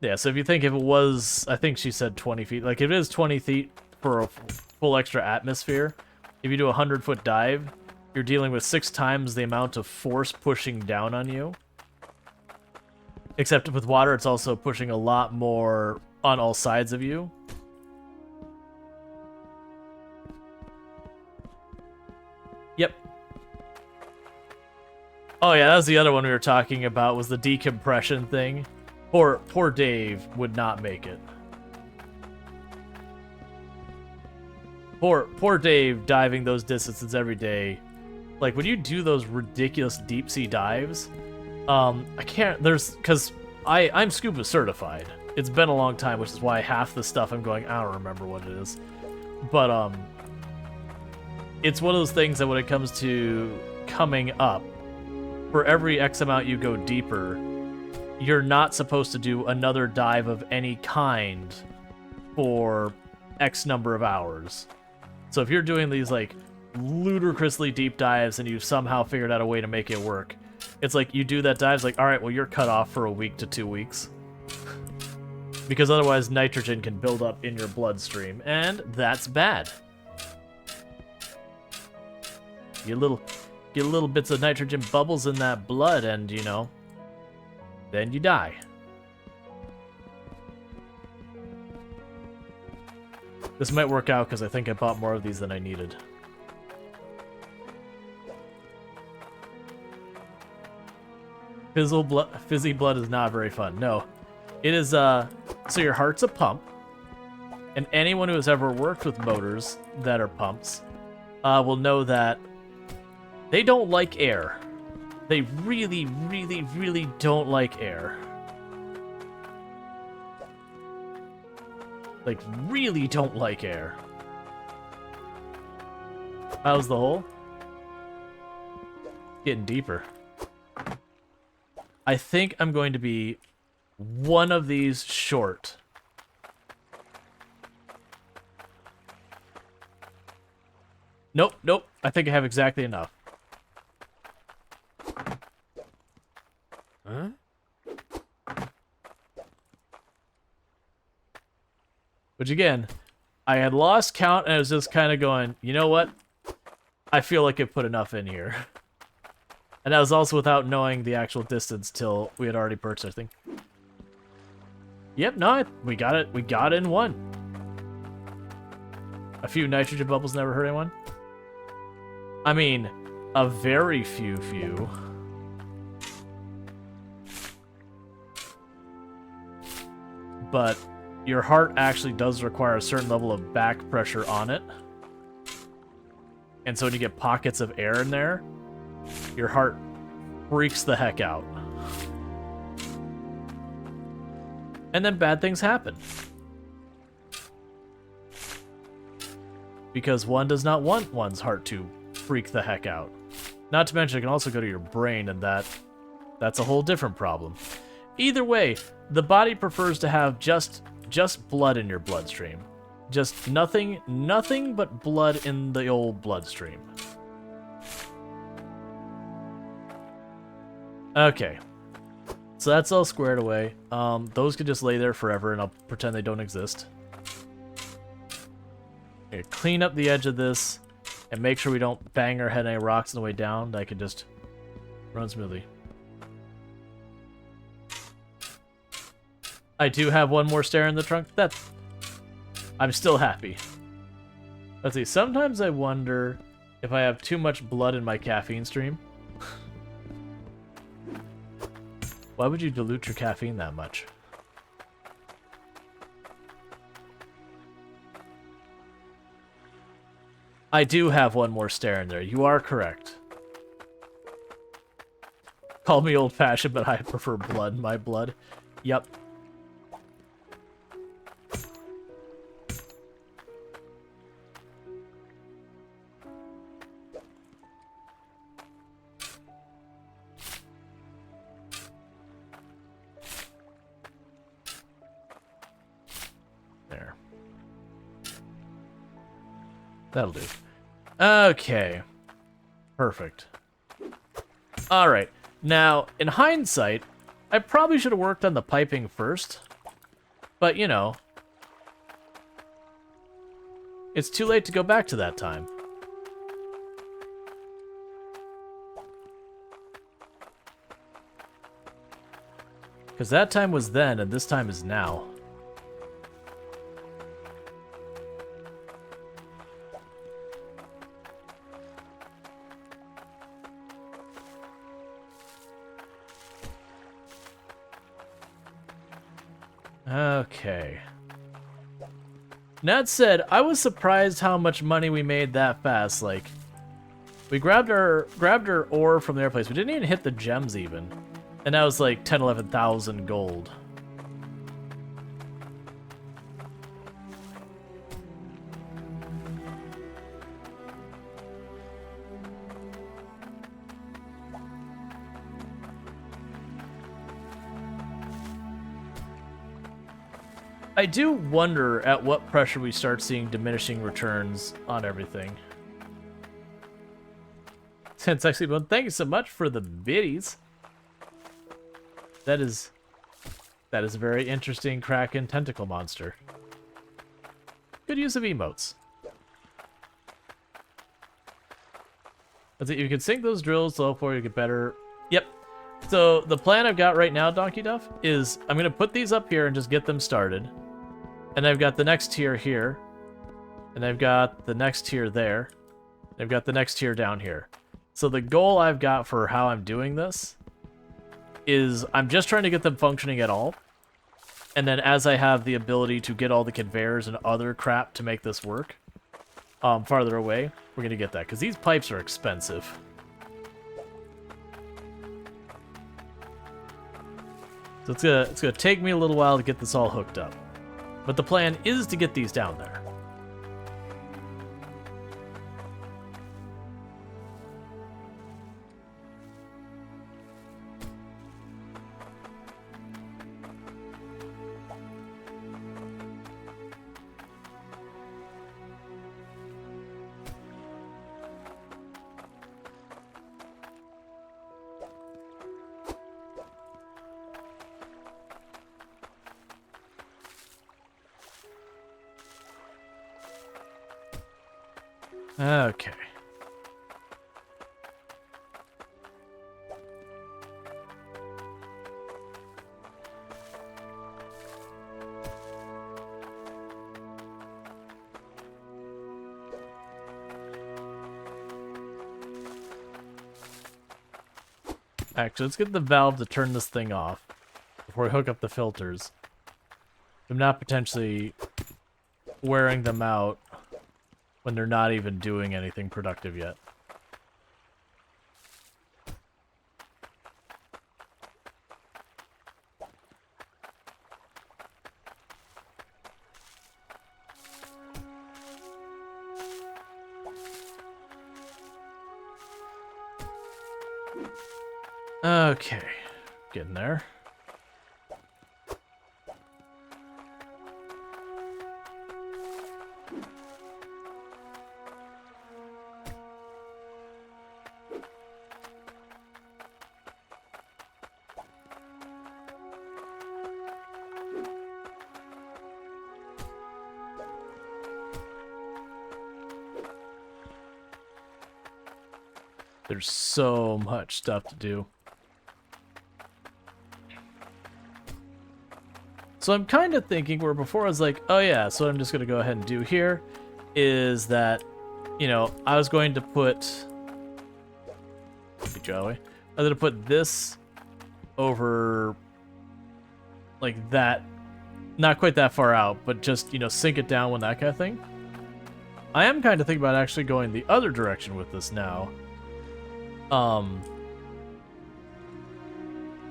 Yeah, so if you think if it was, I think she said 20 feet. Like if it is 20 feet for a full extra atmosphere, if you do a 100-foot dive, you're dealing with 6 times the amount of force pushing down on you. Except with water, it's also pushing a lot more on all sides of you. Yep. Oh yeah, that was the other one we were talking about, was the decompression thing. Poor Dave would not make it. Poor Dave diving those distances every day. Like when you do those ridiculous deep sea dives, I can't, because I'm scuba certified. It's been a long time, which is why half the stuff I'm going, I don't remember what it is. But it's one of those things that when it comes to coming up, for every X amount you go deeper, you're not supposed to do another dive of any kind for X number of hours. So if you're doing these like ludicrously deep dives and you've somehow figured out a way to make it work, it's like you do that dive, it's like, all right, well, you're cut off for a week to 2 weeks. Because otherwise nitrogen can build up in your bloodstream, and that's bad. Get little bits of nitrogen bubbles in that blood, and you know, then you die. This might work out because I think I bought more of these than I needed. Fizzy blood is not very fun. No. It is, so your heart's a pump. And anyone who has ever worked with motors that are pumps will know that they don't like air. They really, really, really don't like air. Like, really don't like air. How's the hole? Getting deeper. I think I'm going to be one of these short. Nope, nope. I think I have exactly enough. Huh? Which again, I had lost count and I was just kind of going, you know what? I feel like I put enough in here. And that was also without knowing the actual distance till we had already purchased everything. Yep, no, we got it. We got it in one. A few nitrogen bubbles never hurt anyone. I mean, a very few. But your heart actually does require a certain level of back pressure on it. And so when you get pockets of air in there, your heart freaks the heck out. And then bad things happen. Because one does not want one's heart to freak the heck out. Not to mention it can also go to your brain, and that's a whole different problem. Either way, the body prefers to have just blood in your bloodstream. Just nothing but blood in the old bloodstream. Okay. So that's all squared away. Those could just lay there forever and I'll pretend they don't exist. Okay, clean up the edge of this and make sure we don't bang our head on any rocks on the way down. That can just run smoothly. I do have one more stair in the trunk. I'm still happy. Let's see, sometimes I wonder if I have too much blood in my caffeine stream. Why would you dilute your caffeine that much? I do have one more stair in there. You are correct. Call me old-fashioned, but I prefer blood. My blood. Yep. There. That'll do. Okay. Perfect. Alright. Now, in hindsight, I probably should have worked on the piping first. But, you know, it's too late to go back to that time. Because that time was then, and this time is now. Okay. That said, I was surprised how much money we made that fast. Like, we grabbed our ore from their place. We didn't even hit the gems even. And that was like 10, 11,000 gold. I do wonder at what pressure we start seeing diminishing returns on everything. Since actually, well, thank you so much for the biddies. That is a very interesting Kraken tentacle monster. Good use of emotes. Let's see, if you can sink those drills to level 4, you get better. Yep. So the plan I've got right now, Donkey Duff, is I'm going to put these up here and just get them started. And I've got the next tier here. And I've got the next tier there. And I've got the next tier down here. So the goal I've got for how I'm doing this is I'm just trying to get them functioning at all. And then as I have the ability to get all the conveyors and other crap to make this work farther away, we're going to get that. Because these pipes are expensive. So it's gonna take me a little while to get this all hooked up. But the plan is to get these down there. Okay. Actually, let's get the valve to turn this thing off before we hook up the filters. I'm not potentially wearing them out when they're not even doing anything productive yet. Okay, getting there. There's so much stuff to do. So I'm kind of thinking where before I was like, oh yeah, so I'm just going to go ahead and do here is that, you know, I was going to put... I was going to put this over like that. Not quite that far out, but just, you know, sink it down with that kind of thing. I am kind of thinking about actually going the other direction with this now.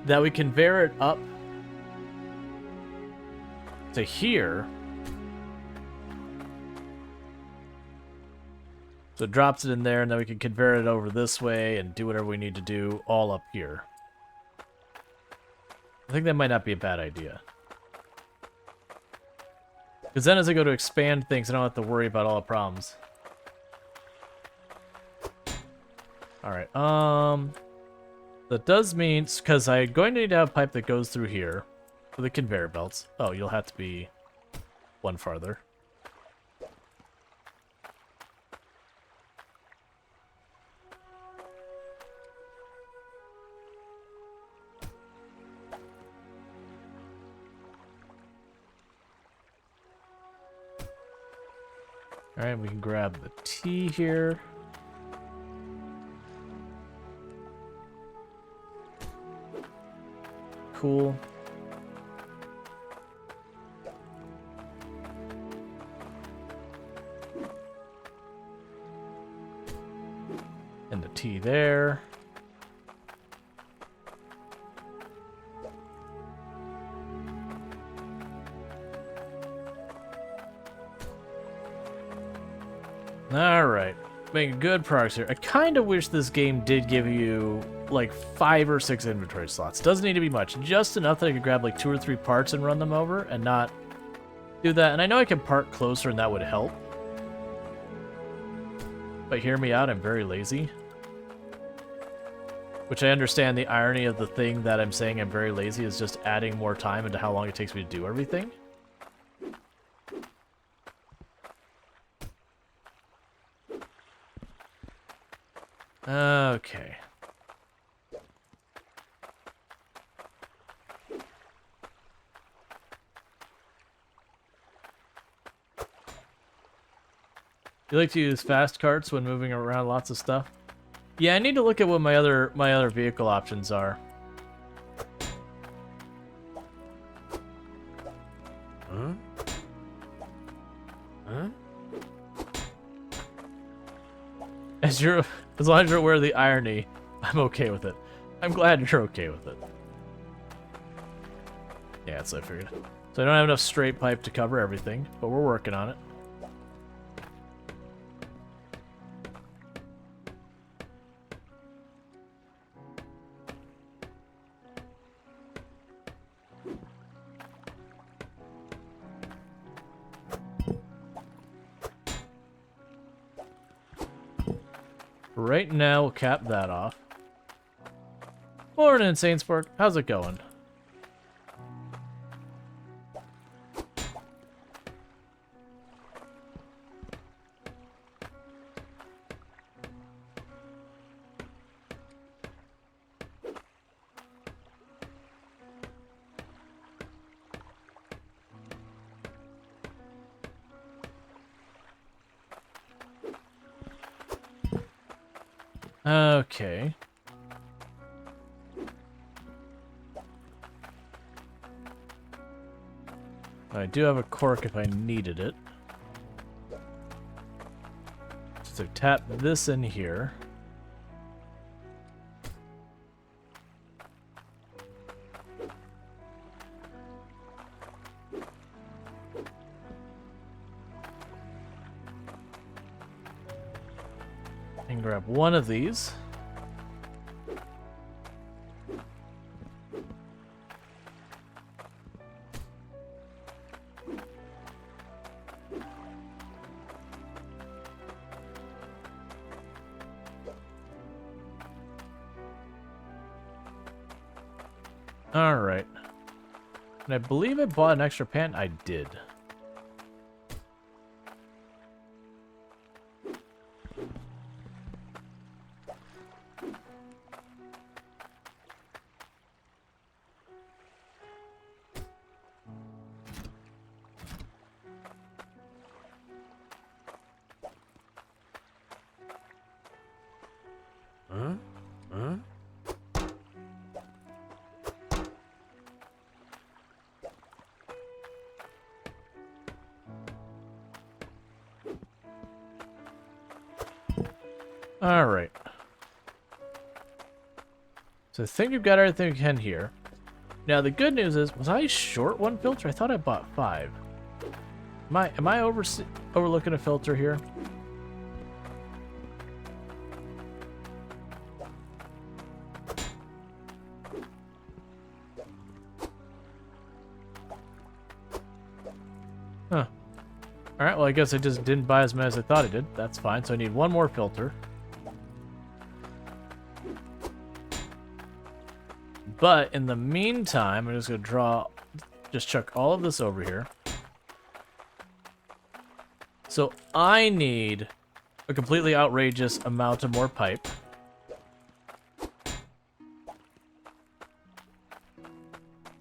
That we conveyor it up to here. So it drops it in there, and then we can convert it over this way and do whatever we need to do all up here. I think that might not be a bad idea. Because then as I go to expand things, I don't have to worry about all the problems. Alright, that does mean, because I'm going to need to have a pipe that goes through here for the conveyor belts. Oh, you'll have to be one farther. Alright, we can grab the T here. Cool. And the T there. Alright, making good progress here. I kind of wish this game did give you like 5 or 6 inventory slots. Doesn't need to be much, just enough that I could grab like 2 or 3 parts and run them over and not do that. And I know I can park closer and that would help. But hear me out, I'm very lazy. Which I understand the irony of the thing that I'm saying I'm very lazy is just adding more time into how long it takes me to do everything. Okay. You like to use fast carts when moving around lots of stuff? Yeah, I need to look at what my other vehicle options are. Huh? Huh? As long as you're aware of the irony, I'm okay with it. I'm glad you're okay with it. Yeah, that's what I figured. So I don't have enough straight pipe to cover everything, but we're working on it. Right now, we'll cap that off. Morning, Insane Sport. How's it going? Okay. I do have a cork if I needed it. So tap this in here. And grab one of these. Alright. And I believe I bought an extra pan. I did. Huh? Huh? Alright. So I think we've got everything we can here. Now the good news is, was I short one filter? I thought I bought 5. Am I overlooking a filter here? Huh. Alright, well I guess I just didn't buy as many as I thought I did. That's fine, so I need one more filter. But in the meantime, I'm just gonna just chuck all of this over here. So I need a completely outrageous amount of more pipe.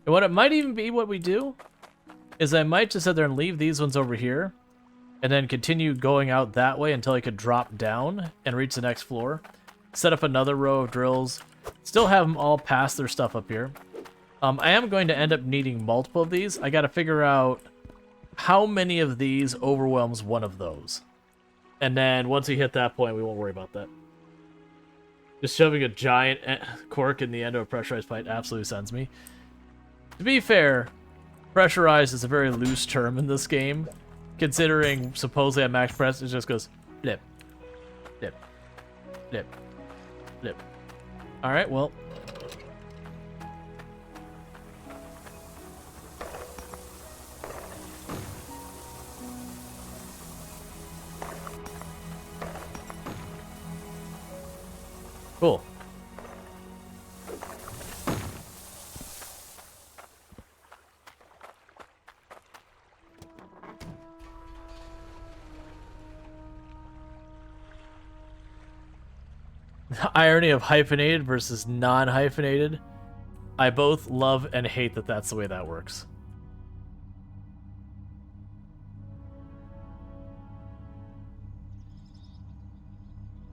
And what it might even be what we do is I might just sit there and leave these ones over here and then continue going out that way until I could drop down and reach the next floor. Set up another row of drills. Still have them all pass their stuff up here. I am going to end up needing multiple of these. I got to figure out how many of these overwhelms one of those. And then once we hit that point, we won't worry about that. Just shoving a giant cork in the end of a pressurized pipe absolutely sends me. To be fair, pressurized is a very loose term in this game. Considering supposedly at max press, it just goes blip, blip, blip, blip. Alright, well. Cool. The irony of hyphenated versus non-hyphenated. I both love and hate that that's the way that works.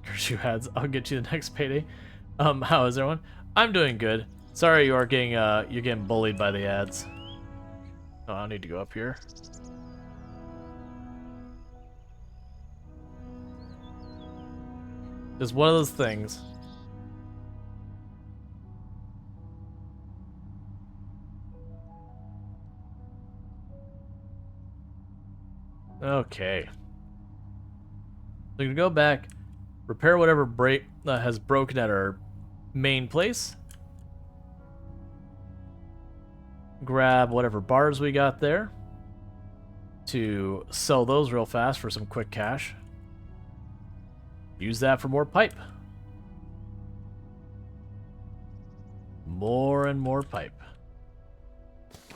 Curse you ads. I'll get you the next payday. How is everyone? I'm doing good. Sorry you are getting you're getting bullied by the ads. Oh, I need to go up here. It's one of those things. Okay. We're gonna go back, repair whatever break has broken at our main place. Grab whatever bars we got there to sell those real fast for some quick cash. Use that for more pipe. More and more pipe.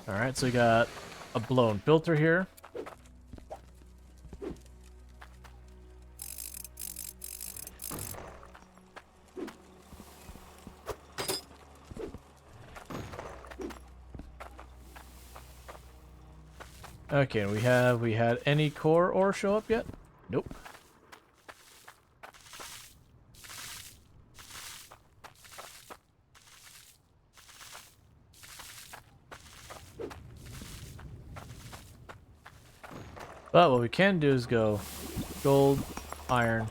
Alright, so we got a blown filter here. Okay, and we had any core ore show up yet? Nope. But what we can do is go gold, iron.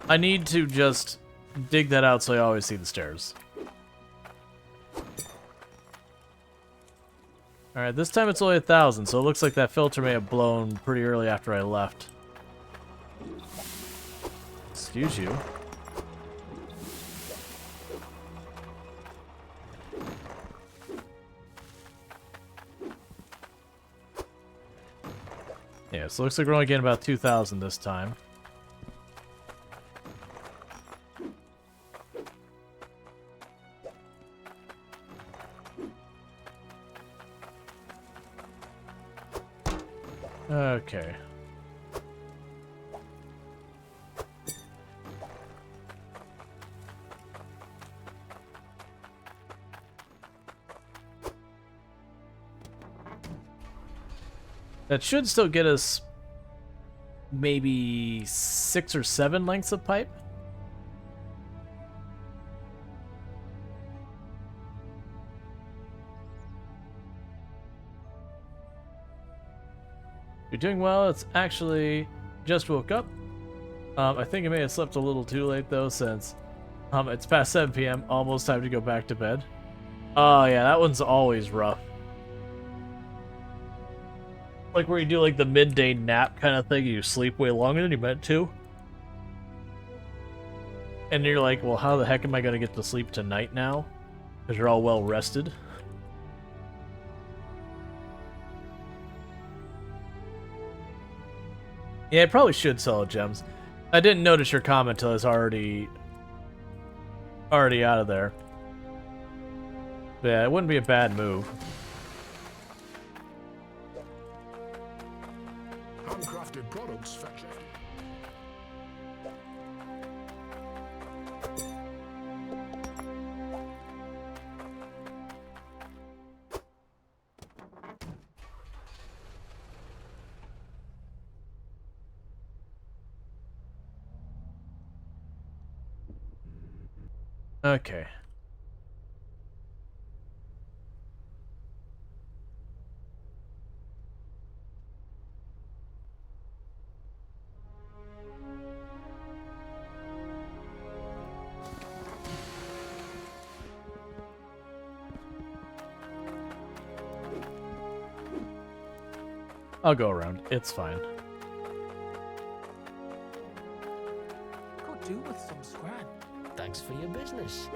I need to just dig that out so I always see the stairs. Alright, this time it's only 1,000, so it looks like that filter may have blown pretty early after I left. Excuse you. Yeah, so it looks like we're only getting about 2,000 this time. Okay. That should still get us maybe 6 or 7 lengths of pipe. You're doing well. It's actually just woke up. I think I may have slept a little too late though, since it's past 7 p.m. Almost time to go back to bed. Oh yeah, that one's always rough. Like where you do like the midday nap kind of thing, you sleep way longer than you meant to. And you're like, well, how the heck am I going to get to sleep tonight now? Because you're all well rested. Yeah, I probably should sell gems. I didn't notice your comment till I was already out of there. But yeah, it wouldn't be a bad move. Handcrafted products fetch it. Okay. I'll go around. It's fine. Could do with some scran. Thanks for your business.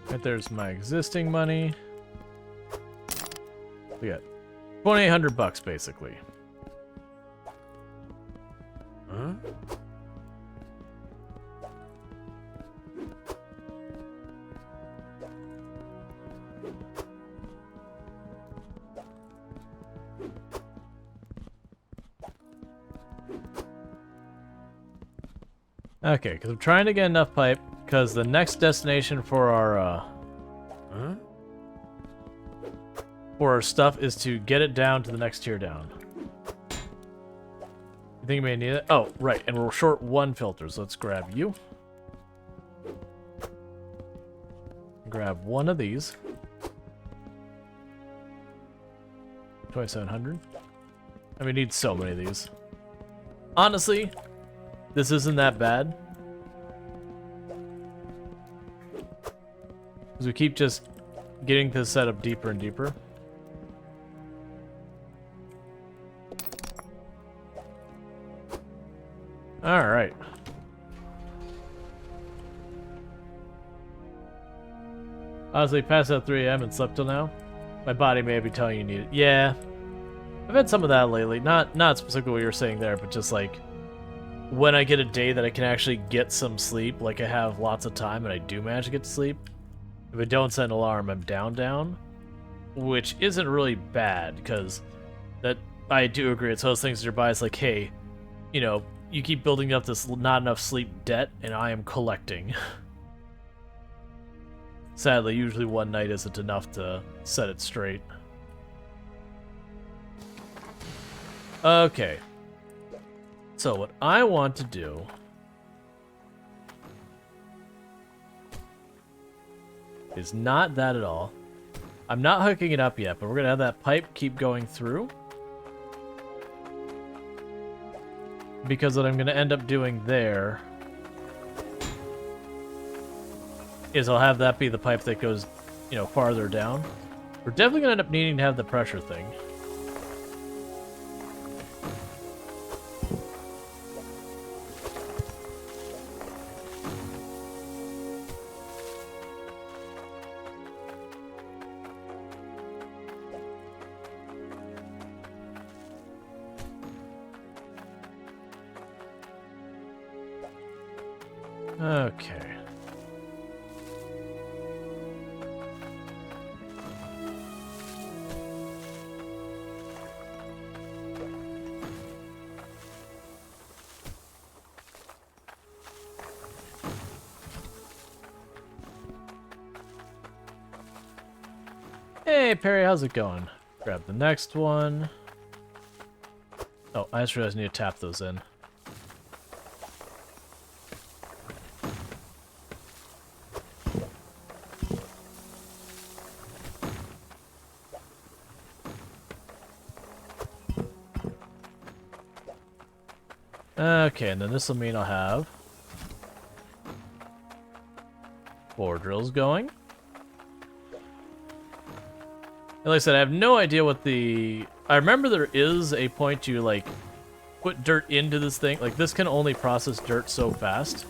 Right there's my existing money. We got 2,800 bucks basically. Huh? Okay, because I'm trying to get enough pipe, because the next destination for Huh? our stuff is to get it down to the next tier down. You think we may need it? Oh, right, and we're short 1 filter, so let's grab you. Grab 1 of these. 2,700. And we need so many of these. Honestly, this isn't that bad. Because we keep just getting this setup deeper and deeper. Alright. Honestly, past that 3 AM and slept till now. My body may be telling you need it. Yeah. I've had some of that lately. Not specifically what you were saying there, but just like when I get a day that I can actually get some sleep, like I have lots of time and I do manage to get to sleep. If I don't set an alarm, I'm down. Which isn't really bad, because that I do agree. It's those things in your body. It's like, hey, you know, you keep building up this not enough sleep debt, and I am collecting. Sadly, usually one night isn't enough to set it straight. Okay. So what I want to do is not that at all. I'm not hooking it up yet, but we're going to have that pipe keep going through. Because what I'm going to end up doing there is I'll have that be the pipe that goes, you know, farther down. We're definitely going to end up needing to have the pressure thing. Okay. Hey, Perry, how's it going? Grab the next one. Oh, I just realized I need to tap those in. Okay, and then this will mean I'll have 4 drills going. And like I said, I have no idea what the... I remember there is a point you, like, put dirt into this thing. Like, this can only process dirt so fast.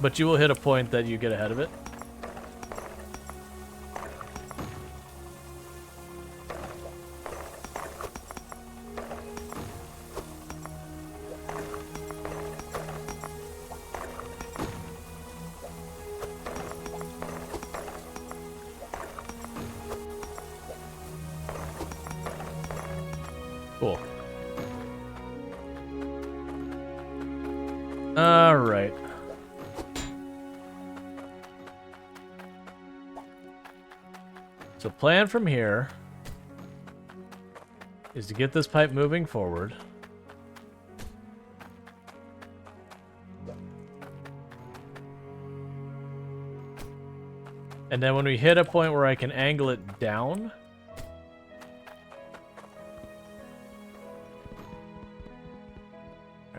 But you will hit a point that you get ahead of it. Cool. Alright. So plan from here is to get this pipe moving forward. And then when we hit a point where I can angle it down,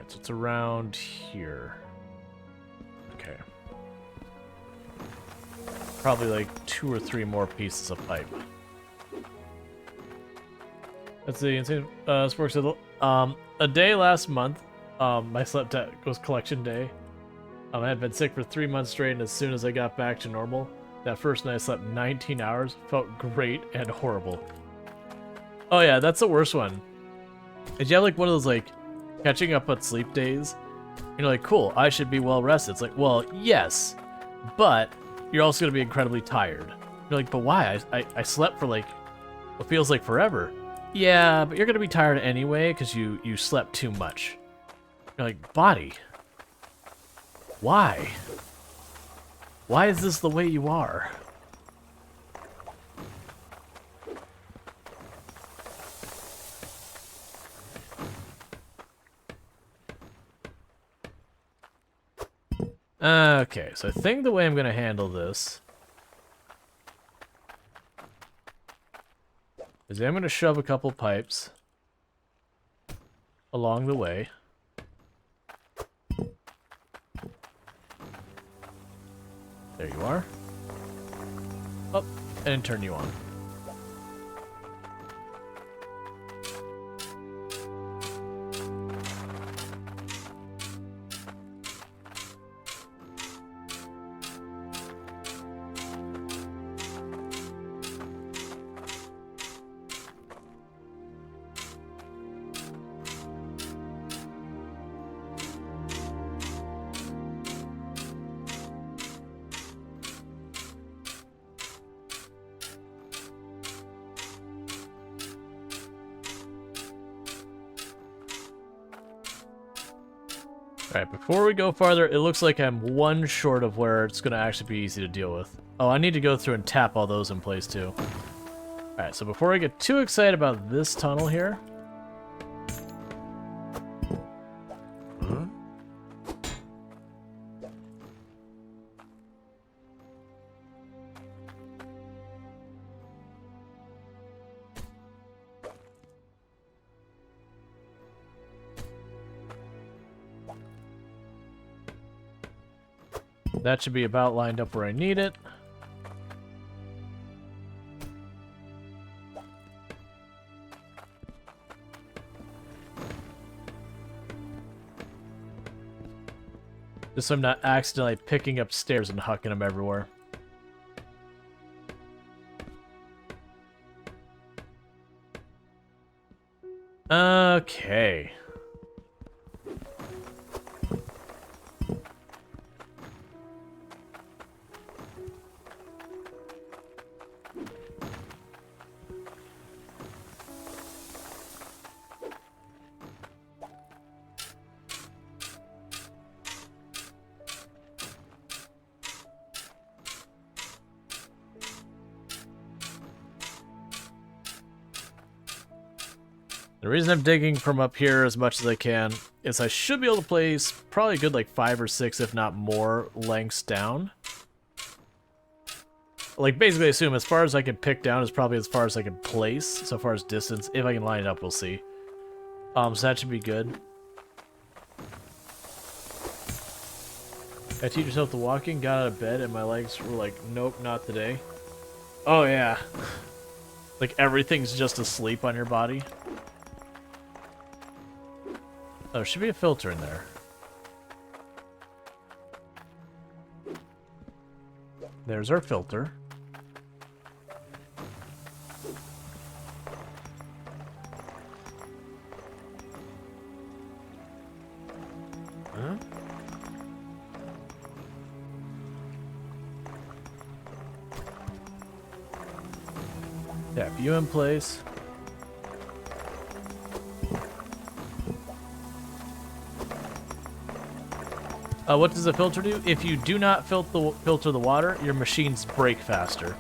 so it's around here. Okay. Probably like 2 or 3 more pieces of pipe. That's the insane sports. A day last month, my slept at was collection day. I had been sick for 3 months straight, and as soon as I got back to normal, that first night I slept 19 hours. Felt great and horrible. Oh yeah, that's the worst one. Did you have like one of those like catching up on sleep days? You're like, cool, I should be well rested. It's like, well, yes, but you're also going to be incredibly tired. You're like, but why? I slept for like what feels like forever. Yeah, but you're going to be tired anyway because you slept too much. You're like, body, Why? Why is this the way you are? Okay, so I think the way I'm gonna handle this is I'm gonna shove a couple pipes along the way. There you are. Up, and turn you on. Alright, before we go farther, it looks like I'm one short of where it's going to actually be easy to deal with. Oh, I need to go through and tap all those in place too. Alright, so before I get too excited about this tunnel here... Huh? That should be about lined up where I need it. Just so I'm not accidentally picking up stairs and hucking them everywhere. Okay. The reason I'm digging from up here as much as I can is I should be able to place probably a good like 5 or 6, if not more, lengths down. Like basically assume as far as I can pick down is probably as far as I can place, so far as distance. If I can line it up, we'll see. So that should be good. I teach yourself the walking, got out of bed, and my legs were like, nope, not today. Oh yeah. Like everything's just asleep on your body. Oh, there should be a filter in there. There's our filter. Huh? Yeah, view in place. What does the filter do? If you do not filter the water, your machines break faster.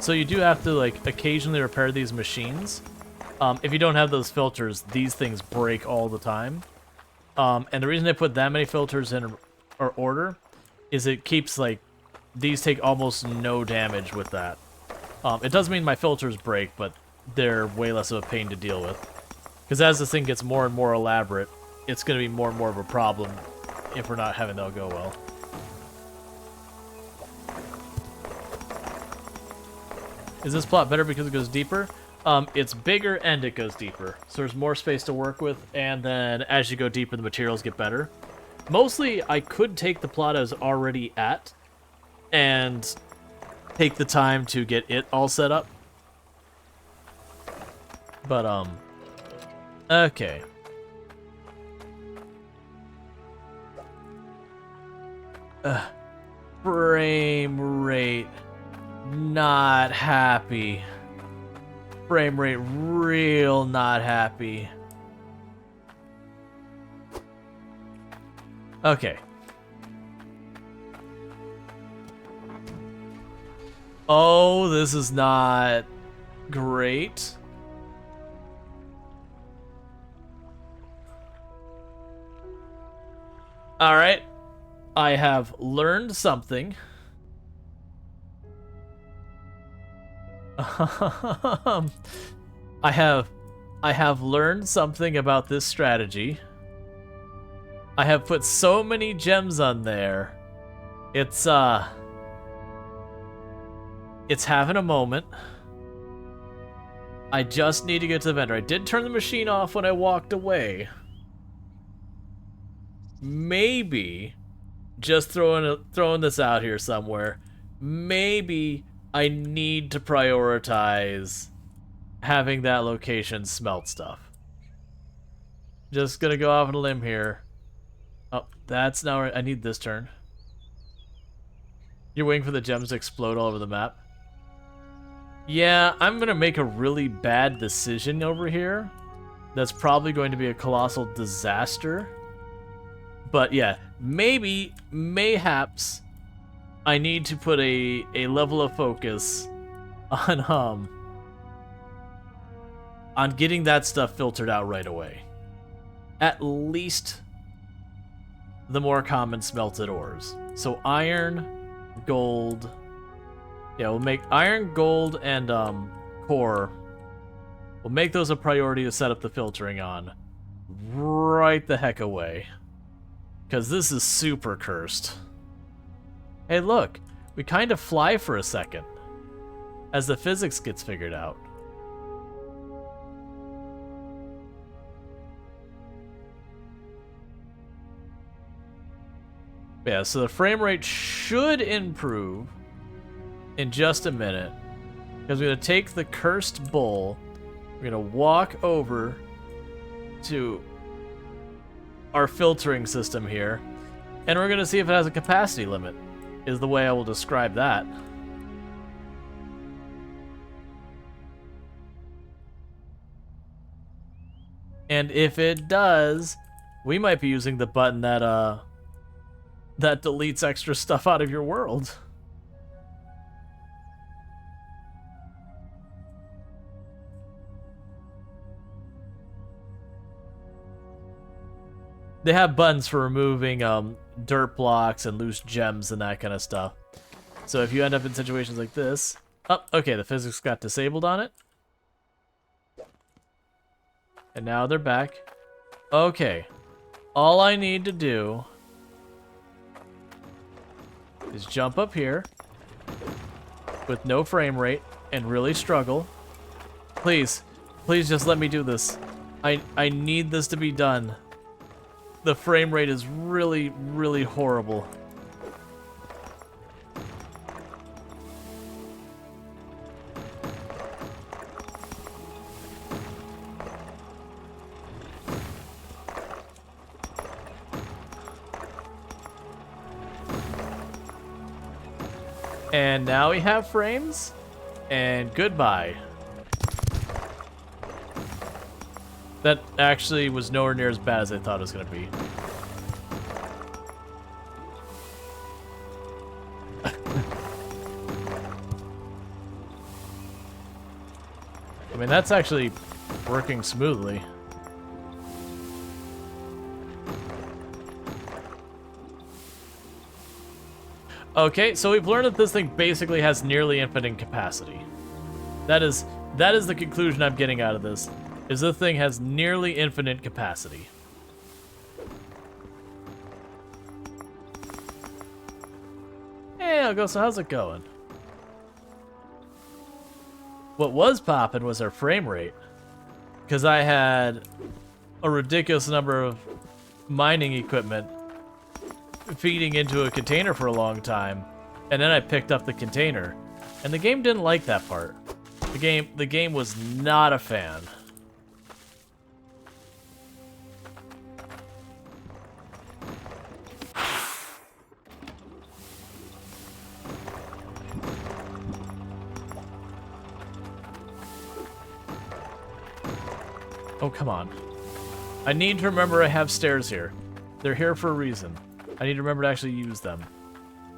So you do have to like occasionally repair these machines. If you don't have those filters, these things break all the time. And the reason they put that many filters in order is it keeps like these take almost no damage with that. It does mean my filters break, but they're way less of a pain to deal with. Because as this thing gets more and more elaborate, it's going to be more and more of a problem if we're not having that go well. Is this plot better because it goes deeper? It's bigger and it goes deeper. So there's more space to work with, and then as you go deeper, the materials get better. Mostly, I could take the plot I was already at and take the time to get it all set up. But, okay. Frame rate. Not happy. Frame rate real not happy. Okay. Oh, this is not great. All right. I have learned something. I have learned something about this strategy. I have put so many gems on there. It's having a moment. I just need to get to the vendor. I did turn the machine off when I walked away. Maybe, just throwing this out here somewhere, maybe I need to prioritize having that location smelt stuff. Just gonna go off on a limb here. Oh, that's now I need this turn. You're waiting for the gems to explode all over the map? Yeah, I'm gonna make a really bad decision over here. That's probably going to be a colossal disaster. But yeah, mayhaps, I need to put a level of focus on getting that stuff filtered out right away. At least the more common smelted ores. So iron, gold. Yeah, we'll make iron, gold, and core. We'll make those a priority to set up the filtering on right the heck away. Because this is super cursed. Hey, look. We kind of fly for a second. As the physics gets figured out. Yeah, so the frame rate should improve in just a minute. Because we're going to take the cursed bowl. We're going to walk over to our filtering system here, and we're gonna see if it has a capacity limit, is the way I will describe that. And if it does, we might be using the button that that deletes extra stuff out of your world. They have buttons for removing dirt blocks and loose gems and that kind of stuff. So if you end up in situations like this... Oh, okay, the physics got disabled on it. And now they're back. Okay. All I need to do is jump up here with no frame rate and really struggle. Please, please just let me do this. I need this to be done. The frame rate is really, really horrible. And now we have frames, and goodbye. That actually was nowhere near as bad as I thought it was going to be. I mean, that's actually working smoothly. Okay, so we've learned that this thing basically has nearly infinite capacity. That is the conclusion I'm getting out of this. Is this thing has nearly infinite capacity. Hey, I'll go. So how's it going? What was popping was our frame rate, because I had a ridiculous number of mining equipment feeding into a container for a long time, and then I picked up the container, and the game didn't like that part. The game was not a fan. Oh, come on. I need to remember I have stairs here. They're here for a reason. I need to remember to actually use them.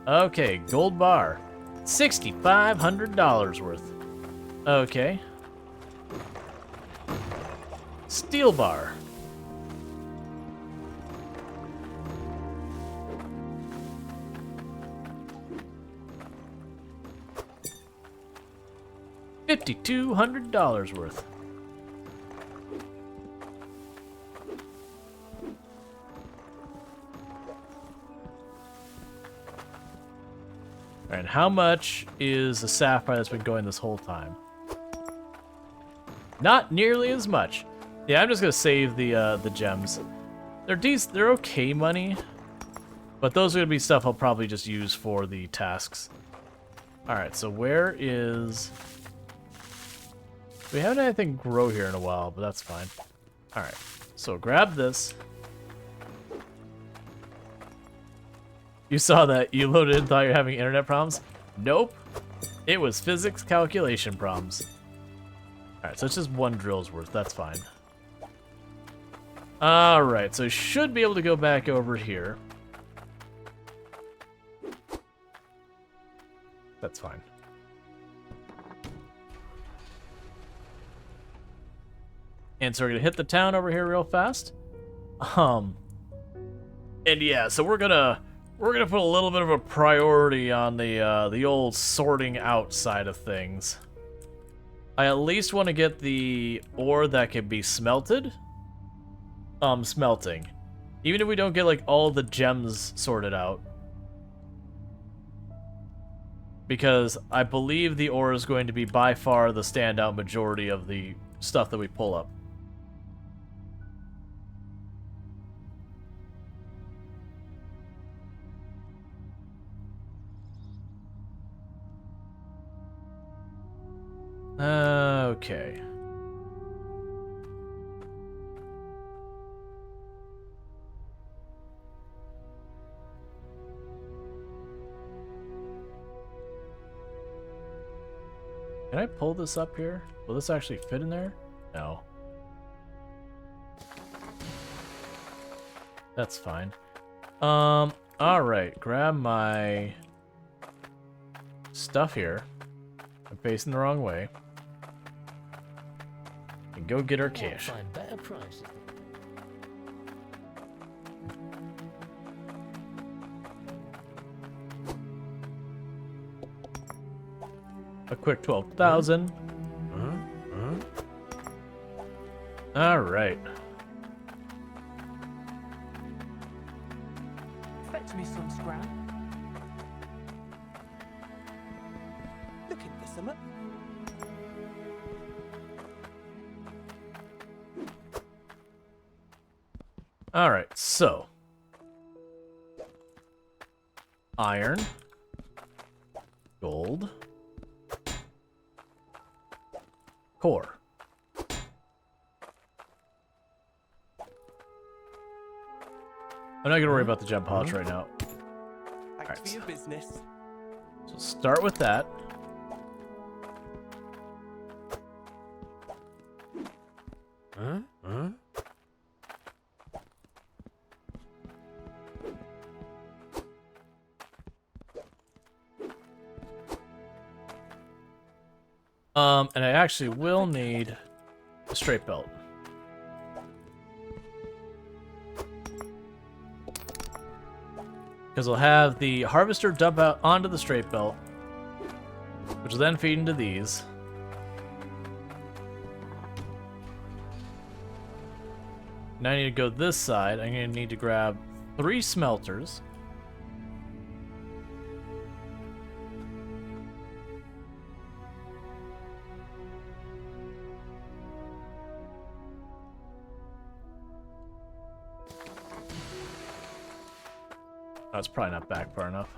Okay, gold bar. $6,500 worth. Okay. Steel bar. $5,200 worth. And how much is the sapphire that's been going this whole time? Not nearly as much. Yeah, I'm just gonna save the gems. They're okay money, but those are gonna be stuff I'll probably just use for the tasks. All right, so where is? We haven't had anything grow here in a while, but that's fine. All right, so grab this. You saw that you loaded and thought you were having internet problems? Nope. It was physics calculation problems. Alright, so it's just one drill's worth. That's fine. Alright, so you should be able to go back over here. That's fine. And so we're gonna hit the town over here real fast. And yeah, so we're gonna put a little bit of a priority on the old sorting out side of things. I at least want to get the ore that can be smelted. Smelting. Even if we don't get like all the gems sorted out. Because I believe the ore is going to be by far the standout majority of the stuff that we pull up. Okay. Can I pull this up here? Will this actually fit in there? No. That's fine. Alright, grab my stuff here. I'm facing the wrong way. And go get our cash. Find better prices. A quick 12,000. All right. Fetch me some scrap. Looking for some. All right. So, iron, gold, core. I'm not gonna worry about the gem polish right now. Thanks Alright. for your business. So start with that. And I actually will need a straight belt. Because we'll have the harvester dump out onto the straight belt, which will then feed into these. Now I need to go this side. I'm going to need to grab 3 smelters. That's probably not back far enough.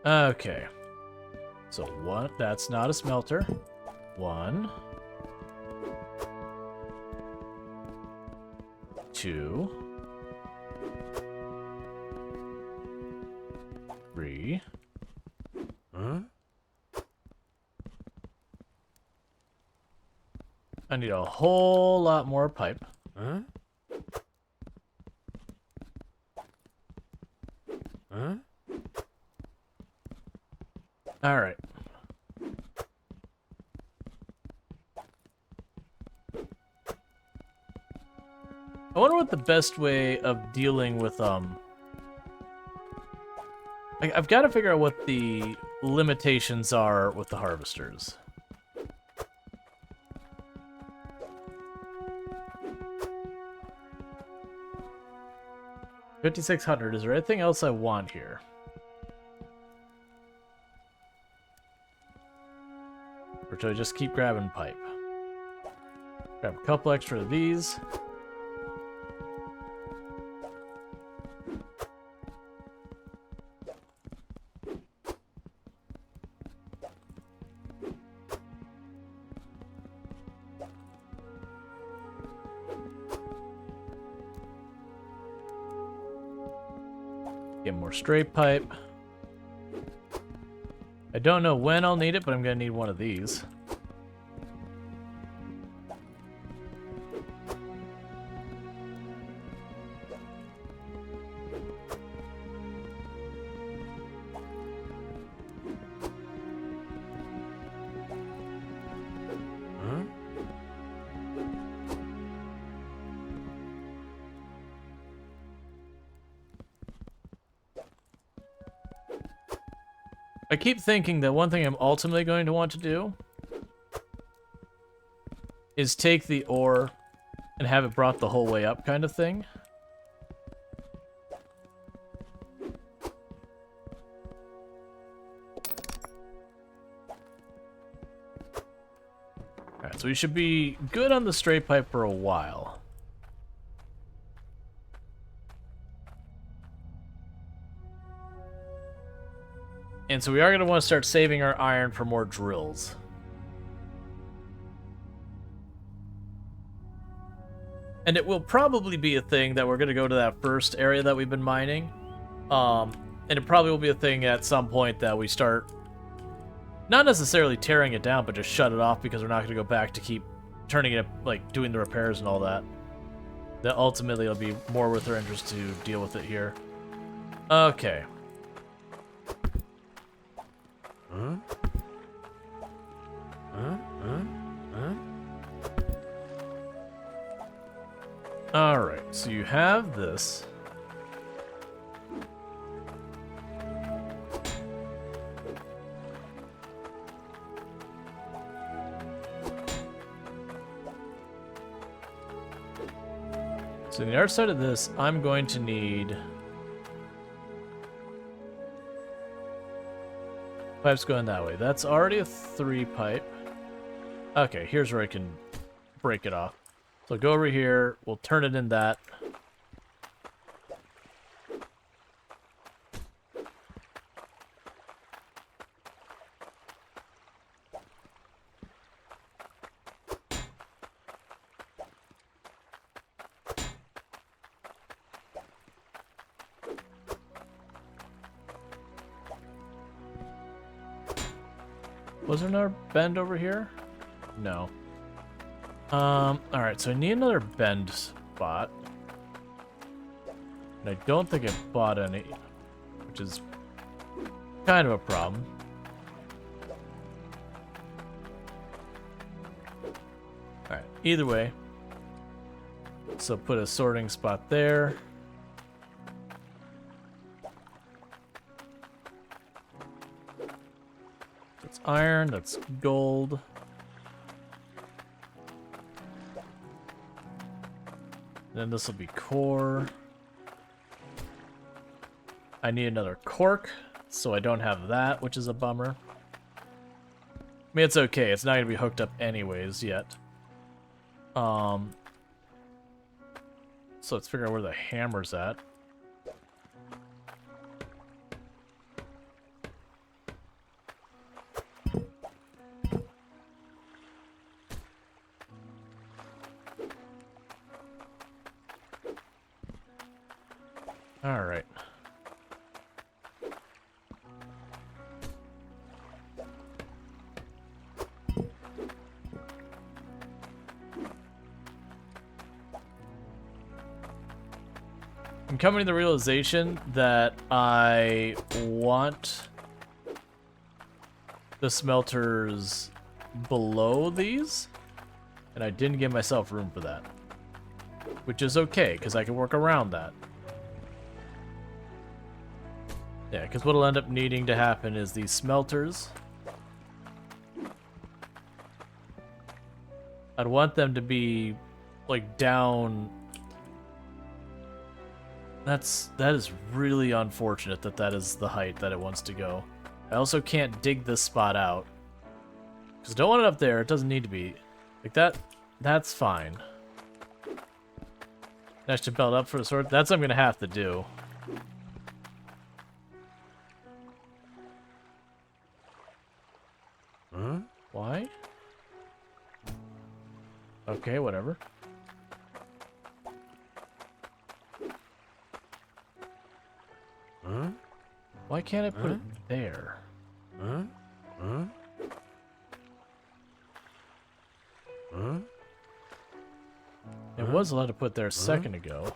Okay. So one, that's not a smelter. 1, 2, 3. I need a whole lot more pipe. Huh? Huh? All right. I wonder what the best way of dealing with I've got to figure out what the limitations are with the harvesters. $5,600. Is there anything else I want here? Or should I just keep grabbing pipe? Grab a couple extra of these. Get more straight pipe. I don't know when I'll need it, but I'm gonna need one of these. Huh? I keep thinking that one thing I'm ultimately going to want to do is take the ore and have it brought the whole way up kind of thing. Alright, so we should be good on the straight pipe for a while. And so we are going to want to start saving our iron for more drills. And it will probably be a thing that we're going to go to that first area that we've been mining. And it probably will be a thing at some point that we start, not necessarily tearing it down, but just shut it off because we're not going to go back to keep turning it, like, doing the repairs and all that. That ultimately it'll be more worth our interest to deal with it here. Okay. Huh? Huh? Huh? Huh? Alright, so you have this. So on the other side of this, I'm going to need pipes going that way. That's already a 3 pipe. Okay, here's where I can break it off. So go over here, we'll turn it in that. Was there another bend over here? No. Alright, so I need another bend spot. And I don't think I bought any, which is kind of a problem. Alright, either way. So put a sorting spot there. That's iron, that's gold. Then this will be core. I need another cork, so I don't have that, which is a bummer. I mean, it's okay. It's not going to be hooked up anyways yet. So let's figure out where the hammer's at. All right. coming to the realization that I want the smelters below these, and I didn't give myself room for that. Which is okay, because I can work around that. Yeah, because what'll end up needing to happen is these smelters. I'd want them to be, like, down... That is really unfortunate that that is the height that it wants to go. I also can't dig this spot out. Because I don't want it up there, it doesn't need to be. Like that, that's fine. I should belt up for the sword. That's what I'm gonna have to do. Huh? Why? Okay, whatever. Huh? Why can't I put it there? Huh? Huh? Huh? It was allowed to put there a second ago.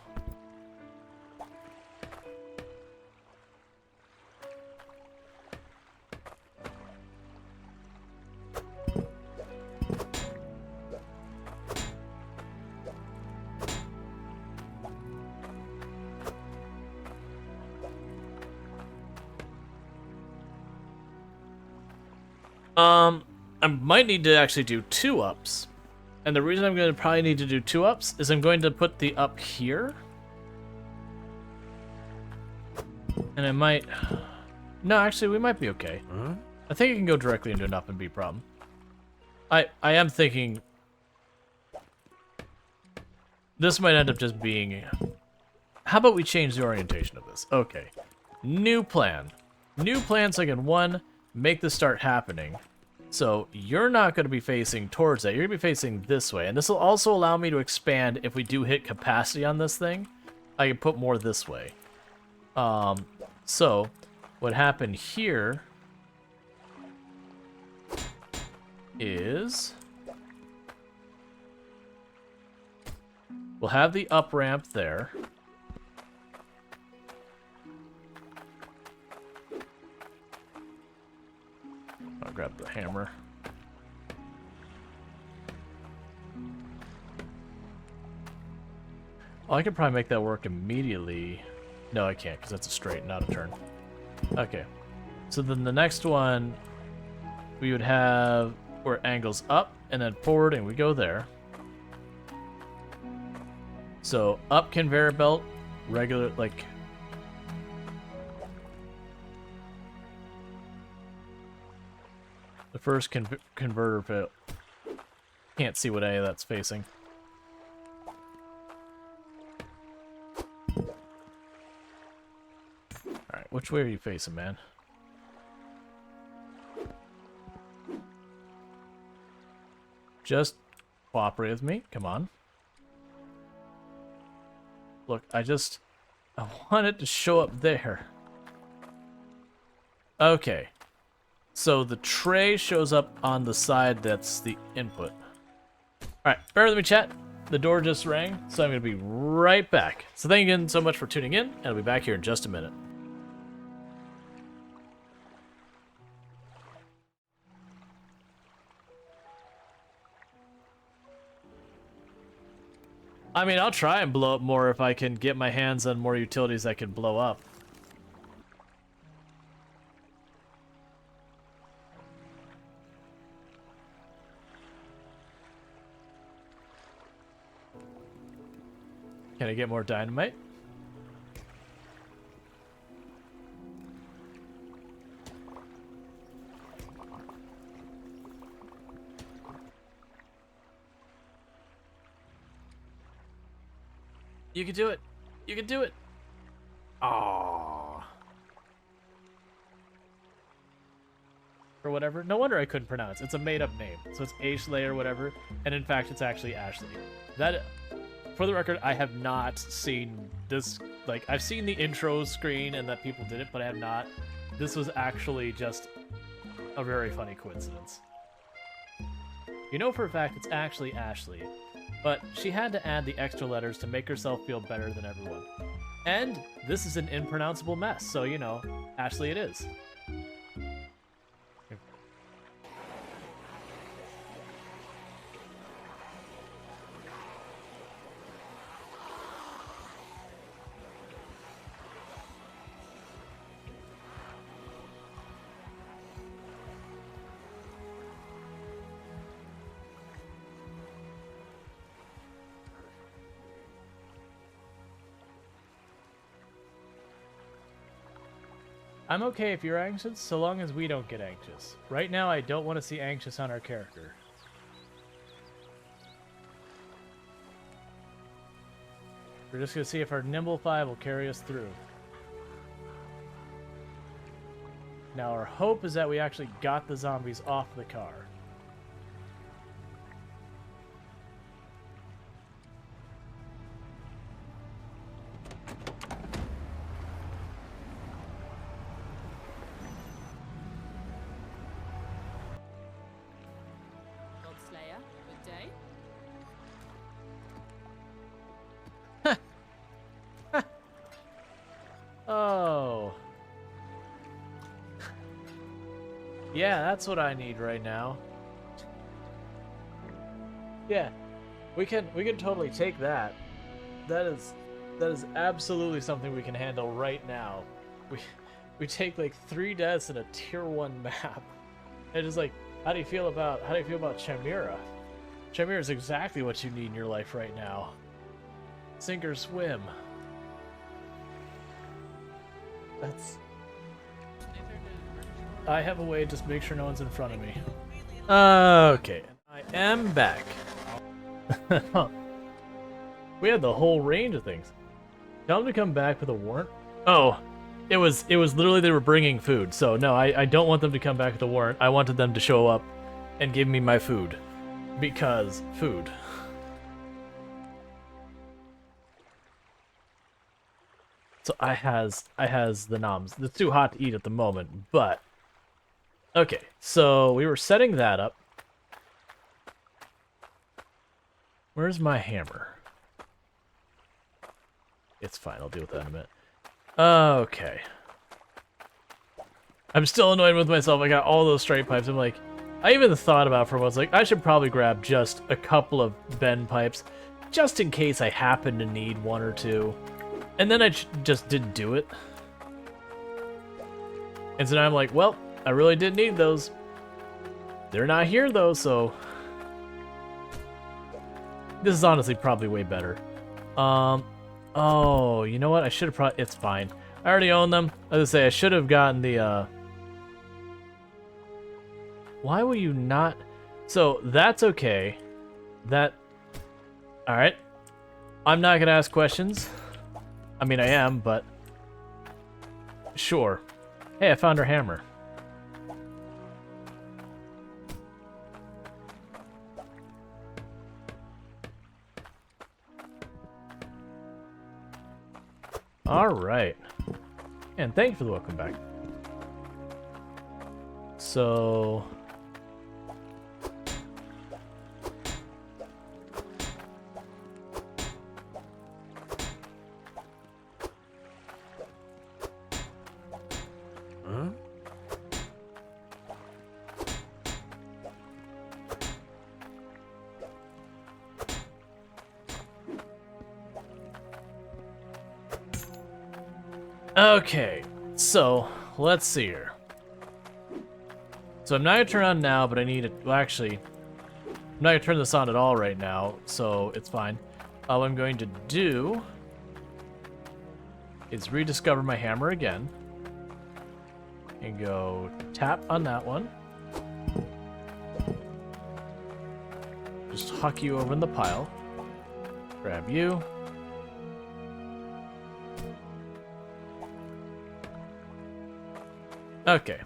I might need to actually do 2 ups. And the reason I'm going to probably need to do 2 ups is I'm going to put the up here. And I might... No, actually, we might be okay. Huh? I think it can go directly into an up and be problem. I am thinking... This might end up just being... How about we change the orientation of this? Okay. New plan. New plan so I can, 1, make this start happening. So you're not going to be facing towards that. You're going to be facing this way. And this will also allow me to expand if we do hit capacity on this thing. I can put more this way. So what happened here is we'll have the up ramp there. I'll grab the hammer. Oh, I could probably make that work immediately. No, I can't, because that's a straight, not a turn. Okay. So then the next one, we would have where it angles up, and then forward, and we go there. So, up conveyor belt, regular, like... The first converter fail. Can't see what any of that's facing. Alright, which way are you facing, man? Just cooperate with me. Come on. Look, I want it to show up there. Okay. So the tray shows up on the side that's the input. Alright, bear with me, chat. The door just rang, so I'm going to be right back. So thank you again so much for tuning in, and I'll be back here in just a minute. I mean, I'll try and blow up more if I can get my hands on more utilities that can blow up. Can I get more dynamite? You can do it. You can do it. Aww. Or whatever. No wonder I couldn't pronounce. It's a made-up name. So it's Ashley or whatever. And in fact, it's actually Ashley. That... For the record, I have not seen this, like, I've seen the intro screen and that people did it, but I have not. This was actually just a very funny coincidence. You know for a fact it's actually Ashley, but she had to add the extra letters to make herself feel better than everyone. And this is an impronounceable mess, so, you know, Ashley it is. I'm okay if you're anxious, so long as we don't get anxious. Right now, I don't want to see anxious on our character. We're just going to see if our Nimble 5 will carry us through. Now, our hope is that we actually got the zombies off the car. Godslayer, good day. Oh. Yeah, that's what I need right now. Yeah. We can totally take that. That is absolutely something we can handle right now. We take like 3 deaths in a tier 1 map. And it's like, how do you feel about Chimera? Chimera is exactly what you need in your life right now. Sink or swim. That's... I have a way to just make sure no one's in front of me. Okay, I am back. We had the whole range of things. Tell them to come back with a warrant. Oh, it was literally they were bringing food. So no, I don't want them to come back with a warrant. I wanted them to show up and give me my food, because food. So I has the noms. It's too hot to eat at the moment, but okay. So we were setting that up. Where's my hammer? It's fine. I'll deal with that in a minute. Okay. I'm still annoyed with myself. I got all those straight pipes. I'm like, I even thought about for once, like, I should probably grab just a couple of bend pipes, just in case I happen to need 1 or 2. And then I just didn't do it. And so now I'm like, well, I really did need those. They're not here, though, so... This is honestly probably way better. Oh, you know what? I should have probably... It's fine. I already own them. As I say, I should have gotten the, Why will you not... So, that's okay. That... Alright. I'm not gonna ask questions. I mean, I am, but... Sure. Hey, I found her hammer. Alright. And thank you for the welcome back. So... Huh? Okay, so let's see here. So I'm not gonna turn on now, but I need it. Well, actually, I'm not gonna turn this on at all right now, so it's fine. All I'm going to do is rediscover my hammer again and go tap on that one. Just huck you over in the pile. Grab you. Okay,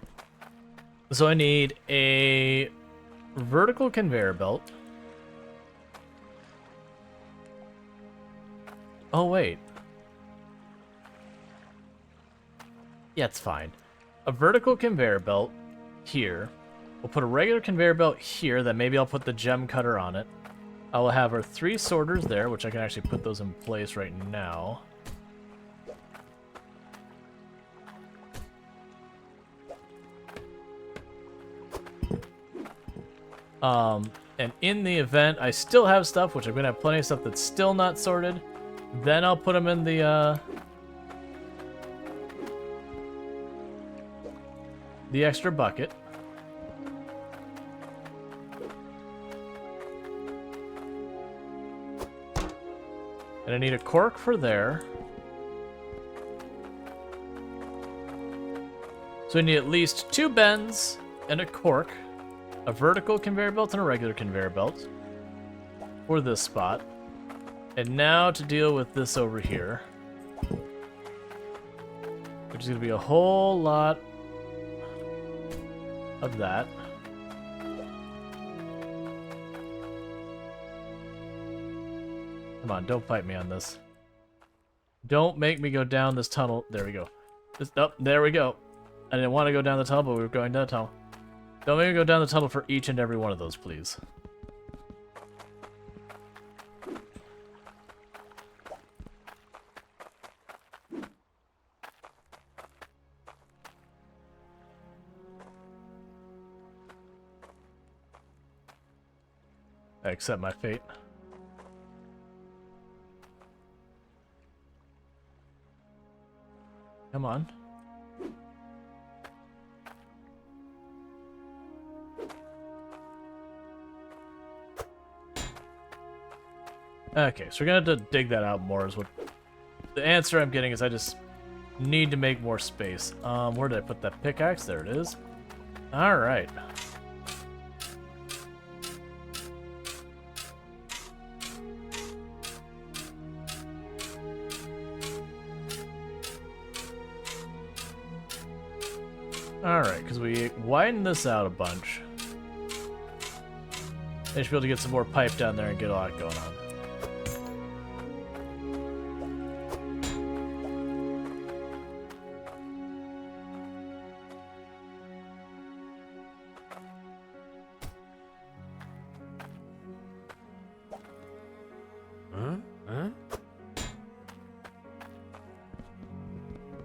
so I need a vertical conveyor belt. Oh, wait. Yeah, it's fine. A vertical conveyor belt here. We'll put a regular conveyor belt here, then maybe I'll put the gem cutter on it. I will have our 3 sorters there, which I can actually put those in place right now. And in the event I still have stuff, which I'm gonna have plenty of stuff that's still not sorted, then I'll put them in the extra bucket. And I need a cork for there. So I need at least 2 bends and a cork, a vertical conveyor belt and a regular conveyor belt for this spot. And now to deal with this over here, which is going to be a whole lot of that. Come on, don't fight me on this. Don't make me go down this tunnel. There we go. Oh, there we go. I didn't want to go down the tunnel, but we were going down the tunnel. Don't make me go down the tunnel for each and every one of those, please. I accept my fate. Come on. Okay, so we're gonna have to dig that out more is what the answer I'm getting is. I just need to make more space. Where did I put that pickaxe? There it is. Alright. Alright, because we widen this out a bunch. I should be able to get some more pipe down there and get a lot going on.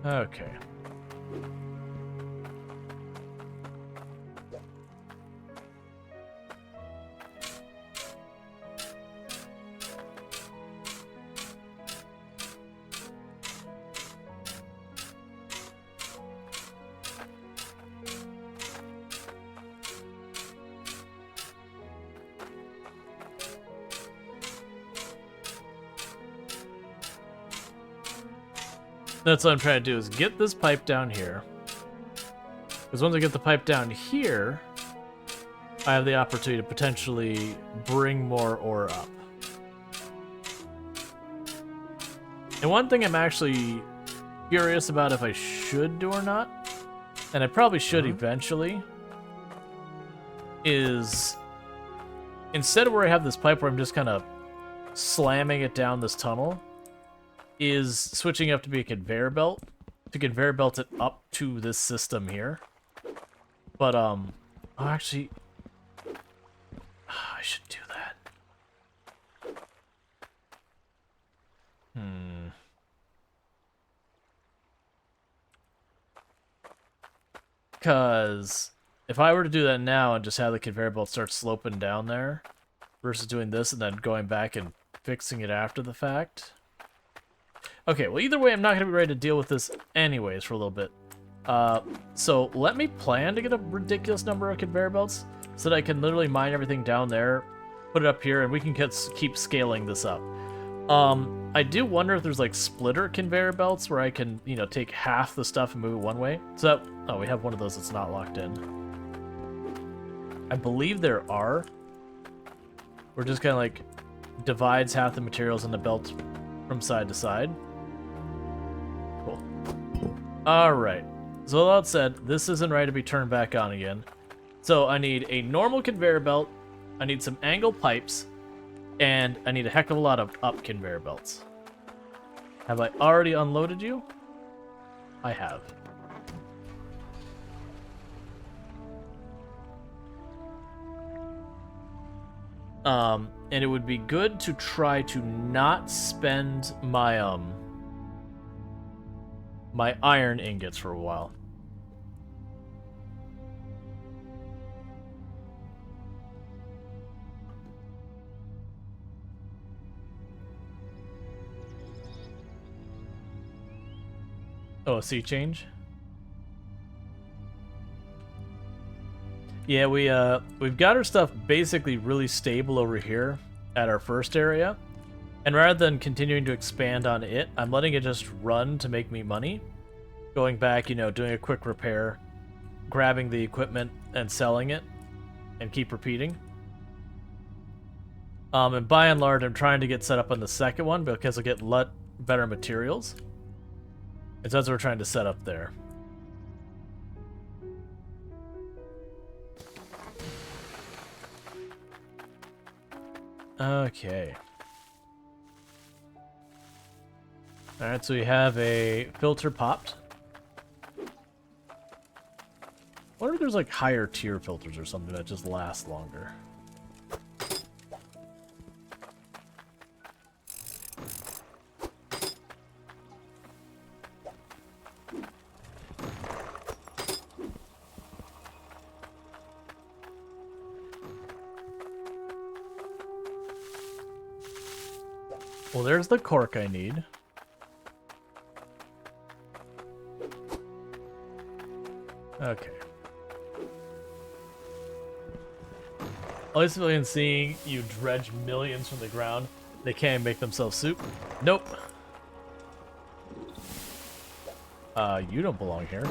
Okay. That's what I'm trying to do, is get this pipe down here. Because once I get the pipe down here, I have the opportunity to potentially bring more ore up. And one thing I'm actually curious about if I should do or not, and I probably should eventually, is instead of where I have this pipe where I'm just kind of slamming it down this tunnel, is switching up to be a conveyor belt, to conveyor belt it up to this system here. But, oh, actually, I should do that. Because if I were to do that now and just have the conveyor belt start sloping down there, versus doing this and then going back and fixing it after the fact. Okay, well, either way, I'm not going to be ready to deal with this anyways for a little bit. So let me plan to get a ridiculous number of conveyor belts so that I can literally mine everything down there, put it up here, and we can keep scaling this up. I do wonder if there's like splitter conveyor belts where I can, you know, take half the stuff and move it one way. So that, oh, we have one of those that's not locked in. I believe there are. We're just kind of like divides half the materials in the belt from side to side. Cool. Alright. So all that said, this isn't ready to be turned back on again. So I need a normal conveyor belt, I need some angle pipes, and I need a heck of a lot of up conveyor belts. Have I already unloaded you? I have. And it would be good to try to not spend my, my iron ingots for a while. Oh, a sea change? Yeah, we've got our stuff basically really stable over here at our first area. And rather than continuing to expand on it, I'm letting it just run to make me money. Going back, you know, doing a quick repair, grabbing the equipment and selling it, and keep repeating. And by and large, I'm trying to get set up on the second one because I'll get better materials. And so that's what we're trying to set up there. Okay. Alright, so we have a filter popped. I wonder if there's like higher tier filters or something that just last longer. Well, there's the cork I need. Okay. All civilians seeing you dredge millions from the ground, they can't make themselves soup. Nope. You don't belong here.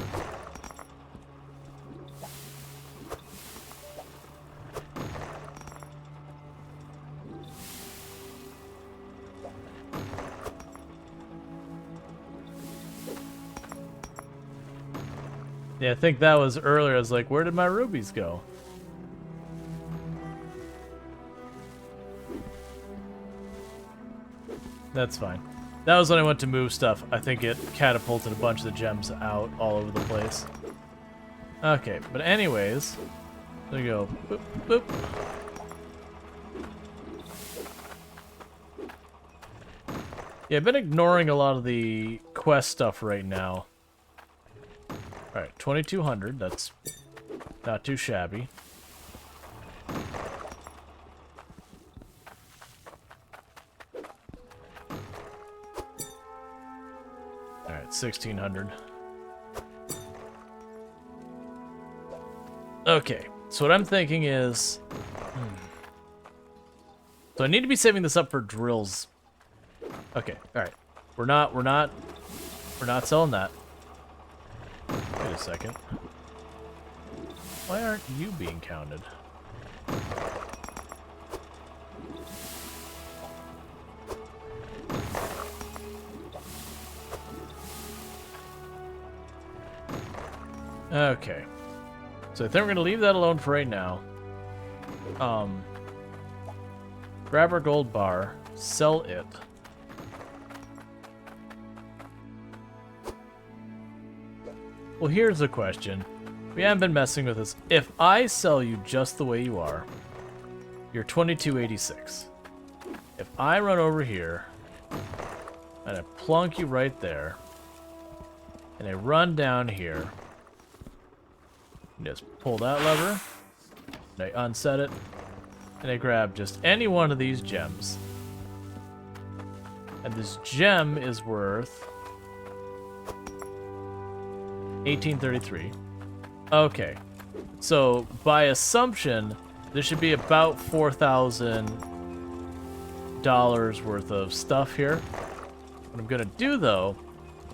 Yeah, I think that was earlier. I was like, where did my rubies go? That's fine. That was when I went to move stuff. I think it catapulted a bunch of the gems out all over the place. Okay, but anyways, there you go. Boop, boop. Yeah, I've been ignoring a lot of the quest stuff right now. Alright, 2200, that's not too shabby. Alright, 1600. Okay, so what I'm thinking is... So I need to be saving this up for drills. Okay, alright. We're not selling that. Wait a second. Why aren't you being counted? Okay. So I think we're gonna leave that alone for right now. Grab our gold bar, sell it. Well, here's the question. We haven't been messing with this. If I sell you just the way you are, you're 2286. If I run over here, and I plunk you right there, and I run down here, and just pull that lever, and I unset it, and I grab just any one of these gems. And this gem is worth 1833. Okay. So, by assumption, there should be about $4,000 worth of stuff here. What I'm gonna do, though,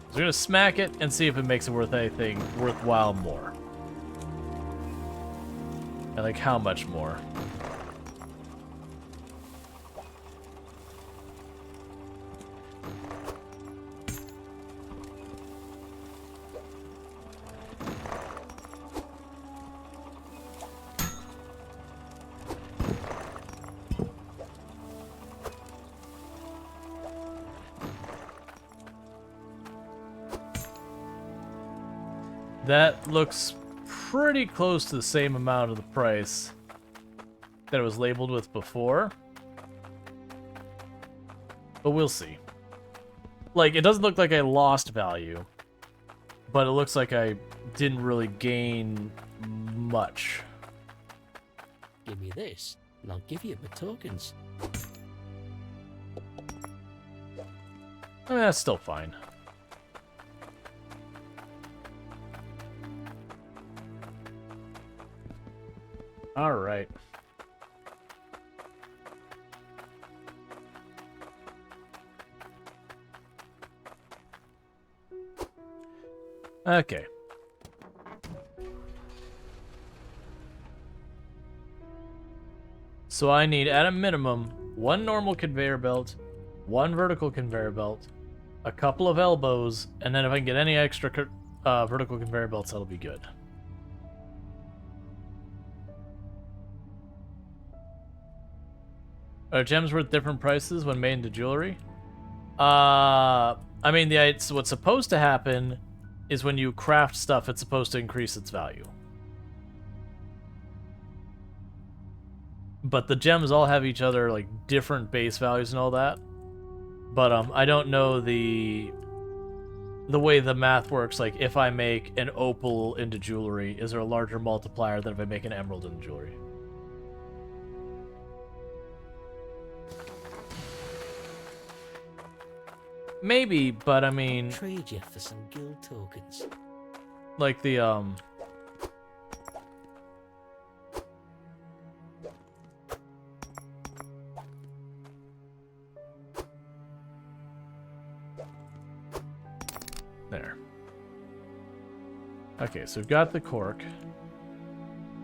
is we're gonna smack it and see if it makes it worth anything worthwhile more. And, like, how much more? That looks pretty close to the same amount of the price that it was labeled with before. But we'll see. Like, it doesn't look like I lost value, but it looks like I didn't really gain much. Give me this, and I'll give you my tokens. I mean, that's still fine. All right. Okay. So I need, at a minimum, one normal conveyor belt, one vertical conveyor belt, a couple of elbows, and then if I can get any extra vertical conveyor belts, that'll be good. Are gems worth different prices when made into jewelry? I mean, so what's supposed to happen is when you craft stuff, it's supposed to increase its value. But the gems all have each other, like, different base values and all that. But, I don't know the way the math works. Like, if I make an opal into jewelry, is there a larger multiplier than if I make an emerald into jewelry? Maybe, but I mean... Trade you for some guild tokens. Like the, There. Okay, so we've got the cork.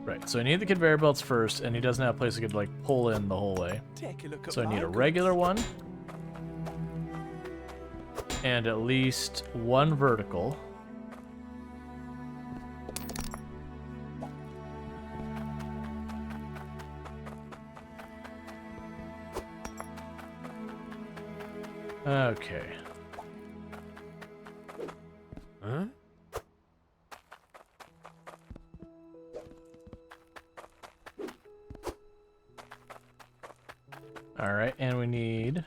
Right, so I need the conveyor belts first, and he doesn't have a place I could, like, pull in the whole way. So I need a regular one. And at least one vertical. Okay. Huh? Alright, and we need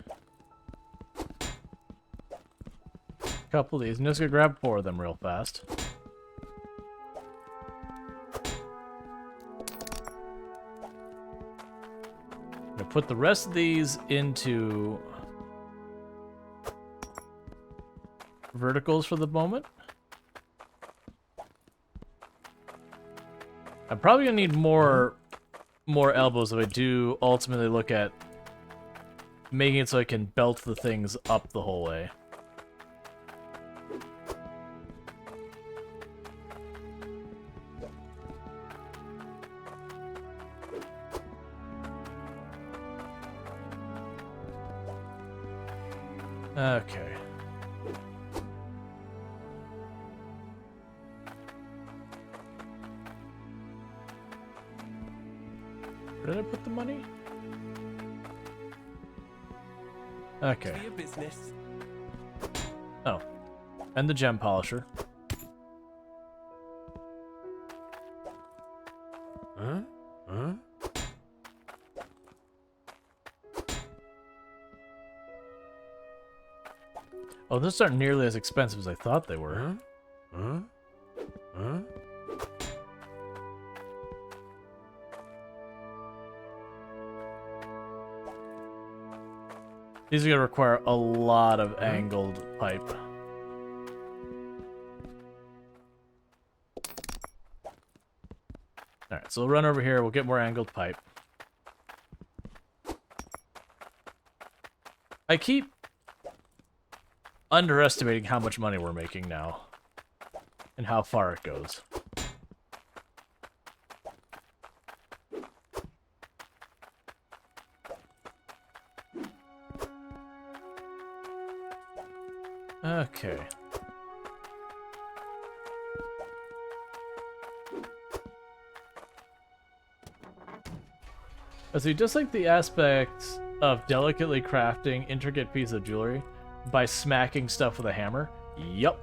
a couple of these. I'm just gonna grab 4 of them real fast. I'm gonna put the rest of these into verticals for the moment. I'm probably gonna need more elbows if I do ultimately look at making it so I can belt the things up the whole way. Okay. Where did I put the money? Okay. Oh. And the gem polisher. Huh? Huh? Oh, those aren't nearly as expensive as I thought they were. Huh? Huh? These are going to require a lot of angled pipe. Alright, so we'll run over here, we'll get more angled pipe. I keep underestimating how much money we're making now. And how far it goes. Okay. So you just like the aspects of delicately crafting intricate piece of jewelry by smacking stuff with a hammer? Yup.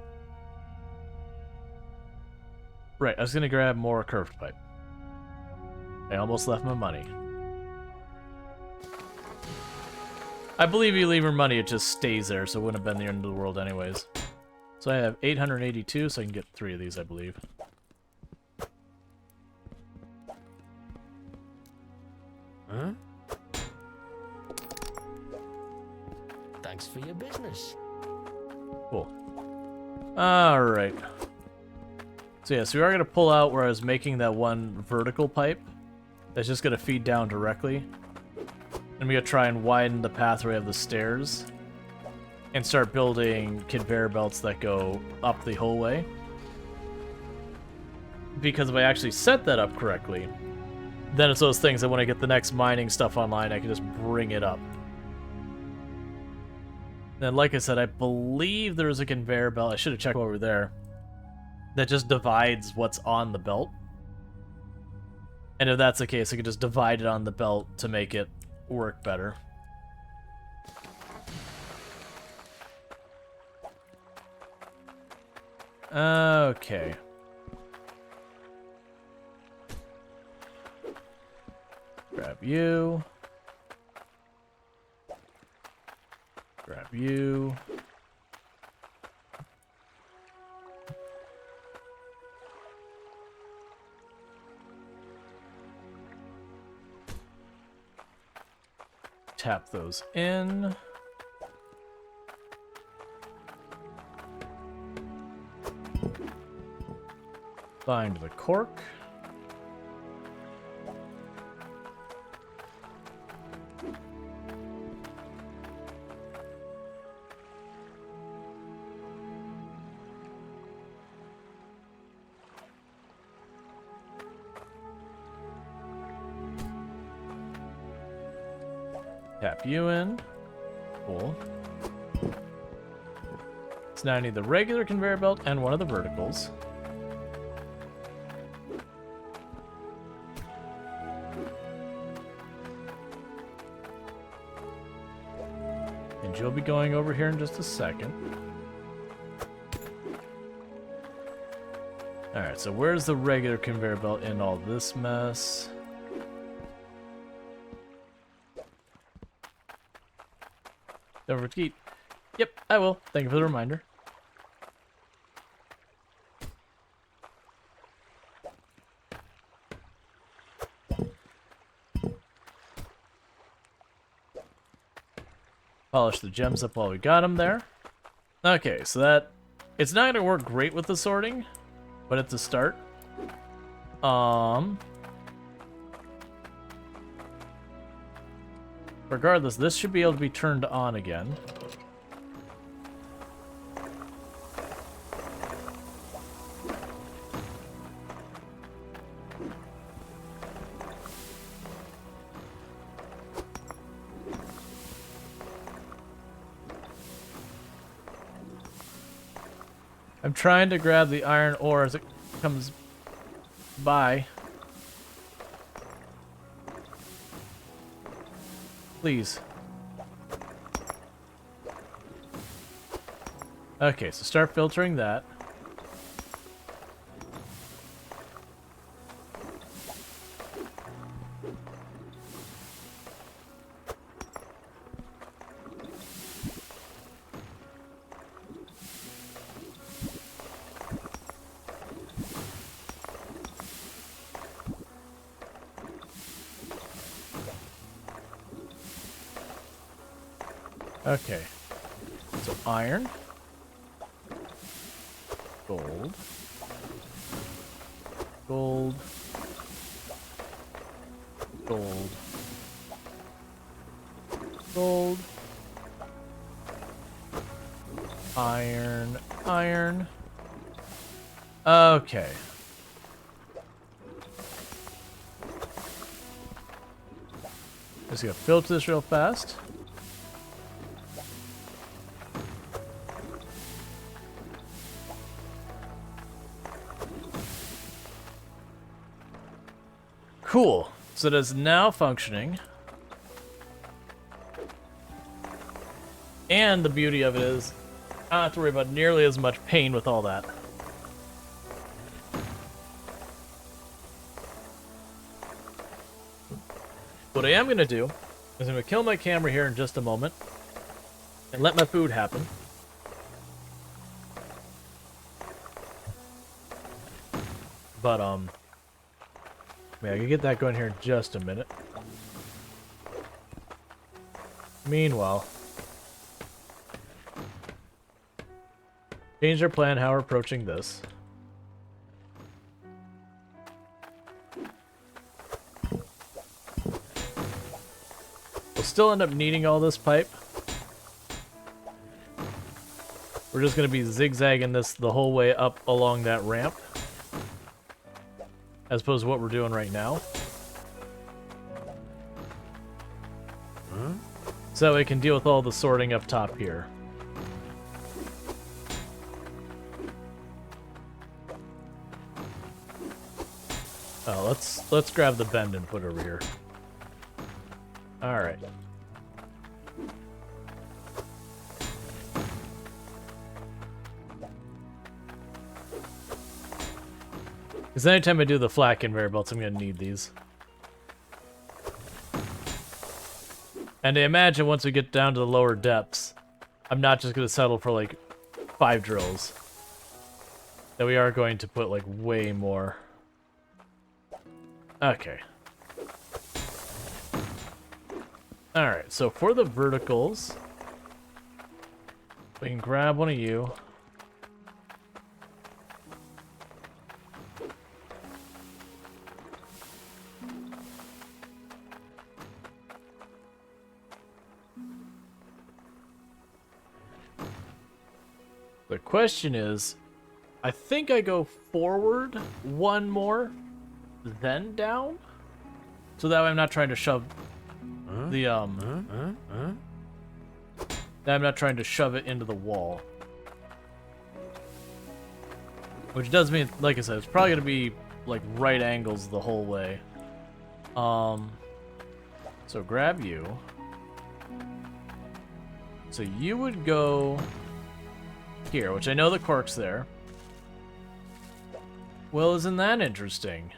Right, I was gonna grab more curved pipe. I almost left my money. I believe you leave your money, it just stays there, so it wouldn't have been the end of the world anyways. So I have 882, so I can get 3 of these, I believe. Huh? Thanks for your business. Cool. Alright. So yeah, so we are going to pull out where I was making that one vertical pipe. that's just going to feed down directly. I'm going to try and widen the pathway of the stairs and start building conveyor belts that go up the whole way. Because if I actually set that up correctly, then it's those things that when I get the next mining stuff online, I can just bring it up. And like I said, I believe there's a conveyor belt, I should have checked over there, that just divides what's on the belt. And if that's the case, I could just divide it on the belt to make it work better. Okay. Grab you. Grab you. Tap those in. Bind the cork. Tap you in. Cool. So now I need the regular conveyor belt and one of the verticals. And you'll be going over here in just a second. Alright, so where's the regular conveyor belt in all this mess? Don't forget. Yep, I will. Thank you for the reminder. Polish the gems up while we got them there. Okay, so that... It's not going to work great with the sorting, but it's a start. Regardless, this should be able to be turned on again. I'm trying to grab the iron ore as it comes by. Please. Okay, so start filtering that. Okay, so iron, gold, gold, gold, gold, iron, iron. Okay. Just gonna filter this real fast. Cool. So it is now functioning. And the beauty of it is, I don't have to worry about nearly as much pain with all that. What I am going to do is I'm going to kill my camera here in just a moment and let my food happen. But, yeah, I can get that going here in just a minute. Meanwhile, change our plan how we're approaching this. We'll still end up needing all this pipe. We're just going to be zigzagging this the whole way up along that ramp, as opposed to what we're doing right now. So it can deal with all the sorting up top here. Oh, let's grab the bend and put it over here. All right. Because anytime I do the flat conveyor belts, I'm going to need these. And I imagine once we get down to the lower depths, I'm not just going to settle for like 5 drills. That we are going to put like way more. Okay. Alright, so for the verticals, we can grab one of you. The question is, I think I go forward one more, then down? So that way I'm not trying to shove the, that I'm not trying to shove it into the wall. Which does mean, like I said, it's probably going to be, like, right angles the whole way. So grab you. So you would go here, which I know the cork's there. Well, isn't that interesting?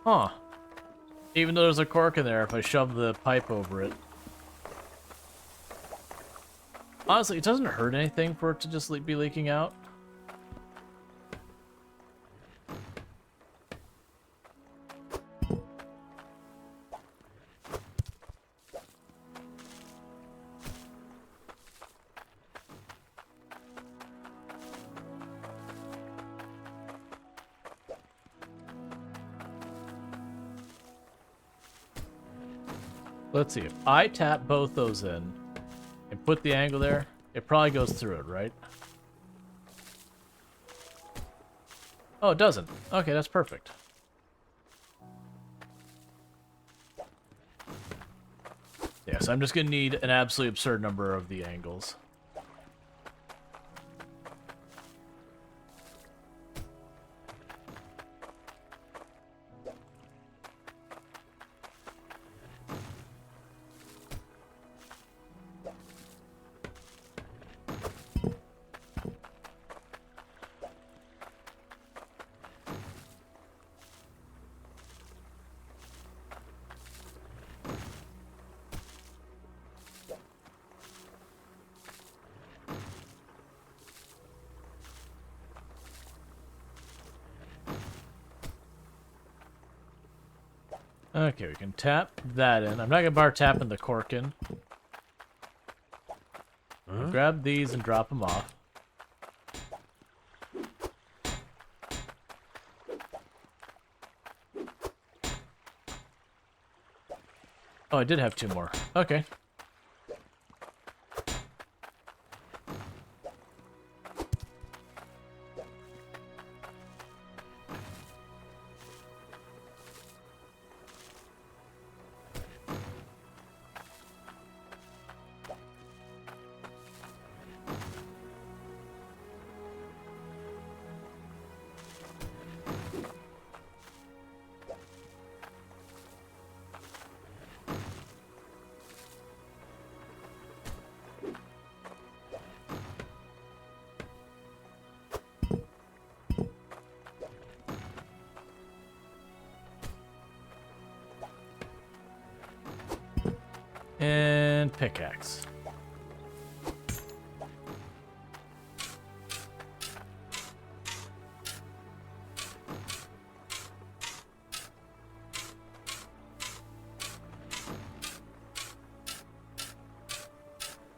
Huh. Even though there's a cork in there, if I shove the pipe over it. Honestly, it doesn't hurt anything for it to just be leaking out. Let's see, if I tap both those in and put the angle there, it probably goes through it, right? Oh, it doesn't. Okay, that's perfect. Yeah, so I'm just going to need an absolutely absurd number of the angles. Okay, we can tap that in. I'm not gonna bar tapping the cork in. I'll grab these and drop them off. Oh, I did have 2 more. Okay. And pickaxe.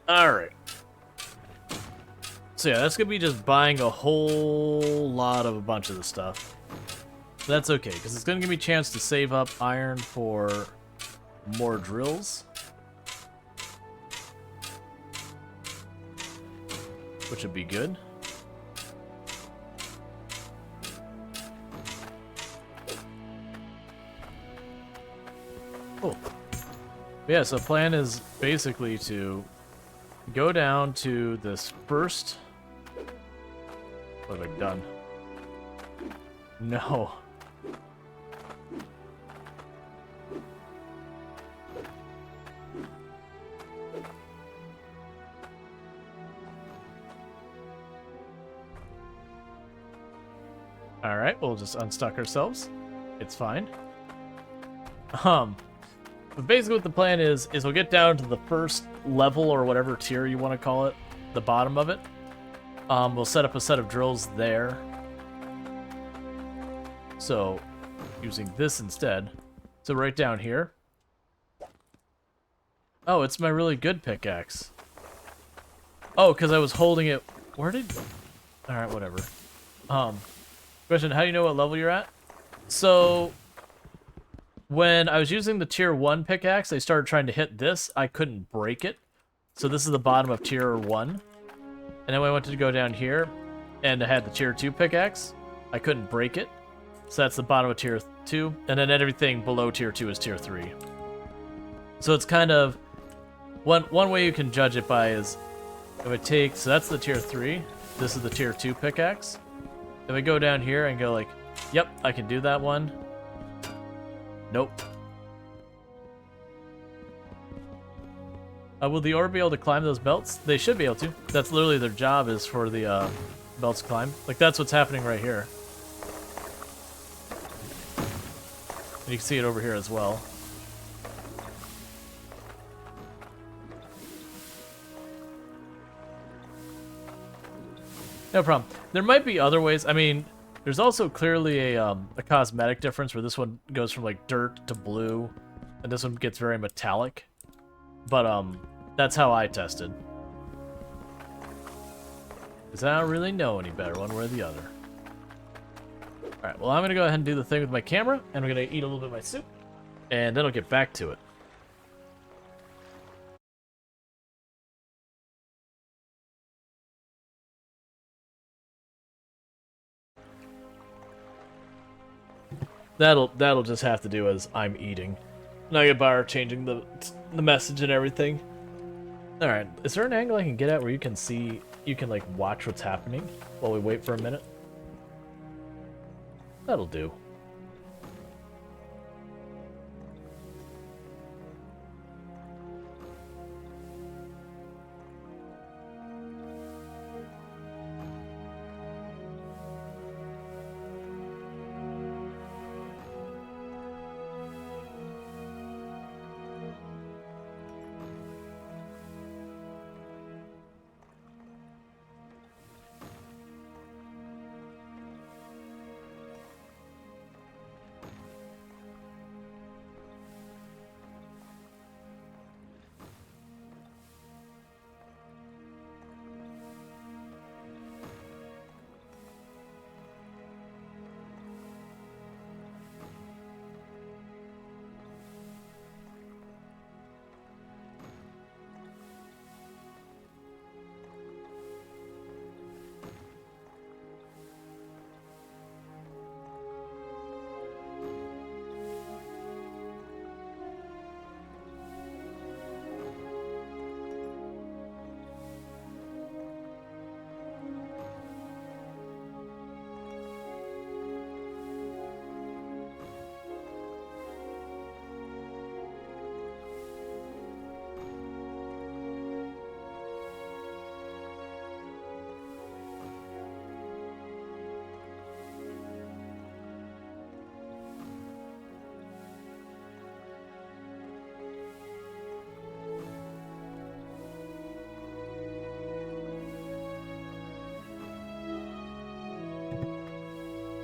Alright. So yeah, that's gonna be just buying a whole lot of a bunch of the stuff. That's okay, because it's going to give me a chance to save up iron for more drills. Which would be good. Cool. Yeah, so the plan is basically to go down to this first... What have I done? No. Alright, we'll just unstuck ourselves. It's fine. But basically what the plan is we'll get down to the first level or whatever tier you want to call it, the bottom of it. We'll set up a set of drills there. So, using this instead. So right down here. Oh, it's my really good pickaxe. Oh, because I was holding it... Where did... Alright, whatever. Question, how do you know what level you're at? So, when I was using the tier 1 pickaxe, I started trying to hit this. I couldn't break it. So this is the bottom of tier 1. And then when I wanted to go down here, and I had the tier 2 pickaxe, I couldn't break it. So that's the bottom of tier 2. And then everything below tier 2 is tier 3. So it's kind of... One way you can judge it by is... If I take... So that's the tier 3. This is the tier 2 pickaxe. If I go down here and go like, yep, I can do that one. Nope. Will the ore be able to climb those belts? They should be able to. That's literally their job, is for the belts to climb. Like, that's what's happening right here. And you can see it over here as well. No problem. There might be other ways. I mean, there's also clearly a cosmetic difference where this one goes from like dirt to blue, and this one gets very metallic. But that's how I tested. Because I don't really know any better one way or the other. Alright, well I'm gonna go ahead and do the thing with my camera, and I'm gonna eat a little bit of my soup, and then I'll get back to it. That'll just have to do as I'm eating. Now I get by changing the message and everything. All right, is there an angle I can get at where you can see, you can like watch what's happening while we wait for a minute? That'll do.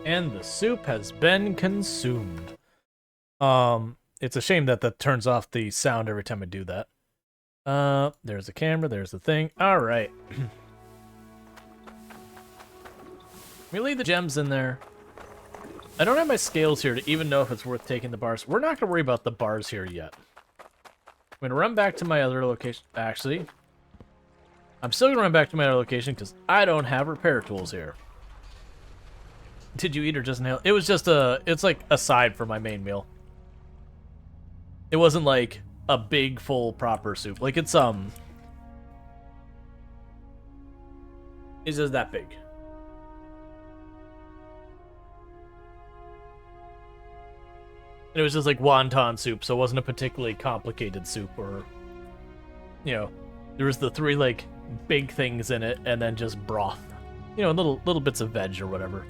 And the soup has been consumed. It's a shame that that turns off the sound every time I do that. There's the camera, there's the thing. Alright. We leave the gems in there. I don't have my scales here to even know if it's worth taking the bars. We're not going to worry about the bars here yet. I'm going to run back to my other location. Actually, I'm still going to run back to my other location because I don't have repair tools here. Did you eat or just inhale? It was just it's like a side for my main meal. It wasn't like a big, full, proper soup. Like it's just that big. And it was just like wonton soup, so it wasn't a particularly complicated soup or, you know, there was the 3 like big things in it and then just broth. You know, little bits of veg or whatever.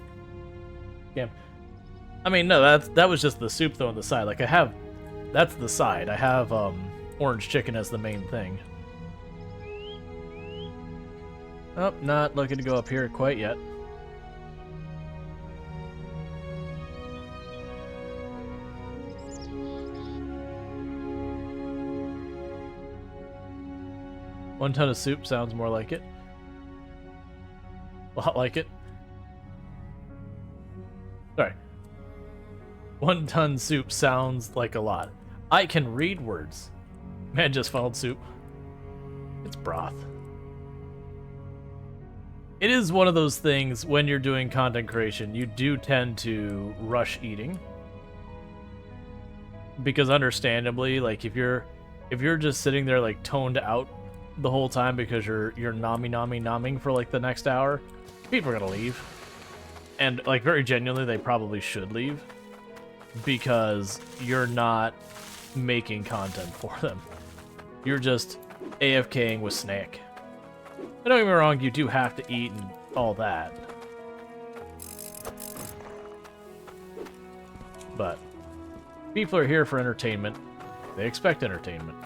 Yeah. I mean, no, that was just the soup though on the side. Like that's the side. I have orange chicken as the main thing. Oh, not looking to go up here quite yet. One ton of soup sounds more like it. A lot like it. Sorry. 1 ton soup sounds like a lot. I can read words. Man just funneled soup. It's broth. It is one of those things when you're doing content creation, you do tend to rush eating. Because understandably, like if you're just sitting there like toned out the whole time because you're nomming for like the next hour, people are gonna leave. And like very genuinely, they probably should leave because you're not making content for them. You're just AFKing with snack. And don't get me wrong, you do have to eat and all that. But people are here for entertainment. They expect entertainment.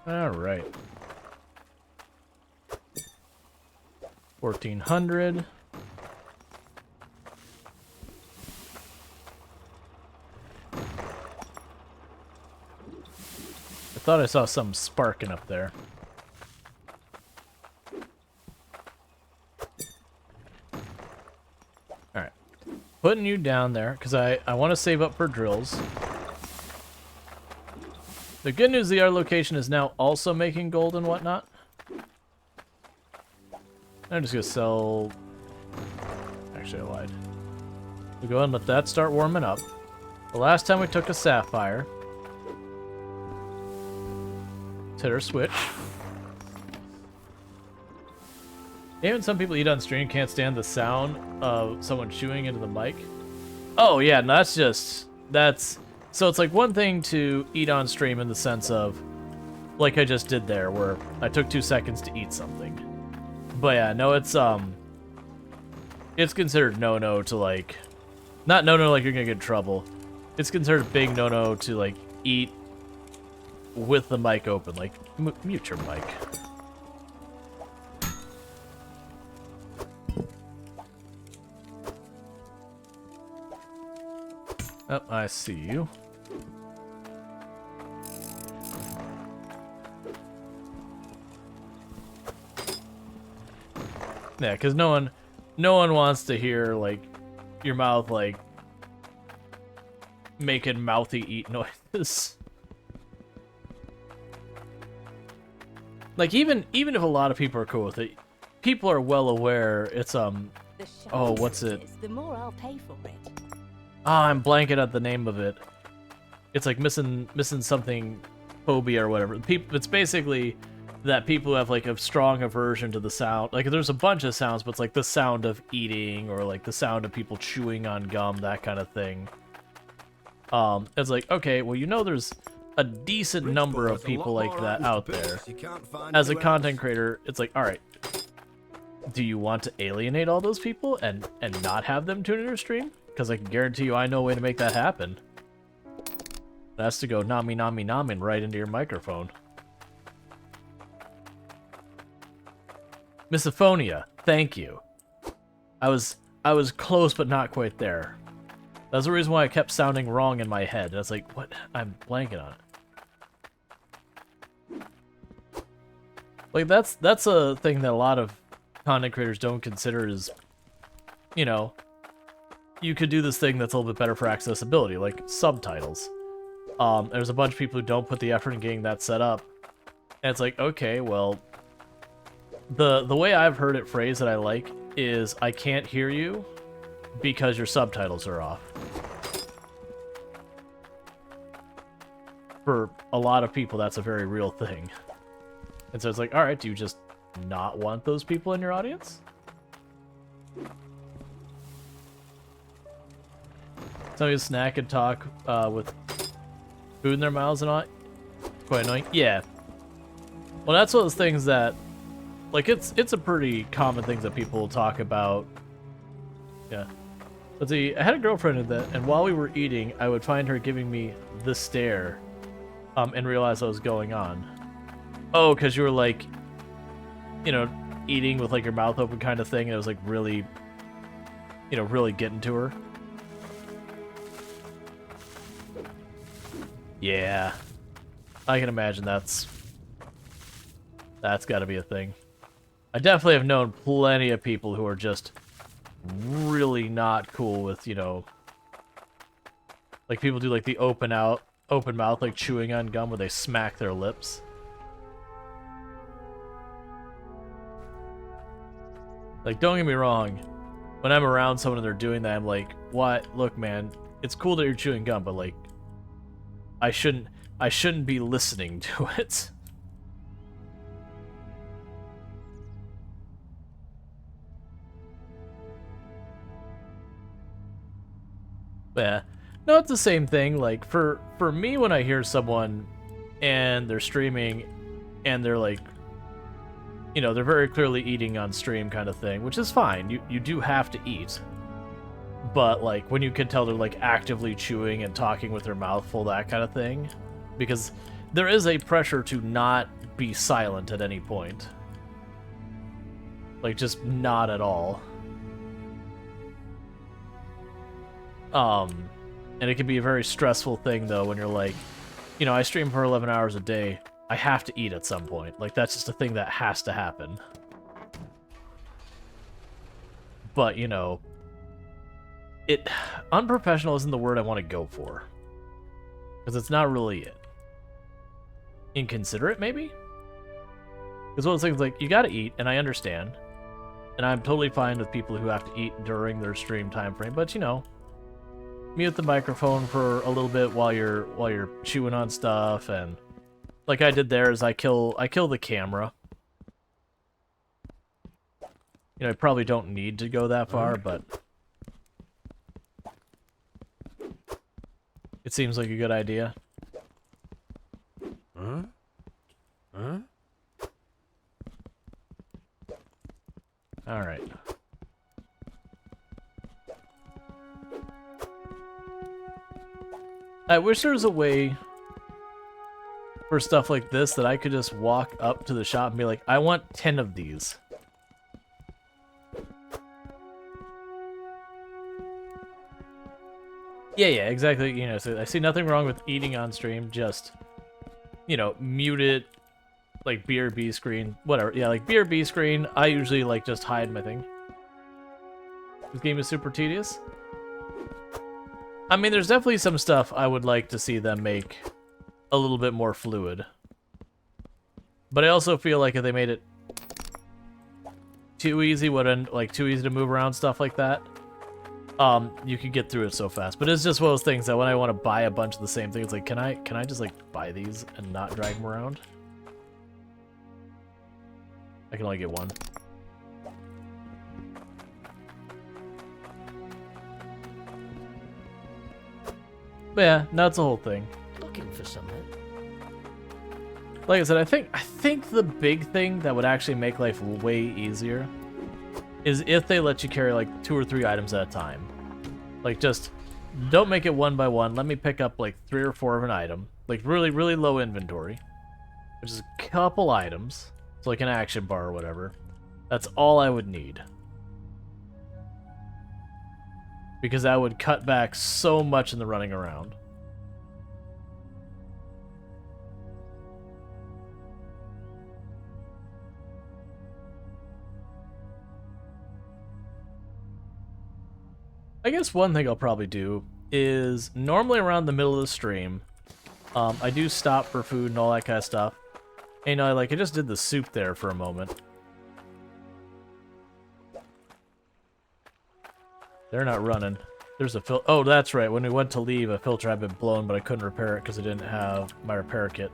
All right. 1400. I thought I saw something sparking up there. All right. Putting you down there because I want to save up for drills. The good news, the other location is now also making gold and whatnot. I'm just gonna sell... Actually, I lied. We'll go ahead and let that start warming up. The last time we took a sapphire. Let's hit our switch. Even some people eat on stream can't stand the sound of someone chewing into the mic. Oh yeah, no, that's just... So it's like one thing to eat on stream in the sense of, like I just did there, where I took 2 seconds to eat something. But yeah, no, it's considered no-no to like, not no-no like you're gonna get in trouble. It's considered a big no-no to like eat with the mic open, like mute your mic. Oh, I see you. Yeah, because no one wants to hear like your mouth like making mouthy eat noises. Like even if a lot of people are cool with it, people are well aware it's The oh, what's it? The more I'll pay for it. Ah, I'm blanking at the name of it. It's like missing something phobia or whatever. It's basically that people who have like a strong aversion to the sound. Like there's a bunch of sounds, but it's like the sound of eating or like the sound of people chewing on gum, that kind of thing. It's like, okay, well, you know, there's a decent number of people like that out there. As a content creator, it's like, all right, do you want to alienate all those people and not have them tune in your stream? Because I can guarantee you I know a way to make that happen. It has to go nami right into your microphone. Misophonia, thank you. I was close but not quite there. That's the reason why I kept sounding wrong in my head. I was like, what? I'm blanking on it. Like, that's a thing that a lot of content creators don't consider is, you know, you could do this thing that's a little bit better for accessibility, like subtitles. There's a bunch of people who don't put the effort in getting that set up. And it's like, okay, well, the way I've heard it phrased that I like is, I can't hear you because your subtitles are off. For a lot of people, that's a very real thing. And so it's like, alright, do you just not want those people in your audience? Somebody snack and talk with food in their mouths and all. Quite annoying. Yeah. Well, that's one of those things that, like, it's a pretty common thing that people talk about. Yeah. Let's see, I had a girlfriend and while we were eating, I would find her giving me the stare, and realize what was going on. Oh, because you were, like, you know, eating with, like, your mouth open kind of thing, and it was, like, really, you know, really getting to her. Yeah. I can imagine that's got to be a thing. I definitely have known plenty of people who are just really not cool with, you know, like people do like the open mouth, like chewing on gum where they smack their lips. Like, don't get me wrong, when I'm around someone and they're doing that, I'm like, what? Look, man, it's cool that you're chewing gum, but like, I shouldn't be listening to it. Yeah. No, it's the same thing. Like, for me, when I hear someone and they're streaming and they're like, you know, they're very clearly eating on stream kind of thing, which is fine. You do have to eat. But, like, when you can tell they're, like, actively chewing and talking with their mouth full, that kind of thing. Because there is a pressure to not be silent at any point. Like, just not at all. And it can be a very stressful thing, though, when you're like, you know, I stream for 11 hours a day. I have to eat at some point. Like, that's just a thing that has to happen. But, you know, unprofessional isn't the word I want to go for. Because it's not really it. Inconsiderate, maybe? Because one of those things, like, you gotta eat, and I understand. And I'm totally fine with people who have to eat during their stream time frame, but, you know, mute the microphone for a little bit while you're chewing on stuff, and like I did there is I kill the camera. You know, I probably don't need to go that far, but it seems like a good idea. Huh? Huh? All right. I wish there was a way for stuff like this that I could just walk up to the shop and be like, I want 10 of these. Yeah, exactly. You know, so I see nothing wrong with eating on stream, just, you know, mute it, like BRB screen, whatever. Yeah, like BRB screen, I usually, like, just hide my thing. This game is super tedious. I mean, there's definitely some stuff I would like to see them make a little bit more fluid. But I also feel like if they made it too easy, too easy to move around, stuff like that, you could get through it so fast. But it's just one of those things that when I want to buy a bunch of the same thing, it's like, can I just, like, buy these and not drag them around? I can only get one. But yeah, no, it's the whole thing. Looking for something. Like I said, I think the big thing that would actually make life way easier is if they let you carry like 2 or 3 items at a time. Like, just don't make it one by one. Let me pick up like 3 or 4 of an item, like really, really low inventory, which is a couple items. It's like an action bar or whatever. That's all I would need. because that would cut back so much in the running around. I guess one thing I'll probably do is normally around the middle of the stream, I do stop for food and all that kind of stuff. And I just did the soup there for a moment. They're not running. There's a filter. Oh, that's right. When we went to leave, a filter had been blown, but I couldn't repair it because I didn't have my repair kit.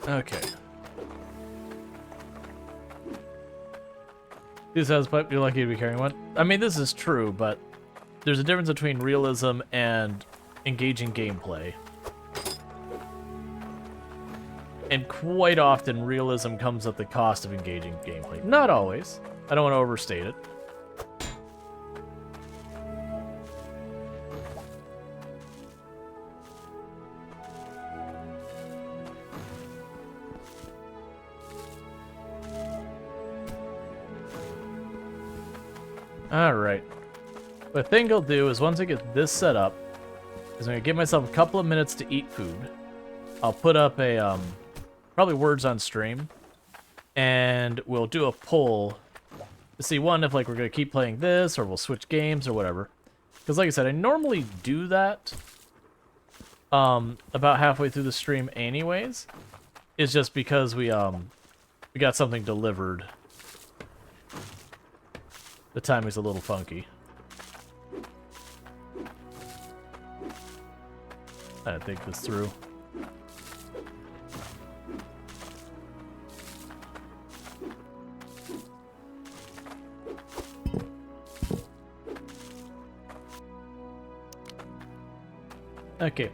Okay. This has pipe. You're lucky to be carrying one. I mean, this is true, but there's a difference between realism and engaging gameplay. And quite often, realism comes at the cost of engaging gameplay. Not always. I don't want to overstate it. Alright. What I think I'll do is once I get this set up, is I'm going to give myself a couple of minutes to eat food. I'll put up a, probably words on stream, and we'll do a poll to see, one, if, we're going to keep playing this, or we'll switch games, or whatever. Because, like I said, I normally do that about halfway through the stream anyways. It's just because we got something delivered. The timing's a little funky. I think this through. Okay,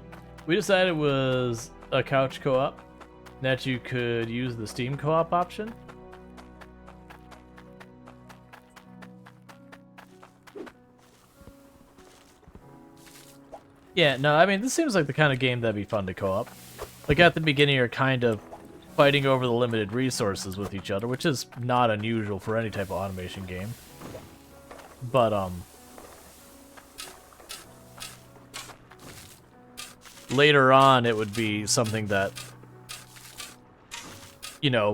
we decided it was a couch co-op, that you could use the Steam co-op option. Yeah, no, I mean, this seems like the kind of game that'd be fun to co-op. Like, at the beginning, you're kind of fighting over the limited resources with each other, which is not unusual for any type of automation game. But, later on, it would be something that, you know,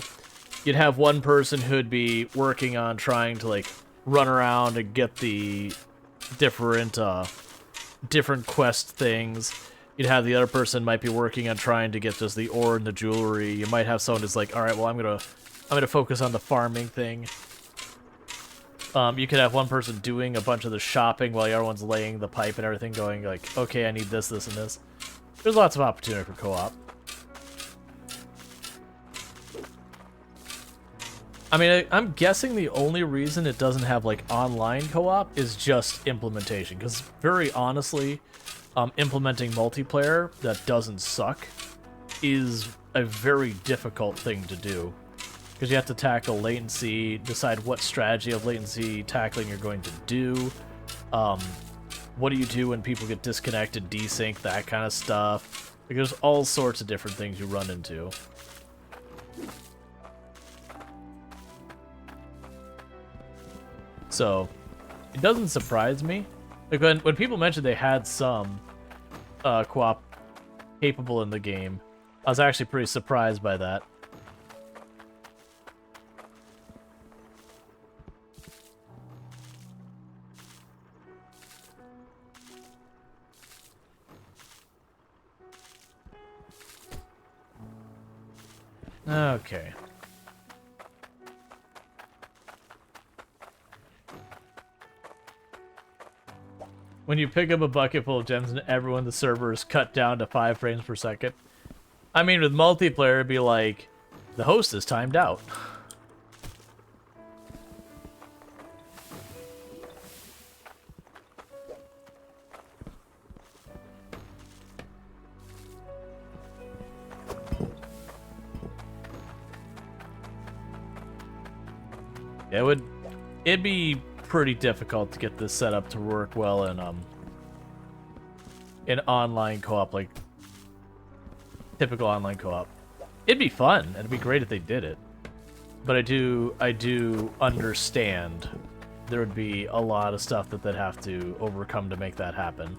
you'd have one person who'd be working on trying to, run around and get the different quest things. You'd have the other person might be working on trying to get just the ore and the jewelry. You might have someone who's like, all right, well, I'm gonna focus on the farming thing. You could have one person doing a bunch of the shopping while the other one's laying the pipe and everything, going like, okay, I need this, this, and this. There's lots of opportunity for co-op. I mean, I'm guessing the only reason it doesn't have, online co-op is just implementation. Because, very honestly, implementing multiplayer that doesn't suck is a very difficult thing to do. Because you have to tackle latency, decide what strategy of latency tackling you're going to do. What do you do when people get disconnected, desync, that kind of stuff. There's all sorts of different things you run into. So, it doesn't surprise me. When people mentioned they had some co-op capable in the game, I was actually pretty surprised by that. Okay. When you pick up a bucket full of gems and everyone in the server is cut down to 5 frames per second. I mean, with multiplayer, it'd be like, the host is timed out. It'd be pretty difficult to get this set up to work well in online co-op, like typical online co-op. It'd be fun. It'd be great if they did it. But I do understand there would be a lot of stuff that they'd have to overcome to make that happen.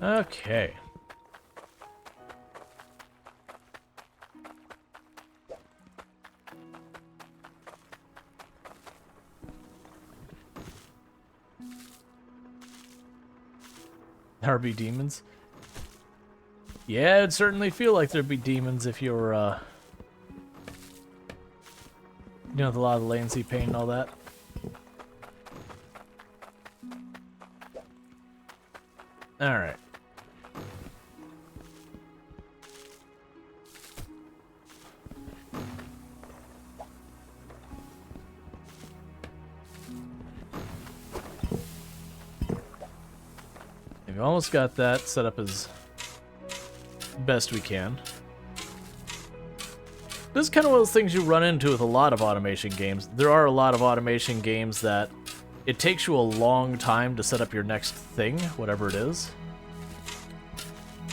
Okay. There be demons? Yeah, it'd certainly feel like there'd be demons if you were, you know, with a lot of latency pain and all that. Alright. We've almost got that set up as best we can. This is kind of one of those things you run into with a lot of automation games. There are a lot of automation games that it takes you a long time to set up your next thing, whatever it is.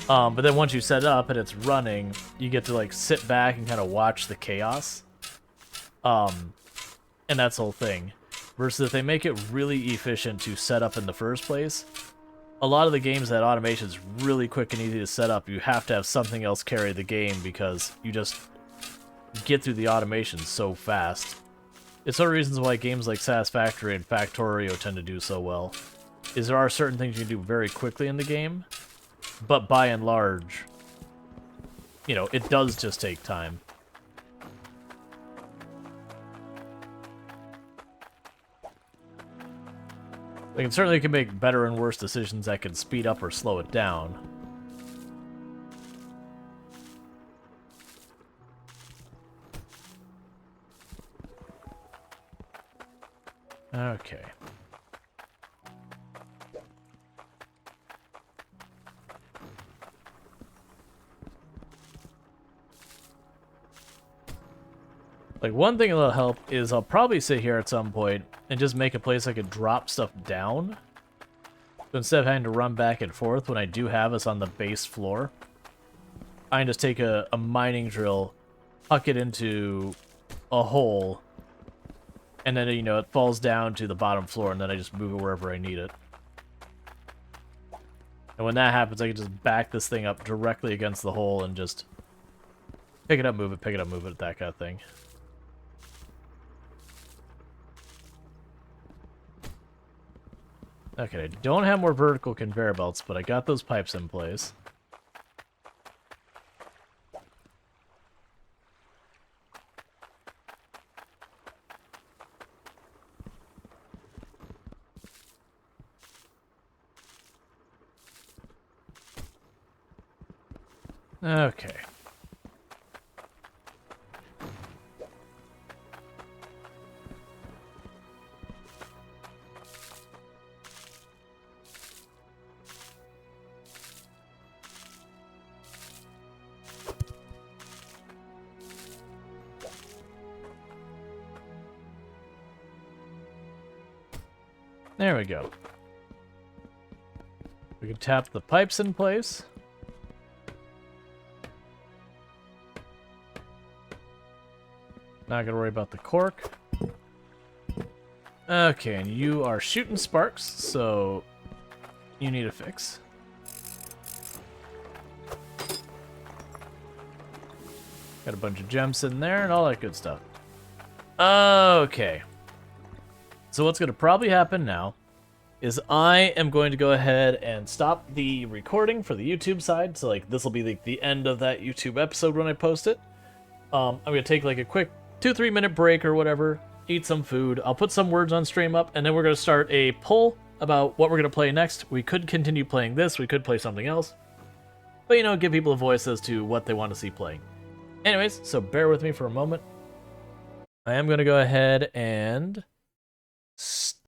But then once you set it up and it's running, you get to like sit back and kind of watch the chaos. And that's the whole thing. Versus if they make it really efficient to set up in the first place, a lot of the games that automation is really quick and easy to set up, you have to have something else carry the game because you just get through the automation so fast. It's one of the reasons why games like Satisfactory and Factorio tend to do so well. Is there are certain things you can do very quickly in the game, but by and large, you know, it does just take time. They certainly can make better and worse decisions that can speed up or slow it down. Okay. Like, one thing that'll help is I'll probably sit here at some point and just make a place I could drop stuff down. So instead of having to run back and forth when I do have us on the base floor, I can just take a mining drill, huck it into a hole, and then, you know, it falls down to the bottom floor, and then I just move it wherever I need it. And when that happens, I can just back this thing up directly against the hole and just pick it up, move it, that kind of thing. Okay, I don't have more vertical conveyor belts, but I got those pipes in place. Okay. There we go. We can tap the pipes in place. Not gonna worry about the cork. Okay, and you are shooting sparks, so you need a fix. Got a bunch of gems in there and all that good stuff. Okay. So what's going to probably happen now is I am going to go ahead and stop the recording for the YouTube side. So like this will be like the end of that YouTube episode when I post it. I'm going to take like a quick 2-3 minute break or whatever, eat some food. I'll put some words on stream up, and then we're going to start a poll about what we're going to play next. We could continue playing this. We could play something else. But, you know, give people a voice as to what they want to see playing. Anyways, so bear with me for a moment. I am going to go ahead and